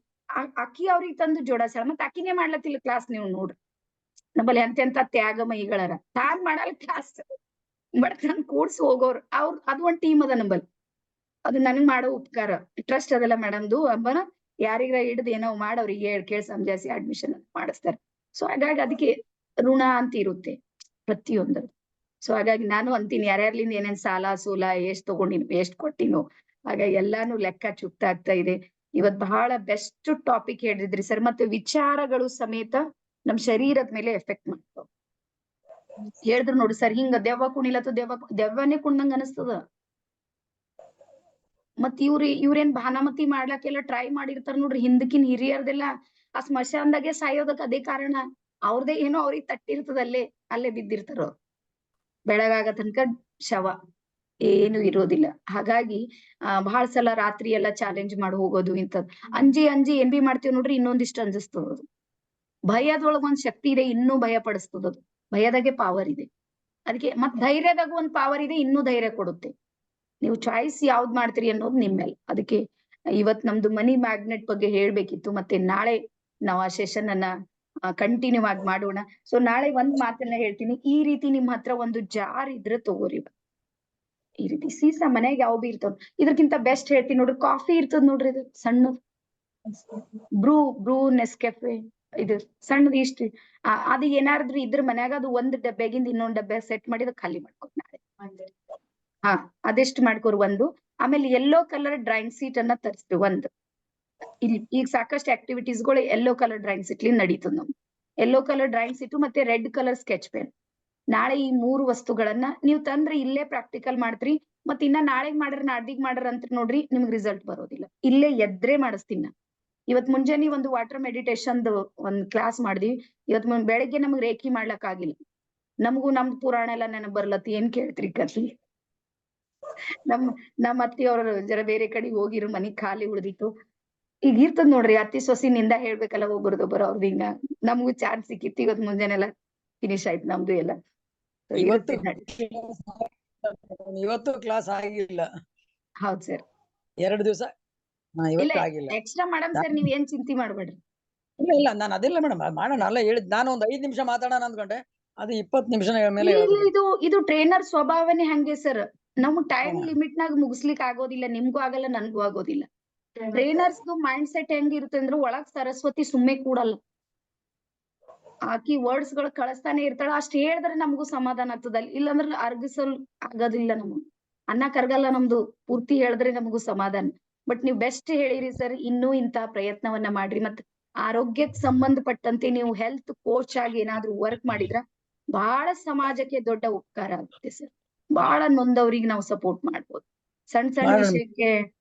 ಅಕ್ಕಿ ಅವ್ರಿಗೆ ತಂದು ಜೋಡಾಸ್ಯಾಳ. ಮತ್ ಅಕ್ಕಿನೇ ಮಾಡ್ಲತ್ತಿಲ್ಲ ಕ್ಲಾಸ್. ನೀವು ನೋಡ್ರಿ ನಮ್ಮಲ್ಲಿ ಎಂತೆಂತ ತ್ಯಾಗಮಯಿಗಳರ ತಾನ್ ಮಾಡಲ್ಲ ಕ್ಲಾಸ್, ಬಟ್ ನನ್ ಕೂಡ್ಸ್ ಹೋಗೋರು ಅವ್ರು. ಅದು ಒಂದ್ ಟೀಮ್ ಅದ ನಂಬಲ್ಲಿ. ಅದು ನನ್ಗ್ ಮಾಡೋ ಉಪಕಾರ. ಟ್ರಸ್ಟ್ ಅದಲ್ಲ ಮೇಡಮ್ದು ಅಂಬನ ಯಾರಿಗಾರ ಹಿಡ್ದು ಏನೋ ಮಾಡೋರಿಗೆ ಕೇಳಿ ಸಮಜಾಯಿಸಿ ಅಡ್ಮಿಷನ್ ಮಾಡಿಸ್ತಾರೆ. ಸೊ ಹಾಗಾಗಿ ಅದಕ್ಕೆ ಋಣ ಅಂತ ಇರುತ್ತೆ ಪ್ರತಿಯೊಂದರ. ಸೊ ಹಾಗಾಗಿ ನಾನು ಅಂತೀನಿ, ಯಾರ್ಯಾರ್ಲಿಂದ ಏನೇನ್ ಸಾಲ ಸೂಲ ಎಷ್ಟ್ ತಗೊಂಡಿನೋ ಎಷ್ಟ್ ಕೊಟ್ಟಿನೋ, ಹಾಗಾಗಿ ಎಲ್ಲಾನು ಲೆಕ್ಕ ಚುಕ್ತ ಆಗ್ತಾ ಇದೆ. ಇವತ್ ಬಹಳ ಬೆಸ್ಟ್ ಟಾಪಿಕ್ ಹೇಳಿದ್ರಿ ಸರ್. ಮತ್ತೆ ವಿಚಾರಗಳು ಸಮೇತ ನಮ್ ಶರೀರದ ಮೇಲೆ ಎಫೆಕ್ಟ್ ಮಾಡ್ತಾವ. ಹೇಳಿದ್ರು ನೋಡಿ ಸರ್, ಹಿಂಗ ದೆವ್ವ ಕುಣಿಲತ್ತು ದೆವ್ವನೇ ಕುಣ್ದಂಗ ಅನಸ್ತದ. ಮತ್ ಇವ್ರೇನ್ ಭಾನಾಮತಿ ಮಾಡ್ಲಾಕೆಲ್ಲ ಟ್ರೈ ಮಾಡಿರ್ತಾರ ನೋಡ್ರಿ. ಹಿಂದಕಿನ್ ಹಿರಿಯರ್ದೆಲ್ಲ ಆ ಸ್ಮಶಾನದಾಗೆ ಸಾಯೋದಕ್ ಅದೇ ಕಾರಣ. ಅವ್ರದೇ ಏನೋ ಅವ್ರಿಗೆ ತಟ್ಟಿರ್ತದ, ಅಲ್ಲೇ ಬಿದ್ದಿರ್ತಾರ. ಬೆಳಗಾಗ ತನಕ ಶವ ಏನು ಇರೋದಿಲ್ಲ. ಹಾಗಾಗಿ ಬಹಳ ಸಲ ರಾತ್ರಿ ಎಲ್ಲ ಚಾಲೆಂಜ್ ಮಾಡಿ ಹೋಗೋದು ಇಂಥದ್. ಅಂಜಿ ಏನ್ ಬಿ ಮಾಡ್ತೀವಿ ನೋಡ್ರಿ, ಇನ್ನೊಂದಿಷ್ಟು ಅಂಜಿಸ್ತದ. ಅದು ಭಯದೊಳಗ ಒಂದ್ ಶಕ್ತಿ ಇದೆ, ಇನ್ನೂ ಭಯ ಪಡಿಸ್ತದದು. ಭಯದಾಗೆ ಪಾವರ್ ಇದೆ. ಅದಕ್ಕೆ ಮತ್ ಧೈರ್ಯದಾಗ ಒಂದ್ ಪಾವರ್ ಇದೆ, ಇನ್ನೂ ಧೈರ್ಯ ಕೊಡುತ್ತೆ. ನೀವು ಚಾಯ್ಸ್ ಯಾವ್ದ್ ಮಾಡ್ತೀರಿ ಅನ್ನೋದು ನಿಮ್ಮೇಲೆ. ಅದಕ್ಕೆ ಇವತ್ ನಮ್ದು ಮನಿ ಮ್ಯಾಗ್ನೆಟ್ ಬಗ್ಗೆ ಹೇಳ್ಬೇಕಿತ್ತು. ಮತ್ತೆ ನಾಳೆ ನಾವು ಆ ಸೆಷನ್ ಅನ್ನ ಕಂಟಿನ್ಯೂ ಆಗಿ ಮಾಡೋಣ. ಸೊ ನಾಳೆ ಒಂದ್ ಮಾತನ್ನ ಹೇಳ್ತೀನಿ, ಈ ರೀತಿ ನಿಮ್ ಹತ್ರ ಒಂದು ಜಾರ್ ಇದ್ರೆ ತಗೋರಿ. ಈ ರೀತಿ ಸೀಸ ಮನ್ಯಾಗ ಯಾವ ಬಿ ಇರ್ತಾವ. ಇದಕ್ಕಿಂತ ಬೆಸ್ಟ್ ಹೇಳ್ತೀನಿ ನೋಡ್ರಿ, ಕಾಫಿ ಇರ್ತದ ನೋಡ್ರಿ, ಇದು ಸಣ್ಣ ಬ್ರೂ ನೆಸ್ಕೆಫೆ, ಇದು ಸಣ್ಣದು ಇಷ್ಟ್ರಿ. ಅದು ಏನಾದ್ರು ಇದ್ರ ಮನ್ಯಾಗ ಅದು ಒಂದ್ ಡಬ್ಬೆಗಿಂದ ಇನ್ನೊಂದ್ ಡಬ್ಬೆ ಸೆಟ್ ಮಾಡಿ ಅದು ಖಾಲಿ ಮಾಡ್ಕೊ ನಾಳೆ. ಹಾ, ಅದೆಷ್ಟು ಮಾಡ್ಕೋರಿ ಒಂದು. ಆಮೇಲೆ ಯೆಲ್ಲೋ ಕಲರ್ ಡ್ರಾಯಿಂಗ್ ಸೀಟ್ ಅನ್ನ ತರಿಸ್ತೀವಿ ಒಂದು. ಇಲ್ಲಿ ಈಗ ಸಾಕಷ್ಟು ಆಕ್ಟಿವಿಟೀಸ್ಗಳು ಯೆಲ್ಲೋ ಕಲರ್ ಡ್ರಾಯಿಂಗ್ ಸೀಟ್ ನಡೀತದ ನಮ್ಗೆ. ಯೆಲ್ಲೋ ಕಲರ್ ಡ್ರಾಯಿಂಗ್ ಸೀಟು ಮತ್ತೆ ರೆಡ್ ಕಲರ್ ಸ್ಕೆಚ್ ಪೆನ್. ನಾಳೆ ಈ 3 ವಸ್ತುಗಳನ್ನ ನೀವು ತಂದ್ರೆ ಇಲ್ಲೇ ಪ್ರಾಕ್ಟಿಕಲ್ ಮಾಡ್ತೀರಿ. ಮತ್ ಇನ್ನ ನಾಳೆಗ್ ಮಾಡ್ರಿ ನಾಡ್ದಿಗ್ ಮಾಡ್ರಿ ಅಂತ ನೋಡ್ರಿ ನಿಮ್ಗ್ ರಿಸಲ್ಟ್ ಬರೋದಿಲ್ಲ. ಇಲ್ಲೇ ಎದ್ರೆ ಮಾಡಿಸ್ತೀನಿ ನಾ. ಇವತ್ ಮುಂಜಾನೆ ಒಂದು ವಾಟರ್ ಮೆಡಿಟೇಷನ್ದು ಒಂದ್ ಕ್ಲಾಸ್ ಮಾಡಿದ್ವಿ. ಇವತ್ ಬೆಳಗ್ಗೆ ನಮ್ಗ್ ರೇಖಿ ಮಾಡ್ಲಕ್ ಆಗಿಲ್ಲ. ನಮಗೂ ನಮ್ದು ಪುರಾಣ ಎಲ್ಲ ನೆನಪ್ ಬರ್ಲತ್ತಿ, ಏನ್ ಕೇಳ್ತ್ರಿ ಕತಿ. ನಮ್ಮ ಅತ್ತಿಯವ್ರ ಜರ ಬೇರೆ ಕಡೆ ಹೋಗಿರು, ಮನಿ ಖಾಲಿ ಉಳ್ದಿತ್ತು. ಈಗ ಇರ್ತದ ನೋಡ್ರಿ, ಅತ್ತಿ ಸೊಸಿನಿಂದ ಹೇಳ್ಬೇಕಲ್ಲ ಒಬ್ಬರದೊಬ್ಬರು ಅವ್ರದ್ದು. ಹಿಂಗ ನಮಗೂ ಚಾನ್ಸ್ ಸಿಕ್ಕಿತ್ತು. ಇವತ್ ಮುಂಜಾನೆ ಎಲ್ಲ ಫಿನಿಶ್ ಆಯ್ತು ನಮ್ದು ಎಲ್ಲ. So ಇವತ್ತು ಇರುತ್ತೆ ನೋಡಿ. ಇವತ್ತು ಕ್ಲಾಸ್ ಆಗಿಲ್ಲ, ಹೌದ್ ಸರ್. 2 ದಿವಸ. ಇಲ್ಲ ಇವತ್ತು ಆಗಿಲ್ಲ. ಎಕ್ಸ್ಟ್ರಾ ಮಾಡಮ್ ಸರ್, ನೀವ್ ಏನ್ ಚಿಂತೆ ಮಾಡ್ಬೇಡ್ರಿ. ಇಲ್ಲ ನಾನು ಅದಿಲ್ಲ ಮೇಡಮ್, ಮಾಡೋಣ. ಅಲ್ಲ ಹೇಳಿದ್ ನಾನು ಒಂದ್ 5 ನಿಮಿಷ ಮಾತಾಡೋಣ ಅಂದ್ಕೊಂಡೆ, ಅದು 20 ನಿಮಿಷ ಮೇಲೆ ಇಲ್ಲ, ಹೇಳ್ಬಿಟ್ರು. ಇದು ಟ್ರೈನರ್ ಸ್ವಭಾವನೇ ಹಂಗೆ ಸರ್. ನಮ್ ಟೈಮ್ ಹಾ. ಲಿಮಿಟ್ ನಾಗ ಮುಗಿಸ್ಲಿಕ್ ಆಗೋದಿಲ್ಲ, ನಿಮ್ಗೂ ಆಗಲ್ಲ ನನ್ಗೂ ಆಗೋದಿಲ್ಲ. ಟ್ರೈನರ್ಸ್ ಮೈಂಡ್ ಸೆಟ್ ಹೆಂಗಿರುತ್ತೆ ಅಂದ್ರೆ ಒಳಗ್ ಸರಸ್ವತಿ ಸುಮ್ಮನೆ ಕೂಡಲ್ಲ. ಆಕಿ ವರ್ಡ್ಸ್ ಗಳು ಕಳಿಸ್ತಾನೆ ಇರ್ತಾಳ. ಅಷ್ಟ್ ಹೇಳಿದ್ರೆ ನಮಗೂ ಸಮಾಧಾನ ಆಗ್ತದ. ಇಲ್ಲಾಂದ್ರೆ ಅರ್ಗಿಸಲ್ ಆಗೋದಿಲ್ಲ ನಮಗ್. ಅನ್ನ ಕರ್ಗಲ್ಲ ನಮ್ದು, ಪೂರ್ತಿ ಹೇಳಿದ್ರೆ ನಮಗೂ ಸಮಾಧಾನ. ಬಟ್ ನೀವ್ ಬೆಸ್ಟ್ ಹೇಳಿರಿ ಸರ್. ಇನ್ನೂ ಇಂತ ಪ್ರಯತ್ನವನ್ನ ಮಾಡ್ರಿ. ಮತ್ ಆರೋಗ್ಯಕ್ಕೆ ಸಂಬಂಧಪಟ್ಟಂತೆ ನೀವು ಹೆಲ್ತ್ ಕೋಚ್ ಆಗಿ ಏನಾದ್ರು ವರ್ಕ್ ಮಾಡಿದ್ರ ಬಹಳ ಸಮಾಜಕ್ಕೆ ದೊಡ್ಡ ಉಪಕಾರ ಆಗುತ್ತೆ ಸರ್. ಬಹಳ ನೊಂದವ್ರಿಗೆ ನಾವು ಸಪೋರ್ಟ್ ಮಾಡ್ಬೋದು. ಸಣ್ಣ ಸಣ್ಣ ಮಾಡೋಣ. ವಿಷಯಕ್ಕೆ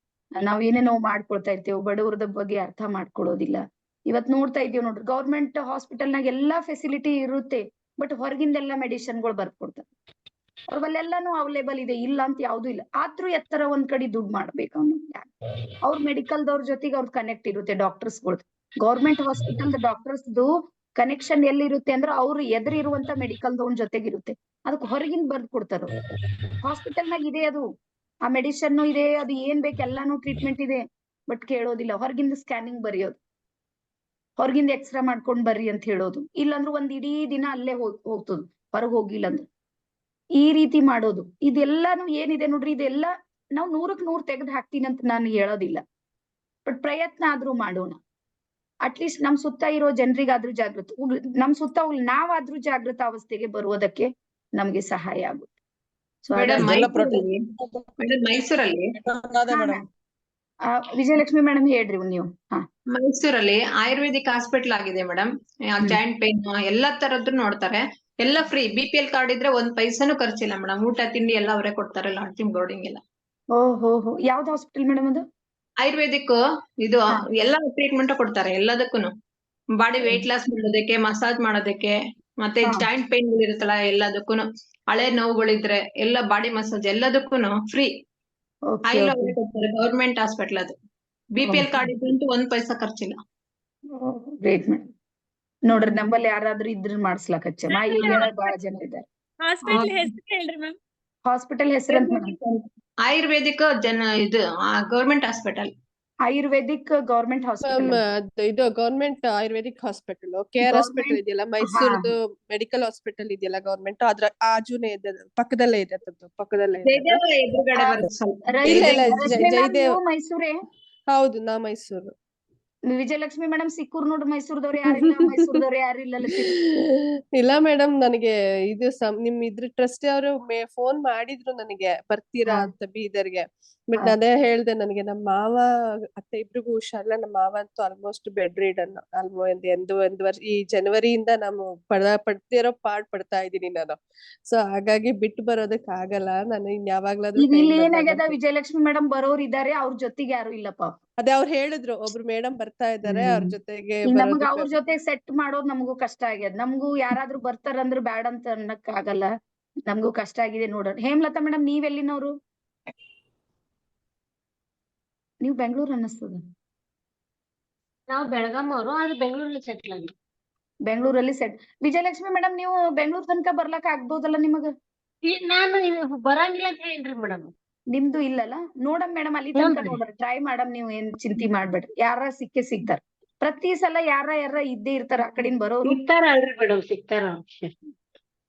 ನಾವ್ ಏನೇನೋ ಮಾಡ್ಕೊಳ್ತಾ ಇರ್ತೇವೆ, ಬಡವರದ ಬಗ್ಗೆ ಅರ್ಥ ಮಾಡ್ಕೊಳ್ಳೋದಿಲ್ಲ. ಇವತ್ ನೋಡ್ತಾ ಇದೀವಿ ನೋಡ್ರಿ, ಗೌರ್ಮೆಂಟ್ ಹಾಸ್ಪಿಟಲ್ನಾಗ ಎಲ್ಲಾ ಫೆಸಿಲಿಟಿ ಇರುತ್ತೆ, ಬಟ್ ಹೊರಗಿಂದೆಲ್ಲಾ ಮೆಡಿಸಿನ್ಗಳು ಬರ್ಕೊಡ್ತಾರೆ. ಅವ್ರಲ್ಲೆಲ್ಲಾನು ಅವೈಲೇಬಲ್ ಇದೆ, ಇಲ್ಲ ಅಂತ ಯಾವ್ದು ಇಲ್ಲ. ಆದ್ರೂ ಎತ್ತರ ಒಂದ್ ಕಡೆ ದುಡ್ಡು ಮಾಡ್ಬೇಕು ಅವ್ನು. ಅವ್ರ ಮೆಡಿಕಲ್ದವ್ರ ಜೊತೆಗೆ ಅವ್ರ ಕನೆಕ್ಟ್ ಇರುತ್ತೆ ಡಾಕ್ಟರ್ಸ್ಗಳ್ದು. ಗೌರ್ಮೆಂಟ್ ಹಾಸ್ಪಿಟಲ್ ಡಾಕ್ಟರ್ಸ್ದು ಕನೆಕ್ಷನ್ ಎಲ್ಲಿರುತ್ತೆ ಅಂದ್ರೆ ಅವ್ರು ಎದುರಿರುವಂತ ಮೆಡಿಕಲ್ದವನ್ ಜೊತೆಗಿರುತ್ತೆ. ಅದಕ್ಕೆ ಹೊರಗಿಂದ ಬರ್ದ್ ಕೊಡ್ತಾರ. ಹಾಸ್ಪಿಟಲ್ನಾಗ ಇದೆ ಅದು, ಆ ಮೆಡಿಸಿನ್ ಇದೆ, ಅದು ಏನ್ ಬೇಕು ಎಲ್ಲಾನು ಟ್ರೀಟ್ಮೆಂಟ್ ಇದೆ. ಬಟ್ ಕೇಳೋದಿಲ್ಲ. ಹೊರಗಿಂದ ಸ್ಕ್ಯಾನಿಂಗ್ ಬರೆಯೋದು, ಹೊರಗಿಂದ ಎಕ್ಸ್ರಾ ಮಾಡ್ಕೊಂಡ್ ಬರ್ರಿ ಅಂತ ಹೇಳೋದು. ಇಲ್ಲಾಂದ್ರೆ ಒಂದ್ ಇಡೀ ದಿನ ಅಲ್ಲೇ ಹೋಗ್ತದ ಹೊರಗ್ ಹೋಗಿಲ್ಲ ಅಂದ್ರೆ. ಈ ರೀತಿ ಮಾಡೋದು ಇದೆಲ್ಲಾನು ಏನಿದೆ ನೋಡ್ರಿ, ಇದೆಲ್ಲ ನಾವ್ 100ಕ್ಕೆ 100 ತೆಗೆದು ಹಾಕ್ತೀನಿ ಅಂತ ನಾನು ಹೇಳೋದಿಲ್ಲ. ಬಟ್ ಪ್ರಯತ್ನ ಆದ್ರೂ ಮಾಡೋಣ. ಅಟ್ಲೀಸ್ಟ್ ನಮ್ ಸುತ್ತ ಇರೋ ಜನರಿಗಾದ್ರೂ ಜಾಗೃತ, ನಮ್ ಸುತ್ತ ನಾವಾದ್ರೂ ಜಾಗೃತ ಅವಸ್ಥೆಗೆ ಬರುವುದಕ್ಕೆ ನಮ್ಗೆ ಸಹಾಯ ಆಗುತ್ತೆ. ಸೊ ಮೇಡಮ್ ಇದೆಲ್ಲ ಮೈಸೂರಲ್ಲಿ ಮೇಡಮ್. ವಿಜಯಲಕ್ಷ್ಮಿ ಮೇಡಮ್ ಹೇಳ್ರಿ ನೀವು. ಮೈಸೂರಲ್ಲಿ ಆಯುರ್ವೇದಿಕ್ ಹಾಸ್ಪಿಟಲ್ ಆಗಿದೆ ಮೇಡಮ್. ಜಾಯಿಂಟ್ ಪೇನ್ ಎಲ್ಲಾ ತರದ್ದು ನೋಡ್ತಾರೆ, ಎಲ್ಲ ಫ್ರೀ. BPL ಕಾರ್ಡ್ ಇದ್ರೆ 1 ಪೈಸಾನು ಖರ್ಚಿಲ್ಲ ಮೇಡಮ್. ಊಟ ತಿಂಡಿ ಎಲ್ಲ ಅವರೇ ಕೊಡ್ತಾರೆ, ಲಾಡ್ಜಿಂಗ್ ಬೋರ್ಡಿಂಗ್ ಎಲ್ಲ. ಓಹೋ, ಯಾವ್ದು ಹಾಸ್ಪಿಟಲ್ ಮೇಡಮ್ ಅದು? ಆಯುರ್ವೇದಿಕ್ ಇದು ಎಲ್ಲಾ ಟ್ರೀಟ್ಮೆಂಟ್ ಕೊಡ್ತಾರೆ ಎಲ್ಲದಕ್ಕೂನು. ಬಾಡಿ weight ಲಾಸ್ ಮಾಡೋದಕ್ಕೆ, ಮಸಾಜ್ ಮಾಡೋದಕ್ಕೆ, ಮತ್ತೆ ಜಾಯಿಂಟ್ ಪೇನ್ ಇರುತ್ತಲ್ಲ ಎಲ್ಲದಕ್ಕೂನು, ಹಳೆ ನೋವುಗಳಿದ್ರೆ ಎಲ್ಲ ಬಾಡಿ ಮಸಾಜ್ ಎಲ್ಲದಕ್ಕೂನು ಫ್ರೀ. ಆಯಿಲ್ ಅವರೇ ಕೊಡ್ತಾರೆ, ಗೌರ್ಮೆಂಟ್ ಹಾಸ್ಪಿಟಲ್ ಅದು. BPL ಕಾರ್ಡ್ ಇದ್ರಂತೂ 1 ಪೈಸಾ ಖರ್ಚಿಲ್ಲ. Great madam. ನೋಡ್ರಿ ನಮ್ಮಲ್ಲಿ ಯಾರಾದ್ರೂ ಇದ್ರ ಮಾಡ್ಸ್ಲಾಕ ಬಹಳ ಜನ ಇದ್ದಾರೆ. ಹಾಸ್ಪಿಟಲ್ ಹೆಸರು ಹೇಳ್ರಿ ಮ್ಯಾಮ್. ಹಾಸ್ಪಿಟಲ್ ಹೆಸರಂತ ಮೇಡಮ್? ಆಯುರ್ವೇದಿಕ್ ಇದು government hospital. Ayurvedic government hospital. ಇದು government ayurvedic hospital. KR hospital ಇದೆಯಲ್ಲ, ಮೈಸೂರ್ದು ಮೆಡಿಕಲ್ ಹಾಸ್ಪಿಟಲ್ ಇದೆಯಲ್ಲ ಗೌರ್ಮೆಂಟ್, ಅದ್ರ ಆಜುನೇ ಇದೆ, ಪಕ್ಕದಲ್ಲೇ ಇದೆ, ಪಕ್ಕದಲ್ಲೇ ಇದೆ. ಎದುರುಗಡೆ ಬರುತ್ತೆ ಸ್ವಲ್ಪ. ಇಲ್ಲ, ಜಯದೇವ್ ಮೈಸೂರೇ. ಹೌದು, ನಾ ಮೈಸೂರು. ವಿಜಯಲಕ್ಷ್ಮಿ ಮೇಡಮ್ ಸಿಕ್ಕೂರ್ ನೋಡ್ರಿ, ಮೈಸೂರ್ದವ್ರು ಯಾರಿಲ್ಲ, ಮೈಸೂರ್ದವ್ರು ಯಾರಿಲ್ಲ. ಇಲ್ಲ ಮೇಡಮ್, ನನಗೆ ಇದು ನಿಮ್ ಇದ್ರ ಟ್ರಸ್ಟ್ ಅವರು ಫೋನ್ ಮಾಡಿದ್ರು ನನಗೆ, ಬರ್ತೀರಾ ಅಂತ ಬೀದರ್ಗೆ. ಬಟ್ ಅದೇ ಹೇಳ್ದೆ, ನನಗೆ ನಮ್ಮ ಮಾವ ಅತ್ತೆ ಇಬ್ರಿಗೂ ಹುಷಾರಿಲ್ಲ. ನಮ್ಮ ಮಾವ ಅಂತೂ ಆಲ್ಮೋಸ್ಟ್ ಬೆಡ್ ರಿಡನ್. ಒಂದು ವರ್ಷ ಈ ಜನವರಿಯಿಂದ ನಾನು ಪಡ್ತಿರೋ ಪಡ್ತಾ ಇದ್ದೀನಿ ನಾನು. ಸೊ ಹಾಗಾಗಿ ಬಿಟ್ಟು ಬರೋದಕ್ ಆಗಲ್ಲ. ನಾನು ಇನ್ಯಾವಾಗ್ಲಾದ್ರೂ ಇಲ್ಲಿ ಏನಾಗ್ಯದ, ವಿಜಯಲಕ್ಷ್ಮಿ ಮೇಡಮ್ ಬರೋರು ಇದಾರೆ, ಅವ್ರ ಜೊತೆಗೆ ಯಾರು ಇಲ್ಲಪ್ಪ. ಅದೇ ಅವ್ರು ಹೇಳಿದ್ರು, ಒಬ್ರು ಮೇಡಮ್ ಬರ್ತಾ ಇದಾರೆ, ಅವ್ರ ಜೊತೆಗೆ ನಮ್ಗ ಅವ್ರ ಜೊತೆ ಸೆಟ್ ಮಾಡೋದು ನಮಗೂ ಕಷ್ಟ ಆಗ್ಯದ. ನಮಗೂ ಯಾರಾದ್ರೂ ಬರ್ತಾರಂದ್ರ ಬ್ಯಾಡ ಅಂತ ಅನ್ನಕ್ ಆಗಲ್ಲ, ನಮಗೂ ಕಷ್ಟ ಆಗಿದೆ ನೋಡೋಣ. ಹೇಮಲತಾ ಮೇಡಮ್ ನೀವೆಲ್ಲಿನವ್ರು? ನೀವು ಬೆಂಗಳೂರು ಅನ್ನಿಸ್ತದ. ನಾವು ಬೆಳಗಾಂ ಅವರು, ಆದ್ರೆ ಬೆಂಗಳೂರಲ್ಲಿ ಸೆಟ್ಲ್ ಆಗಿ. ಬೆಂಗಳೂರಲ್ಲಿ ಸೆಟ್. ವಿಜಯಲಕ್ಷ್ಮಿ ಮೇಡಮ್ ನೀವು ಬೆಂಗಳೂರು ತನಕ ಬರ್ಲಕ್ ಆಗ್ಬೋದಲ್ಲ ನಿಮಗ? ನಾನು ಬರಂಗಿಲ್ಲ ಅಂತ ಹೇಳ್ರಿ ಮೇಡಮ್. ನಿಮ್ದು ಇಲ್ಲಲ್ಲ, ನೋಡಮ್ ಮೇಡಮ್ ಅಲ್ಲಿ ತನಕ ನೋಡ್ರಿ, ಟ್ರೈ ಮಾಡಮ್. ನೀವು ಏನ್ ಚಿಂತೆ ಮಾಡ್ಬೇಡ್ರಿ, ಯಾರ ಸಿಕ್ತಾರ. ಪ್ರತಿ ಸಲ ಯಾರ ಇದ್ದೇ ಇರ್ತಾರ ಆ ಕಡೆಯಿಂದ ಬರೋರು. ಸಿಗ್ತಾರಲ್ರಿ ಮೇಡಮ್, ಸಿಗ್ತಾರ.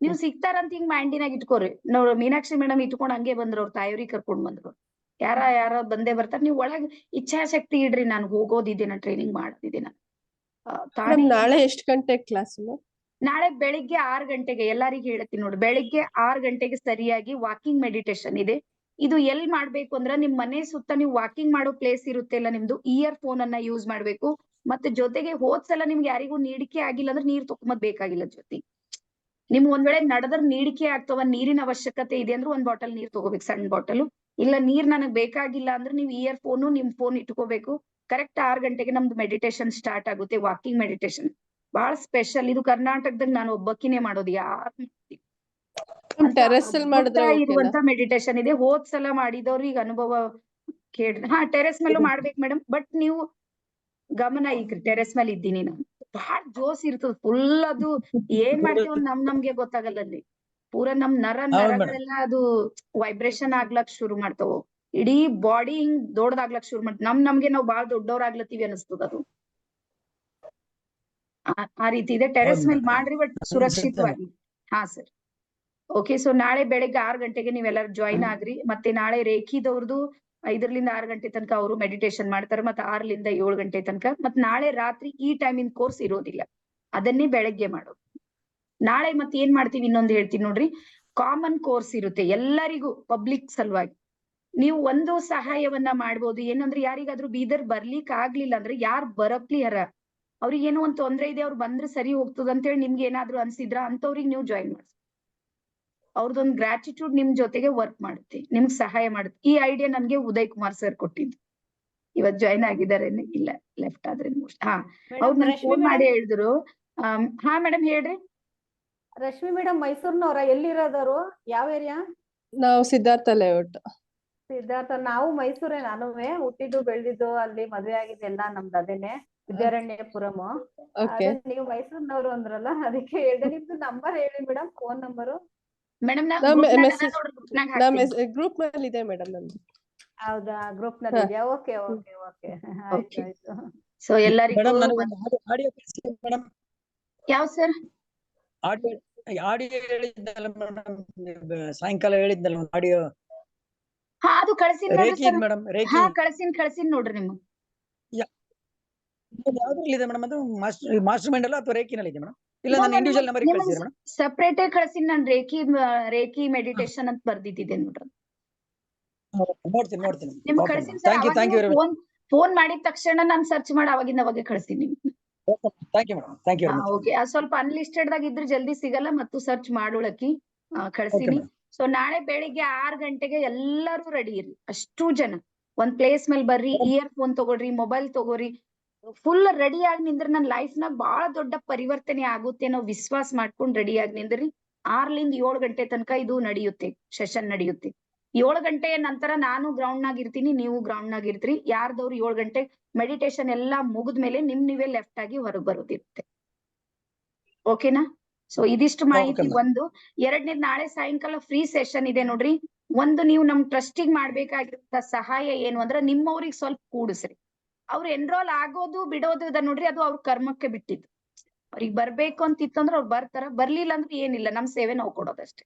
ನೀವು ಸಿಗ್ತಾರಂತ ಹಿಂಗ್ ಮೈಂಡಿನಾಗ ಇಟ್ಕೋರಿ. ನೋಡ್ ಮೀನಾಕ್ಷಿ ಮೇಡಮ್ ಇಟ್ಕೊಂಡ್ ಹಂಗೆ ಬಂದ್ರು, ಅವ್ರ ತಾಯಿಯವ್ರಿಗೆ ಕರ್ಕೊಂಡ್ ಬಂದ್ರು. ಯಾರೋ ಬಂದೇ ಬರ್ತಾರ. ನೀವ್ ಒಳಗ್ ಇಚ್ಛಾಶಕ್ತಿ ಇಡ್ರಿ, ನಾನು ಹೋಗೋದಿದ್ದೀನ, ಟ್ರೈನಿಂಗ್ ಮಾಡೋದಿದ್ದೀನ. ಮೇಡಮ್ ನಾಳೆ ಎಷ್ಟು ಗಂಟೆಗೆ ಕ್ಲಾಸ್? ನಾಳೆ ಬೆಳಿಗ್ಗೆ 6 ಗಂಟೆಗೆ ಎಲ್ಲರಿಗೂ ಹೇಳ್ತೀನಿ ನೋಡಿ. ಬೆಳಿಗ್ಗೆ 6 ಗಂಟೆಗೆ ಸರಿಯಾಗಿ ವಾಕಿಂಗ್ ಮೆಡಿಟೇಷನ್ ಇದೆ. ಇದು ಎಲ್ ಮಾಡ್ಬೇಕು ಅಂದ್ರ ನಿಮ್ ಮನೆ ಸುತ್ತ ನೀವು ವಾಕಿಂಗ್ ಮಾಡೋ ಪ್ಲೇಸ್ ಇರುತ್ತೆ ಅಲ್ಲ ನಿಮ್ದು, ಇಯರ್ ಫೋನ್ ಅನ್ನ ಯೂಸ್ ಮಾಡ್ಬೇಕು. ಮತ್ತೆ ಜೊತೆಗೆ ಹೋದ್ಸಲ ನಿಮ್ಗೆ ಯಾರಿಗೂ ನೀಡಿಕೆ ಆಗಿಲ್ಲ ಅಂದ್ರೆ ನೀರ್ ತಗೊಂಬದ್ ಬೇಕಾಗಿಲ್ಲ ಜೊತೆ. ನಿಮ್ಗೆ ಒಂದ್ ವೇಳೆ ನಡೆದ್ರ ನೀಡಿಕೆ ಆಗ್ತವ, ನೀರಿನ ಅವಶ್ಯಕತೆ ಇದೆ ಅಂದ್ರೆ 1 ಬಾಟಲ್ ನೀರ್ ತಗೋಬೇಕು, ಸಣ್ಣ ಬಾಟಲ್. ಇಲ್ಲ ನೀರ್ ನನಗ್ ಬೇಕಾಗಿಲ್ಲ ಅಂದ್ರೆ ನೀವು ಇಯರ್ ಫೋನು ನಿಮ್ ಫೋನ್ ಇಟ್ಕೋಬೇಕು. ಕರೆಕ್ಟ್ 6 ಗಂಟೆಗೆ ನಮ್ದು ಮೆಡಿಟೇಷನ್ ಸ್ಟಾರ್ಟ್ ಆಗುತ್ತೆ, ವಾಕಿಂಗ್ ಮೆಡಿಟೇಷನ್. ಬಹಳ ಸ್ಪೆಷಲ್ ಇದು. ಕರ್ನಾಟಕದಾಗ ನಾನು ಒಬ್ಬಕಿನೇ ಮಾಡೋದು, ಯಾರು ಟೆರೆಸ್ ಅಲ್ಲಿ ಮಾಡಿದ್ರೆ ಇರುವಂತ ಮೆಡಿಟೇಷನ್ ಇದೆ. ಹೋದ್ಸಲ ಮಾಡಿದವ್ರಿಗೆ ಅನುಭವ ಕೇಳ್ರಿ. ಟೆರೆಸ್ ಮೇಲೂ ಮಾಡ್ಬೇಕು ಮೇಡಮ್, ಬಟ್ ನೀವು ಗಮನ ಈಗ್ರಿ, ಟೆರೆಸ್ ಮೇಲೆ ಇದ್ದೀನಿ ನಾನು. ಬಹಳ ಜೋಸ್ ಇರ್ತದ ಫುಲ್. ಅದು ಏನ್ ಮಾಡ್ತೀವಿ ನಮ್ಗೆ ಗೊತ್ತಾಗಲ್ಲ ಅಲ್ಲಿ. ಪೂರಾ ನಮ್ ನರಗಳೆಲ್ಲ ಅದು ವೈಬ್ರೇಷನ್ ಆಗ್ಲಕ್ ಶುರು ಮಾಡ್ತಾವ. ಇಡೀ ಬಾಡಿ ಹಿಂಗ್ ದೊಡ್ಡದಾಗ್ಲಕ್ ಶುರು ಮಾಡ್ತ ನಮ್ಗೆ ನಾವು ಬಾಳ್ ದೊಡ್ಡವ್ರಾಗ್ಲತ್ತೀವಿ ಅನಿಸ್ತದ ಅದು. ಆ ರೀತಿ ಇದೆ. ಟೆರೆಸ್ ಮೇಲೆ ಮಾಡ್ರಿ, ಬಟ್ ಸುರಕ್ಷಿತವಾಗಿ. ಹಾ ಸರ್, ಓಕೆ. ಸೊ ನಾಳೆ ಬೆಳಗ್ಗೆ 6 ಗಂಟೆಗೆ ನೀವೆಲ್ಲರೂ ಜಾಯಿನ್ ಆಗ್ರಿ. ಮತ್ತೆ ನಾಳೆ ರೇಖಿದವ್ರದ್ದು 5ರಿಂದ 6 ಗಂಟೆ ತನಕ ಅವರು ಮೆಡಿಟೇಷನ್ ಮಾಡ್ತಾರೆ, ಮತ್ತೆ 6ರಿಂದ 7 ಗಂಟೆ ತನಕ. ಮತ್ತೆ ನಾಳೆ ರಾತ್ರಿ ಈ ಟೈಮಿಂಗ್ ಕೋರ್ಸ್ ಇರೋದಿಲ್ಲ, ಅದನ್ನೇ ಬೆಳಗ್ಗೆ ಮಾಡೋದು. ನಾಳೆ ಮತ್ತೆ ಏನ್ ಮಾಡ್ತೀವಿ ಇನ್ನೊಂದು ಹೇಳ್ತೀನಿ ನೋಡ್ರಿ. ಕಾಮನ್ ಕೋರ್ಸ್ ಇರುತ್ತೆ ಎಲ್ಲರಿಗೂ, ಪಬ್ಲಿಕ್ ಸಲುವಾಗಿ. ನೀವು ಒಂದು ಸಹಾಯವನ್ನ ಮಾಡ್ಬೋದು. ಏನಂದ್ರೆ ಯಾರಿಗಾದ್ರೂ ಬೀದರ್ ಬರ್ಲಿಕ್ ಆಗ್ಲಿಲ್ಲ ಅಂದ್ರೆ, ಯಾರು ಬರಕ್ಲಿಯರ ಅವ್ರಿಗೆ ಏನೋ ಒಂದ್ ತೊಂದ್ರೆ ಇದೆ, ಅವ್ರು ಬಂದ್ರೆ ಸರಿ ಹೋಗ್ತದ ಅಂತೇಳಿ ನಿಮ್ಗೆ ಏನಾದ್ರು ಅನ್ಸಿದ್ರ ಅಂತವ್ರಿಗೆ ನೀವು ಜಾಯಿನ್ ಮಾಡಿ. ಅವ್ರದೊಂದು ಗ್ರಾಟಿಟ್ಯೂಡ್ ನಿಮ್ ಜೊತೆಗೆ ವರ್ಕ್ ಮಾಡುತ್ತೆ, ನಿಮ್ಗೆ ಸಹಾಯ ಮಾಡುತ್ತೆ. ಈ ಐಡಿಯಾ ನನ್ಗೆ ಉದಯ್ ಕುಮಾರ್ ಸರ್ ಕೊಟ್ಟಿದ್ದು. ಇವತ್ ಜಾಯಿನ್ ಆಗಿದ್ದಾರೆ, ಇಲ್ಲ ಲೆಫ್ಟ್ ಆದ್ರೆ ಹಾ, ಅವ್ರು ನನ್ ಫೋನ್ ಮಾಡಿ ಹೇಳಿದ್ರು. ಹಾ ಮೇಡಮ್ ಹೇಳ್ರಿ. ರಶ್ಮಿ ಮೇಡಮ್ ಮೈಸೂರ್ನವ್ರ? ಎಲ್ಲಿರೋದವ್ರು? ಯಾವ ಏರಿಯಾ? ನಾವು ಸಿದ್ಧಾರ್ಥ ಲೇಔಟ್. ಸಿದ್ಧಾರ್ಥ. ನಾವು ಮೈಸೂರೇ, ನಾನುವೆ ಹುಟ್ಟಿದ್ದು ಬೆಳೆದಿದ್ದು ಅಲ್ಲಿ, ಮದ್ವೆ ಆಗಿದ್ದೆಲ್ಲ ನಮ್ದು ಅದೇನೆ, ವಿದ್ಯಾರಣ್ಯಪುರಂ. ಅದೇ ನೀವು ಮೈಸೂರ್ನವ್ರು ಅಂದ್ರಲ್ಲ, ಅದಕ್ಕೆ ಹೇಳ್ದೆ. ನಿಮ್ದು ನಂಬರ್ ಹೇಳಿ madam, phone number. Madam group ನಲ್ಲಿ ಇದೆ ಮೇಡಮ್ ನಮ್ದು. ಹೌದಾ, ಗ್ರೂಪ್ ನಲ್ಲಿ ಇದೆಯಾ? ಓಕೆ ಓಕೆ ಓಕೆ, ಆಯ್ತು ಆಯ್ತು. ಸೊ ಎಲ್ಲರಿಗೂ ಯಾವ ಸರ್ ಆಡಿಯೋ ಹೇಳಿದ್ದಲ್ಲ ಮೇಡಮ್, ಸಾಯಂಕಾಲ ಹೇಳಿದ್ದಲ್ಲ ಆಡಿಯೋ. ಹಾ, ಅದು ಕಳ್ಸಿನ್ ಮೇಡಮ್. ಹಾ, ಕಳ್ಸಿನ್ ನೋಡ್ರಿ. ನಿಮ್ಗೆ ಯಾವ್ದ್ರಲ್ಲಿದೆ ಮೇಡಮ್? ಅದು ಮಾಸ್ಟರ್ ಮೈಂಡ್ ಅಲ್ಲ ಅಥವಾ ರೇಖಿನಲ್ಲಿ ಇದೆ ಮೇಡಮ್? ಇಲ್ಲ, ನಾನು ಇಂಡಿವಿಜುವಲ್ ನಂಬರ್ ಕಳಿಸಿದ್ರೆ ಮೇಡಮ್. ಸೆಪರೇಟ್ ಕಳ್ಸಿನ್ ನಾನು. ರೇಖಿ ಮೆಡಿಟೇಷನ್ ಅಂತ ಬರ್ದಿದ್ದೆ ನೋಡ್ರಿ. ನೋಡ್ತೀನಿ. ನಿಮ್ಗೆ ಕಳ್ಸಿನ್ ಸರ್. ಫೋನ್ ಮಾಡಿದ ತಕ್ಷಣ ನಾನು ಸರ್ಚ್ ಮಾಡಿ ಅವಾಗೆ ಕಳಿಸ್ತೀನಿ ನಿಮ್ಗೆ. ಓಕೆ. ಸ್ವಲ್ಪ ಅನ್ಲಿಸ್ಟೆಡ್ ದಾಗ ಇದ್ರೆ ಜಲ್ದಿ ಸಿಗಲ್ಲ, ಮತ್ತು ಸರ್ಚ್ ಮಾಡೋಳಕ್ಕಿ ಕಳ್ಸಿನಿ. ಸೊ ನಾಳೆ ಬೆಳಿಗ್ಗೆ 6 ಗಂಟೆಗೆ ಎಲ್ಲರೂ ರೆಡಿ ಇರ್ರಿ, ಅಷ್ಟು ಜನ. ಒಂದ್ ಪ್ಲೇಸ್ ಮೇಲೆ ಬರ್ರಿ, ಇಯರ್ ಫೋನ್ ತಗೊಳ್ರಿ, ಮೊಬೈಲ್ ತಗೋರಿ, ಫುಲ್ ರೆಡಿ ಆಗಿ ನಿಂದ್ರೆ ನನ್ನ ಲೈಫ್ ನಾಗ ಬಹಳ ದೊಡ್ಡ ಪರಿವರ್ತನೆ ಆಗುತ್ತೆ ನಾವು ವಿಶ್ವಾಸ ಮಾಡ್ಕೊಂಡ್ ರೆಡಿ ಆಗಿ ನಿಂದ್ರಿ. 6ರಿಂದ 7 ಗಂಟೆ ತನಕ ಇದು ನಡೆಯುತ್ತೆ, ಸೆಷನ್ ನಡೆಯುತ್ತೆ. 7 ಗಂಟೆಯ ನಂತರ ನಾನು ಗ್ರೌಂಡ್ ನಾಗ ಇರ್ತೀನಿ, ನೀವು ಗ್ರೌಂಡ್ ನಾಗ ಇರ್ತೀರಿ. ಯಾರ್ದವ್ರು 7 ಗಂಟೆ ಮೆಡಿಟೇಷನ್ ಎಲ್ಲಾ ಮುಗಿದ್ಮೇಲೆ ನೀವೇ ಲೆಫ್ಟ್ ಆಗಿ ಹೊರಗೆ ಬರೋದಿರುತ್ತೆ. ಓಕೆನಾ? ಸೊ ಇದಿಷ್ಟು ಮಾಹಿತಿ. ಒಂದು. ಎರಡನೇದ್, ನಾಳೆ ಸಾಯಂಕಾಲ ಫ್ರೀ ಸೆಷನ್ ಇದೆ ನೋಡ್ರಿ. ಒಂದು, ನೀವು ನಮ್ ಟ್ರಸ್ಟಿಗ್ ಮಾಡ್ಬೇಕಾಗಿರೋ ಸಹಾಯ ಏನು ಅಂದ್ರೆ, ನಿಮ್ಮವ್ರಿಗೆ ಸ್ವಲ್ಪ ಕೂಡಿಸ್ರಿ. ಅವ್ರು ಎನ್ರೋಲ್ ಆಗೋದು ಬಿಡೋದು ಇದೆ ನೋಡ್ರಿ, ಅದು ಅವ್ರ ಕರ್ಮಕ್ಕೆ ಬಿಟ್ಟಿದ್ದು. ಅವ್ರಿಗೆ ಬರ್ಬೇಕು ಅಂತಿತ್ತು ಅಂದ್ರೆ ಅವ್ರು ಬರ್ತಾರ, ಬರ್ಲಿಲ್ಲ ಅಂದ್ರೆ ಏನಿಲ್ಲ, ನಮ್ ಸೇವೆ ನಾವು ಕೊಡೋದಷ್ಟೇ.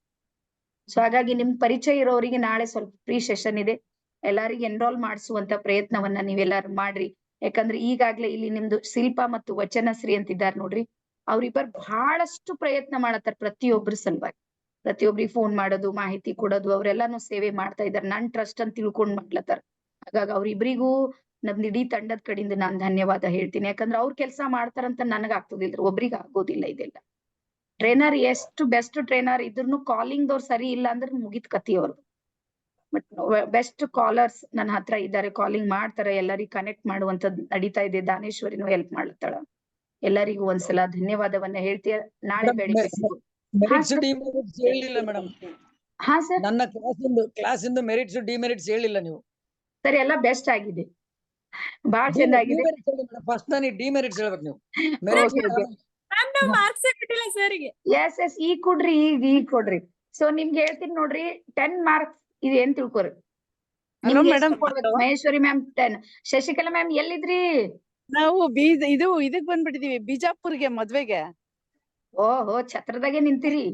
ಸೊ ಹಾಗಾಗಿ ನಿಮ್ ಪರಿಚಯ ಇರೋರಿಗೆ ನಾಳೆ ಸ್ವಲ್ಪ ಫ್ರೀ ಸೆಷನ್ ಇದೆ. ಎಲ್ಲರಿಗೂ ಎನ್ರೋಲ್ ಮಾಡಿಸುವಂತ ಪ್ರಯತ್ನವನ್ನ ನೀವೆಲ್ಲಾರು ಮಾಡ್ರಿ. ಯಾಕಂದ್ರೆ ಈಗಾಗ್ಲೇ ಇಲ್ಲಿ ನಿಮ್ದು ಶಿಲ್ಪ ಮತ್ತು ವಚನಶ್ರೀ ಅಂತಿದ್ದಾರೆ ನೋಡ್ರಿ, ಅವ್ರಿಬ್ಬರು ಬಹಳಷ್ಟು ಪ್ರಯತ್ನ ಮಾಡತ್ತಾರ ಪ್ರತಿಯೊಬ್ಬರ ಸಲುವಾಗಿ. ಪ್ರತಿಯೊಬ್ರಿಗೆ ಫೋನ್ ಮಾಡೋದು, ಮಾಹಿತಿ ಕೊಡೋದು, ಅವರೆಲ್ಲಾನು ಸೇವೆ ಮಾಡ್ತಾ ಇದಾರೆ. ನನ್ ಟ್ರಸ್ಟ್ ಅಂತ ತಿಳ್ಕೊಂಡ್ ಮಾಡ್ಲತ್ತಾರ. ಹಾಗಾಗಿ ಅವ್ರಿಬ್ರಿಗೂ ನಮ್ದು ಇಡೀ ತಂಡದ ಕಡೆಯಿಂದ ನಾನ್ ಧನ್ಯವಾದ ಹೇಳ್ತೀನಿ. ಯಾಕಂದ್ರೆ ಅವ್ರ ಕೆಲಸ ಮಾಡ್ತಾರಂತ ನನಗ್ ಆಗ್ತದಿಲ್ರಿ, ಒಬ್ರಿಗೆ ಆಗೋದಿಲ್ಲ ಇದೆಲ್ಲ. ಟ್ರೈನರ್ ಎಷ್ಟು ಬೆಸ್ಟ್ ಟ್ರೈನರ್ ಇದ್ರೂ ಕಾಲಿಂಗ್ ದವ್ರು ಸರಿ ಇಲ್ಲ ಅಂದ್ರೆ ಮುಗಿತ್ ಕತಿ ಅವ್ರದ್ದು. ಬಟ್ ಬೆಸ್ಟ್ ಕಾಲರ್ಸ್ ನನ್ನ ಹತ್ರ ಇದ್ದಾರೆ, ಕಾಲಿಂಗ್ ಮಾಡ್ತಾರೆ, ಎಲ್ಲರಿಗೂ ಕನೆಕ್ಟ್ ಮಾಡುವಂತದ್ದು ನಡೀತಾ ಇದೆ. ದಾನೇಶ್ವರಿನೂ ಹೆಲ್ಪ್ ಮಾಡ್ತಾಳ. ಎಲ್ಲರಿಗೂ ಒಂದ್ಸಲ ಧನ್ಯವಾದವನ್ನ ಹೇಳ್ತೀಯ. ನಾಳೆ ಬೆಳಿಗ್ಗೆ ಹೇಳಿಲ್ಲ ಮೇಡಮ್. ಹಾ ಸರ್, ನನ್ನ ಕ್ಲಾಸಿಂದು ಮೆರಿಟ್ಸ್ ಡಿಮೆರಿಟ್ಸ್ ಹೇಳಿಲ್ಲ ನೀವು. ಸರಿ, ಎಲ್ಲ ಬೆಸ್ಟ್ ಆಗಿದೆ, ಬಹಳ ಚೆನ್ನಾಗಿದೆ. ಫಸ್ಟ್ ನಾನು ಡಿಮೆರಿಟ್ಸ್ ಹೇಳ್ಬೇಕು ನೀವು. ಮಾರ್ಕ್ಸ್ ಕೊಟ್ಟಿಲ್ಲ ಸರ್ಗೆ. ಎಸ್ ಈಗ ಕೊಡ್ರಿ, ಈಗ ಕೊಡ್ರಿ. ಸೊ ನಿಮ್ಗೆ ಹೇಳ್ತೀನಿ ನೋಡ್ರಿ, 10 ಮಾರ್ಕ್ಸ್ ಇದು ಏನ್ ತಿಳ್ಕೊರಿ. ಮಹೇಶ್ವರಿ ಮ್ಯಾಮ್ 10, ಶಶಿಕಲಾ ಮ್ಯಾಮ್ ಎಲ್ಲಿದ್ರಿ? ನಾವು ಇದಕ್ ಬಂದ್ಬಿಟ್ಟಿದೀವಿ, ಬಿಜಾಪುರ್ಗೆ ಮದ್ವೆಗೆ. ಓಹೋ ಛತ್ರದಾಗೆ ನಿಂತಿರಿ.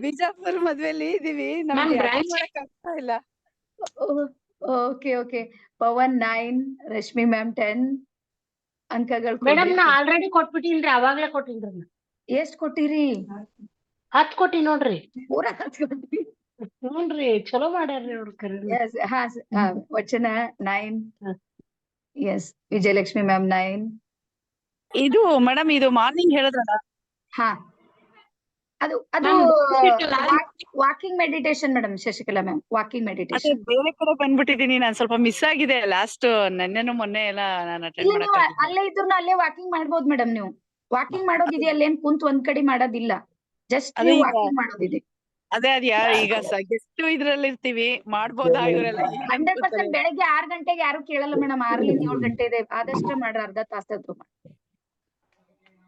ಬಿಜಾಪುರ ಮದ್ವೆಲಿ ಇದೀವಿ ಮ್ಯಾಮ್ ನಮ್ಗೆ ಬ್ರಾಂಚ್ ಮಾಡಕ್ ಆಗ್ತಾ ಇಲ್ಲ. Okay okay. Pavan 9, Rashmi ma'am 10 ಅಂಕಗಳು ಮೇಡಮ್ ನಾ ಕೊಡ್ಬೇಕು. ಆಲ್ರೆಡಿ ಕೊಟ್ಬಿಟ್ಟಿನ್ರಿ, ಅವಾಗ್ಲೇ ಕೊಟ್ಟಿನ್ರಿ. ಎಷ್ಟ್ ಕೊಟ್ಟಿರಿ? 10 ಕೊಟ್ಟಿ ನೋಡ್ರಿ. ಪೂರಾ 10 ಕೊಟ್ಟಿರಿ. ಹ್ಞೂನ್ರಿ ಚಲೋ ಮಾಡ್ಯಾರ್ರಿ ಅವ್ರ ಕರೆ. Yes, Vachana 9. Yes Vijayalakshmi ma'am 9. ಇದು ಮೇಡಮ್ ಇದು ಮಾರ್ನಿಂಗ್ ಹೇಳಿದ್ರಲ್ಲ, ಹಾ ಅದು walking meditation madam Shashikala ma'am, walking ಅದೇ ಮೆಡಿಟೇಷನ್. ಬೇರೆ ಕಡೆ ಬಂದ್ಬಿಟ್ಟಿದೀನಿ ನಾನ್, ಸ್ವಲ್ಪ ಮಿಸ್ ಆಗಿದೆ ಲಾಸ್ಟ್ ನೆನ್ನೆನು ಮೊನ್ನೆ ಎಲ್ಲ ನಾನು ಅಟೆಂಡ್ ಇಲ್ಲ ಮಾಡಕ್ ನೀವು ಆಗಿಲ್ಲ. ಅಲ್ಲೇ ಇದ್ರು ಅಲ್ಲೇ ವಾಕಿಂಗ್ ಮಾಡ್ಬೋದು ಮೇಡಮ್. ನೀವು ವಾಕಿಂಗ್ ಮಾಡೋದಿದೆ, ಅಲ್ಲೇನ್ ಕುಂತ್ ಒಂದ್ ಕಡೆ ಮಾಡೋದಿಲ್ಲ, ಜಸ್ಟ್ ಅದೇ ನೀವು ಈಗ ವಾಕಿಂಗ್ ಮಾಡೋದಿದೆ. ಅದೇ ಅದ್ ಯಾರು ಈಗ ಗೆಸ್ಟ್ ಇದ್ರಲ್ಲಿ ಇರ್ತೀವಿ, ಮಾಡ್ಬೋದಾ ಇವರೆಲ್ಲ? 100% ಬೆಳಗ್ಗೆ 6 ಗಂಟೆಗೆ ಯಾರು ಕೇಳಲ್ಲ ಮೇಡಮ್. 6ರಿಂದ 7 ಗಂಟೆ ಇದೆ, ಆದಷ್ಟು ಮಾಡ್ರಿ, ಅರ್ಧ ತಾಸಾದ್ರು ಮಾಡಿ.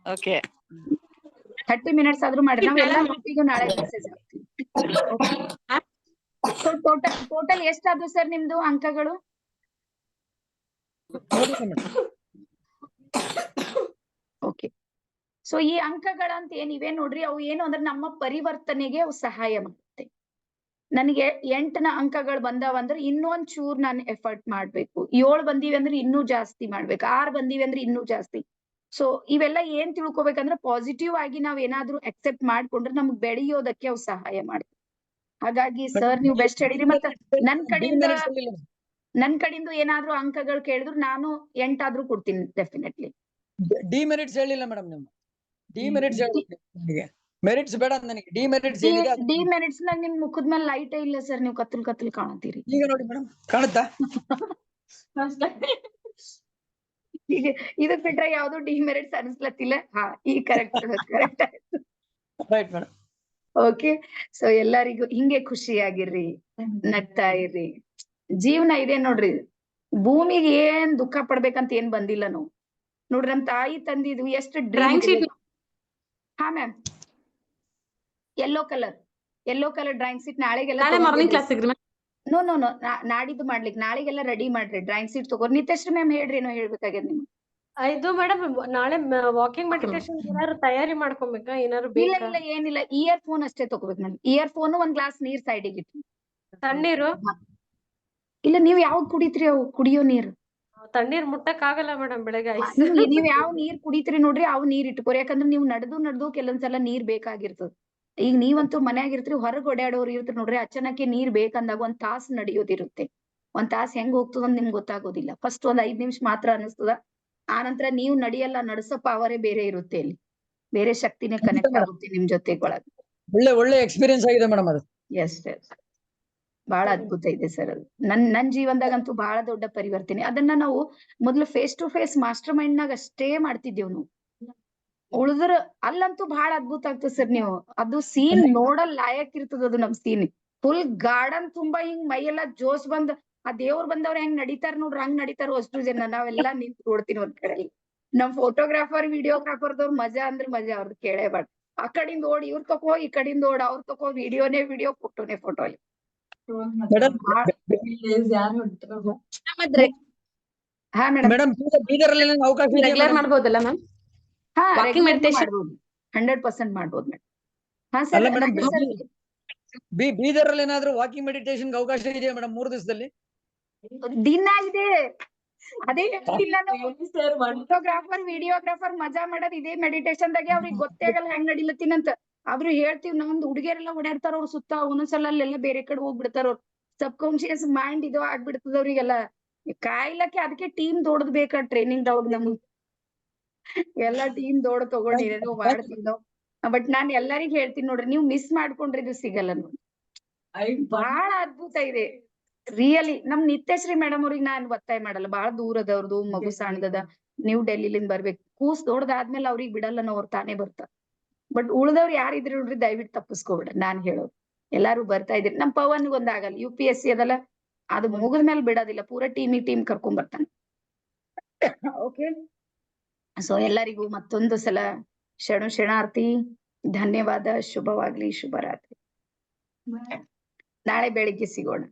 ಓಕೆ 30 ಮಿನಿಟ್ಸ್ ಆದ್ರೂ ಮಾಡಿ. ನಾವ್ ಎಲ್ಲಾ ಗ್ರೂಪಿಗೂ ನಾಳೆ ಮೆಸೇಜ್ ಹಾಕ್ತೀವಿ. ಟೋಟಲ್ ಎಷ್ಟಾದ್ರು ಸರ್ ನಿಮ್ದು ಅಂಕಗಳು? ಓಕೆ. ಸೊ ಈ ಅಂಕಗಳಂತ ಏನಿವೆ ನೋಡ್ರಿ, ಅವು ಏನು ಅಂದ್ರೆ ನಮ್ಮ ಪರಿವರ್ತನೆಗೆ ಅವು ಸಹಾಯ ಮಾಡುತ್ತೆ. ನನಗೆ 8ನ ಅಂಕಗಳು ಬಂದಾವ ಅಂದ್ರೆ ಇನ್ನೊಂದ್ ಚೂರ್ ನಾನು ಎಫರ್ಟ್ ಮಾಡ್ಬೇಕು. 7 ಬಂದಿವಿ ಅಂದ್ರೆ ಇನ್ನೂ ಜಾಸ್ತಿ ಮಾಡ್ಬೇಕು. 6 ಬಂದಿವಿ ಅಂದ್ರೆ ಇನ್ನೂ ಜಾಸ್ತಿ. ಸೊ ಇವೆಲ್ಲ ಏನ್ ತಿಳ್ಕೊಬೇಕಂದ್ರೆ ಪಾಸಿಟಿವ್ ಆಗಿ ನಾವ್ ಏನಾದ್ರೂ ಅಕ್ಸೆಪ್ಟ್ ಮಾಡ್ಕೊಂಡ್ರೆ ನಮ್ಗ್ ಬೆಳೆಯೋದಕ್ಕೆ ಅವು ಸಹಾಯ ಮಾಡ್ತವೆ. ಹಾಗಾಗಿ ಸರ್ ನೀವು ಬೆಸ್ಟ್ ಹೇಳಿರಿ. ಮತ್ತೆ ನನ್ ಕಡೆಯಿಂದ ಏನಾದ್ರೂ ಅಂಕಗಳು ಕೇಳಿದ್ರು ನಾನು 8 ಆದ್ರೂ ಕೊಡ್ತೀನಿ ಡೆಫಿನೆಟ್ಲಿ. ಡಿಮೆರಿಟ್ಸ್ ಹೇಳಿಲ್ಲ ಮೇಡಮ್ ನೀವು. ಡಿಮೆರಿಟ್ಸ್ ಹೇಳಿ, ಮೆರಿಟ್ಸ್ ಬೇಡ ನನಗೆ. ಡಿಮೆರಿಟ್ಸ್ ಏನಿದೆ ಡಿಮೆರಿಟ್ಸ್ ನಾಗ ನಿಮ್ ಮುಖದ ಮೇಲೆ ಲೈಟೇ ಇಲ್ಲ ಸರ್, ನೀವು ಕತ್ತಲ್ ಕಾಣತೀರಿ. ಈಗ ನೋಡಿ ಮೇಡಮ್, ಕಾಣುತ್ತಾ? ಈಗ ಇದಕ್ ಬಿಟ್ರೆ ಯಾವ್ದು ಡಿಮೆರಿಟ್ಸ್ ಅನ್ಸ್ಲತ್ತಿಲ್ಲ. ಹಾ ಈ ಕರೆಕ್ಟ್ ಆಯ್ತು. Right madam. ಓಕೆ. ಸೊ ಎಲ್ಲರಿಗೂ ಹಿಂಗೆ ಖುಷಿಯಾಗಿರ್ರಿ, ನಗ್ತಾ ಇರ್ರಿ. ಜೀವನ ಇದೆ ನೋಡ್ರಿ, ಭೂಮಿಗೆ ಏನ್ ದುಃಖ ಪಡ್ಬೇಕಂತ ಏನ್ ಬಂದಿಲ್ಲ ನಾವು. ನೋಡ್ರಿ ನಮ್ ತಾಯಿ ತಂದಿದ್ವು ಎಷ್ಟು ಡ್ರೀಮ್. ಹಾ ma'am, yellow colour drawing sheet ನಾಳೆಗೆಲ್ಲ ನೋ ನಾಡಿದ್ದು ಮಾಡ್ಲಿಕ್ಕೆ ನಾಳೆಗೆಲ್ಲ ರೆಡಿ ಮಾಡ್ರಿ. ಡ್ರಾಯಿಂಗ್ ಶೀಟ್ ತಗೋರಿ. ನಿತೇಶ್ರೀ ಮ್ಯಾಮ್ ಹೇಳ್ರಿ, ಏನೋ ಹೇಳ್ಬೇಕಾಗ್ಯದ ನಿಮ್ಗೆ. ಇದು ಮೇಡಮ್ ನಾಳೆ ವಾಕಿಂಗ್ ಮೆಡಿಟೇಷನ್ ಏನಾದ್ರು ತಯಾರಿ ಮಾಡ್ಕೊಬೇಕಾ? ಏನಾದ್ರು ಇಲ್ಲ ಬೇಕಾ? ಇಲ್ಲ ಏನಿಲ್ಲ, ಇಯರ್ ಫೋನ್ ಅಷ್ಟೇ ತಗೋಬೇಕು ಮೇಡಮ್. ಇಯರ್ ಫೋನ್, ಒಂದ್ ಗ್ಲಾಸ್ ನೀರ್ ಸೈಡಿಗೆ ಇಟ್ಟು. ತಣ್ಣೀರು? ಇಲ್ಲ, ನೀವ್ ಯಾವ್ದ್ ಕುಡಿತ್ರಿ ಅವು ಕುಡಿಯೋ ನೀರು? ತಣ್ಣೀರ್ ಮುಟ್ಟಕ್ ಆಗಲ್ಲ ಮೇಡಮ್ ಬೆಳಗ್ಗೆ. ನೀವ್ ಯಾವ ನೀರ್ ಕುಡಿತೀರಿ ನೋಡ್ರಿ, ಅವ್ ನೀರ್ ಇಟ್ಕೋರಿ. ಯಾಕಂದ್ರೆ ನೀವು ನಡೆದು ಕೆಲವೊಂದ್ಸಲ ನೀರ್ ಬೇಕಾಗಿರ್ತದ. ಈಗ ನೀವಂತೂ ಮನ್ಯಾಗಿರ್ತೀರಿ, ಹೊರಗ್ ಓಡಾಡೋರು ಇರ್ತೀರಿ ನೋಡ್ರಿ, ಅಚಾನಕ್ಕೆ ನೀರ್ ಬೇಕಂದಾಗ ಒಂದ್ ತಾಸ್ ನಡೆಯೋದಿರುತ್ತೆ. ಒಂದ್ ತಾಸ್ ಹೆಂಗ್ ಹೋಗ್ತದ ಅಂತ ನಿಮ್ಗೆ ಗೊತ್ತಾಗೋದಿಲ್ಲ. ಫಸ್ಟ್ ಒಂದ್ 5 ನಿಮಿಷ ಮಾತ್ರ ಅನಿಸ್ತದ. ಆನಂತರ ನೀವು ನಡೆಯಲ್ಲ, ನಡ್ಸೋ ಪವರೇ ಬೇರೆ ಇರುತ್ತೆ. ಅಲ್ಲಿ ಬೇರೆ ಶಕ್ತಿನೇ ಕನೆಕ್ಟ್ ಆಗುತ್ತೆ ನಿಮ್ ಜೊತೆಗೊಳಗೆ. ಒಳ್ಳೆ ಎಕ್ಸ್ಪೀರಿಯನ್ಸ್ ಆಗಿದೆ ಮೇಡಮ್ ಅದು. ಎಸ್ ಬಹಳ ಅದ್ಭುತ ಇದೆ ಸರ್ ಅದು. ನನ್ ಜೀವನದಾಗಂತೂ ಬಹಳ ದೊಡ್ಡ ಪರಿವರ್ತನೆ. ಅದನ್ನ ನಾವು ಮೊದ್ಲು face to face mastermind ನಾಗ ಅಷ್ಟೇ ಮಾಡ್ತಿದ್ದೇವ್ ನಾವು. ಉಳಿದ್ರ ಅಲ್ಲಂತೂ ಬಹಳ ಅದ್ಭುತ ಆಗ್ತದೆ ಸರ್. ನೀವು ಅದು ಸೀನ್ ನೋಡಲ್ ಲಾಯಕ್ ಇರ್ತದ. ಅದು ನಮ್ ಸೀನ್ ಫುಲ್ ಗಾರ್ಡನ್ ತುಂಬಾ ಹಿಂಗ್ ಮೈಯೆಲ್ಲ ಜೋಶ್ ಬಂದ್, ಆ ದೇವ್ರು ಬಂದವ್ರ ಹೆಂಗ್ ನಡೀತಾರ ನೋಡ್ರಿ, ಹಂಗ್ ನಡೀತಾರ ಅಷ್ಟು ಜನ. ನಾವೆಲ್ಲಾ ನಿಂತ್ ನೋಡ್ತೀನಿ ಒಂದ್ ಕಡೆ. ನಮ್ ಫೋಟೋಗ್ರಾಫರ್ ವಿಡಿಯೋಗ್ರಾಫರ್ದವ್ರ ಮಜಾ ಅಂದ್ರೆ ಮಜಾ, ಅವ್ರದ್ದು ಕೇಳೇಬಾರ್ದು. ಆ ಕಡೆಯಿಂದ ಓಡಿ ಇವ್ರ ತಕೋ, ಈ ಕಡೆಯಿಂದ ಓಡ್ ಅವ್ರ ತಕೋ, ವಿಡಿಯೋನೇ ವಿಡಿಯೋ, ಫೋಟೋನೇ ಫೋಟೋ. ಹಾ ಮೇಡಮ್, ಬೀದರಲ್ಲಿ ಅವಕಾಶ ರೆಗ್ಯುಲರ್ ಮಾಡ್ಬೋದಲ್ಲ ಮ್ಯಾಮ್? ಹಾ ವಾಕಿಂಗ್ ಮೆಡಿಟೇಷನ್ ಮಾಡ್ಬೋದು, 100% ಮಾಡ್ಬೋದು ಮೇಡಮ್. ಹಾ ಸರ್, ಬೀದರಲ್ಲಿ ಏನಾದ್ರೂ ವಾಕಿಂಗ್ ಮೆಡಿಟೇಷನ್ ಅವಕಾಶ ಇದೆಯಾ ಮೇಡಮ್ 3 ದಿವಸದಲ್ಲಿ? ದಿನ ಇದೆ. ಅದೇ ಹೇಳ್ತಿಲ್ಲ, ಫೋಟೋಗ್ರಾಫರ್ ವಿಡಿಯೋಗ್ರಾಫರ್ ಮಜಾ ಮಾಡೋದ್ ಇದೇ ಮೆಡಿಟೇಷನ್ ದಾಗೆ. ಅವ್ರಿಗೆ ಗೊತ್ತೇ ಆಗಲ್ಲ ಹೆಂಗ್ ನಡಿಲತ್ತೀನಂತ. ಆದ್ರೂ ಹೇಳ್ತೀವಿ, ನಮ್ದು ಹುಡುಗಿಯರೆಲ್ಲ ಓಡಾಡ್ತಾರ ಅವ್ರ ಸುತ್ತ. ಒಂದೊಂದ್ಸಲ ಅಲ್ಲೆಲ್ಲ ಬೇರೆ ಕಡೆ ಹೋಗ್ಬಿಡ್ತಾರ ಅವ್ರು. ಸಬ್ ಕಾನ್ಶಿಯಸ್ ಮೈಂಡ್ ಇದು ಆಗ್ಬಿಡ್ತದ ಅವ್ರಿಗೆಲ್ಲ. ಕಾಯ್ಲಕ್ಕೆ ಅದಕ್ಕೆ ಟೀಮ್ ದೊಡ್ಡದ್ ಬೇಕಾ ಟ್ರೈನಿಂಗ್ ಒಳಗ್ ನಮ್ಗ್. ಎಲ್ಲಾ ಟೀಮ್ ದೊಡ್ಡ ತಗೊಂಡ್ ಏನೇನೋ ಮಾಡ್ತೀವಿ ನಾವು. ಬಟ್ ನಾನ್ ಎಲ್ಲರಿಗೂ ಹೇಳ್ತೀನಿ ನೋಡ್ರಿ, ನೀವು ಮಿಸ್ ಮಾಡ್ಕೊಂಡ್ರಿ ಇದು ಸಿಗಲ್ಲ ನೋಡಿ. ಬಹಳ ಅದ್ಭುತ ಇದೆ ರಿಯಲಿ. ನಮ್ ನಿತ್ಯಶ್ರೀ ಮೇಡಮ್ ಅವ್ರಿಗೆ ನಾನ್ ಒತ್ತಾಯ ಮಾಡಲ್ಲ, ಬಹಳ ದೂರದವ್ರದು, ಮಗು ಸಣ್ಣದದ, ನೀವು ಡೆಲ್ಲಿಲಿಂದ ಬರ್ಬೇಕು. ಕೂಸ್ ದೊಡ್ಡದಾದ್ಮೇಲೆ ಅವ್ರಿಗೆ ಬಿಡಲ್ಲ ನಾವು, ಅವ್ರು ತಾನೇ ಬರ್ತಾರ. ಬಟ್ ಉಳ್ದವ್ರು ಯಾರಿದ್ರಿ ನೋಡ್ರಿ, ದಯವಿಟ್ಟು ತಪ್ಪಿಸ್ಕೊಬಿಡ್ರಿ. ನಾನ್ ಹೇಳೋದು ಎಲ್ಲಾರು ಬರ್ತಾ ಇದ್ರಿ. ನಮ್ ಪವನ್ ಒಂದಾಗಲ್ಲ, UPSC ಅದಲ್ಲ, ಅದು ಮುಗಿದ್ಮೇಲೆ ಬಿಡೋದಿಲ್ಲ, ಪೂರಾ ಟೀಮ್ ಕರ್ಕೊಂಡ್ ಬರ್ತಾನೆ. ಓಕೆ. ಸೊ ಎಲ್ಲರಿಗೂ ಮತ್ತೊಂದು ಸಲ ಶರಣಾರ್ಥಿ, ಧನ್ಯವಾದ. ಶುಭವಾಗ್ಲಿ, ಶುಭರಾತ್ರಿ. ನಾಳೆ ಬೆಳಿಗ್ಗೆ ಸಿಗೋಣ.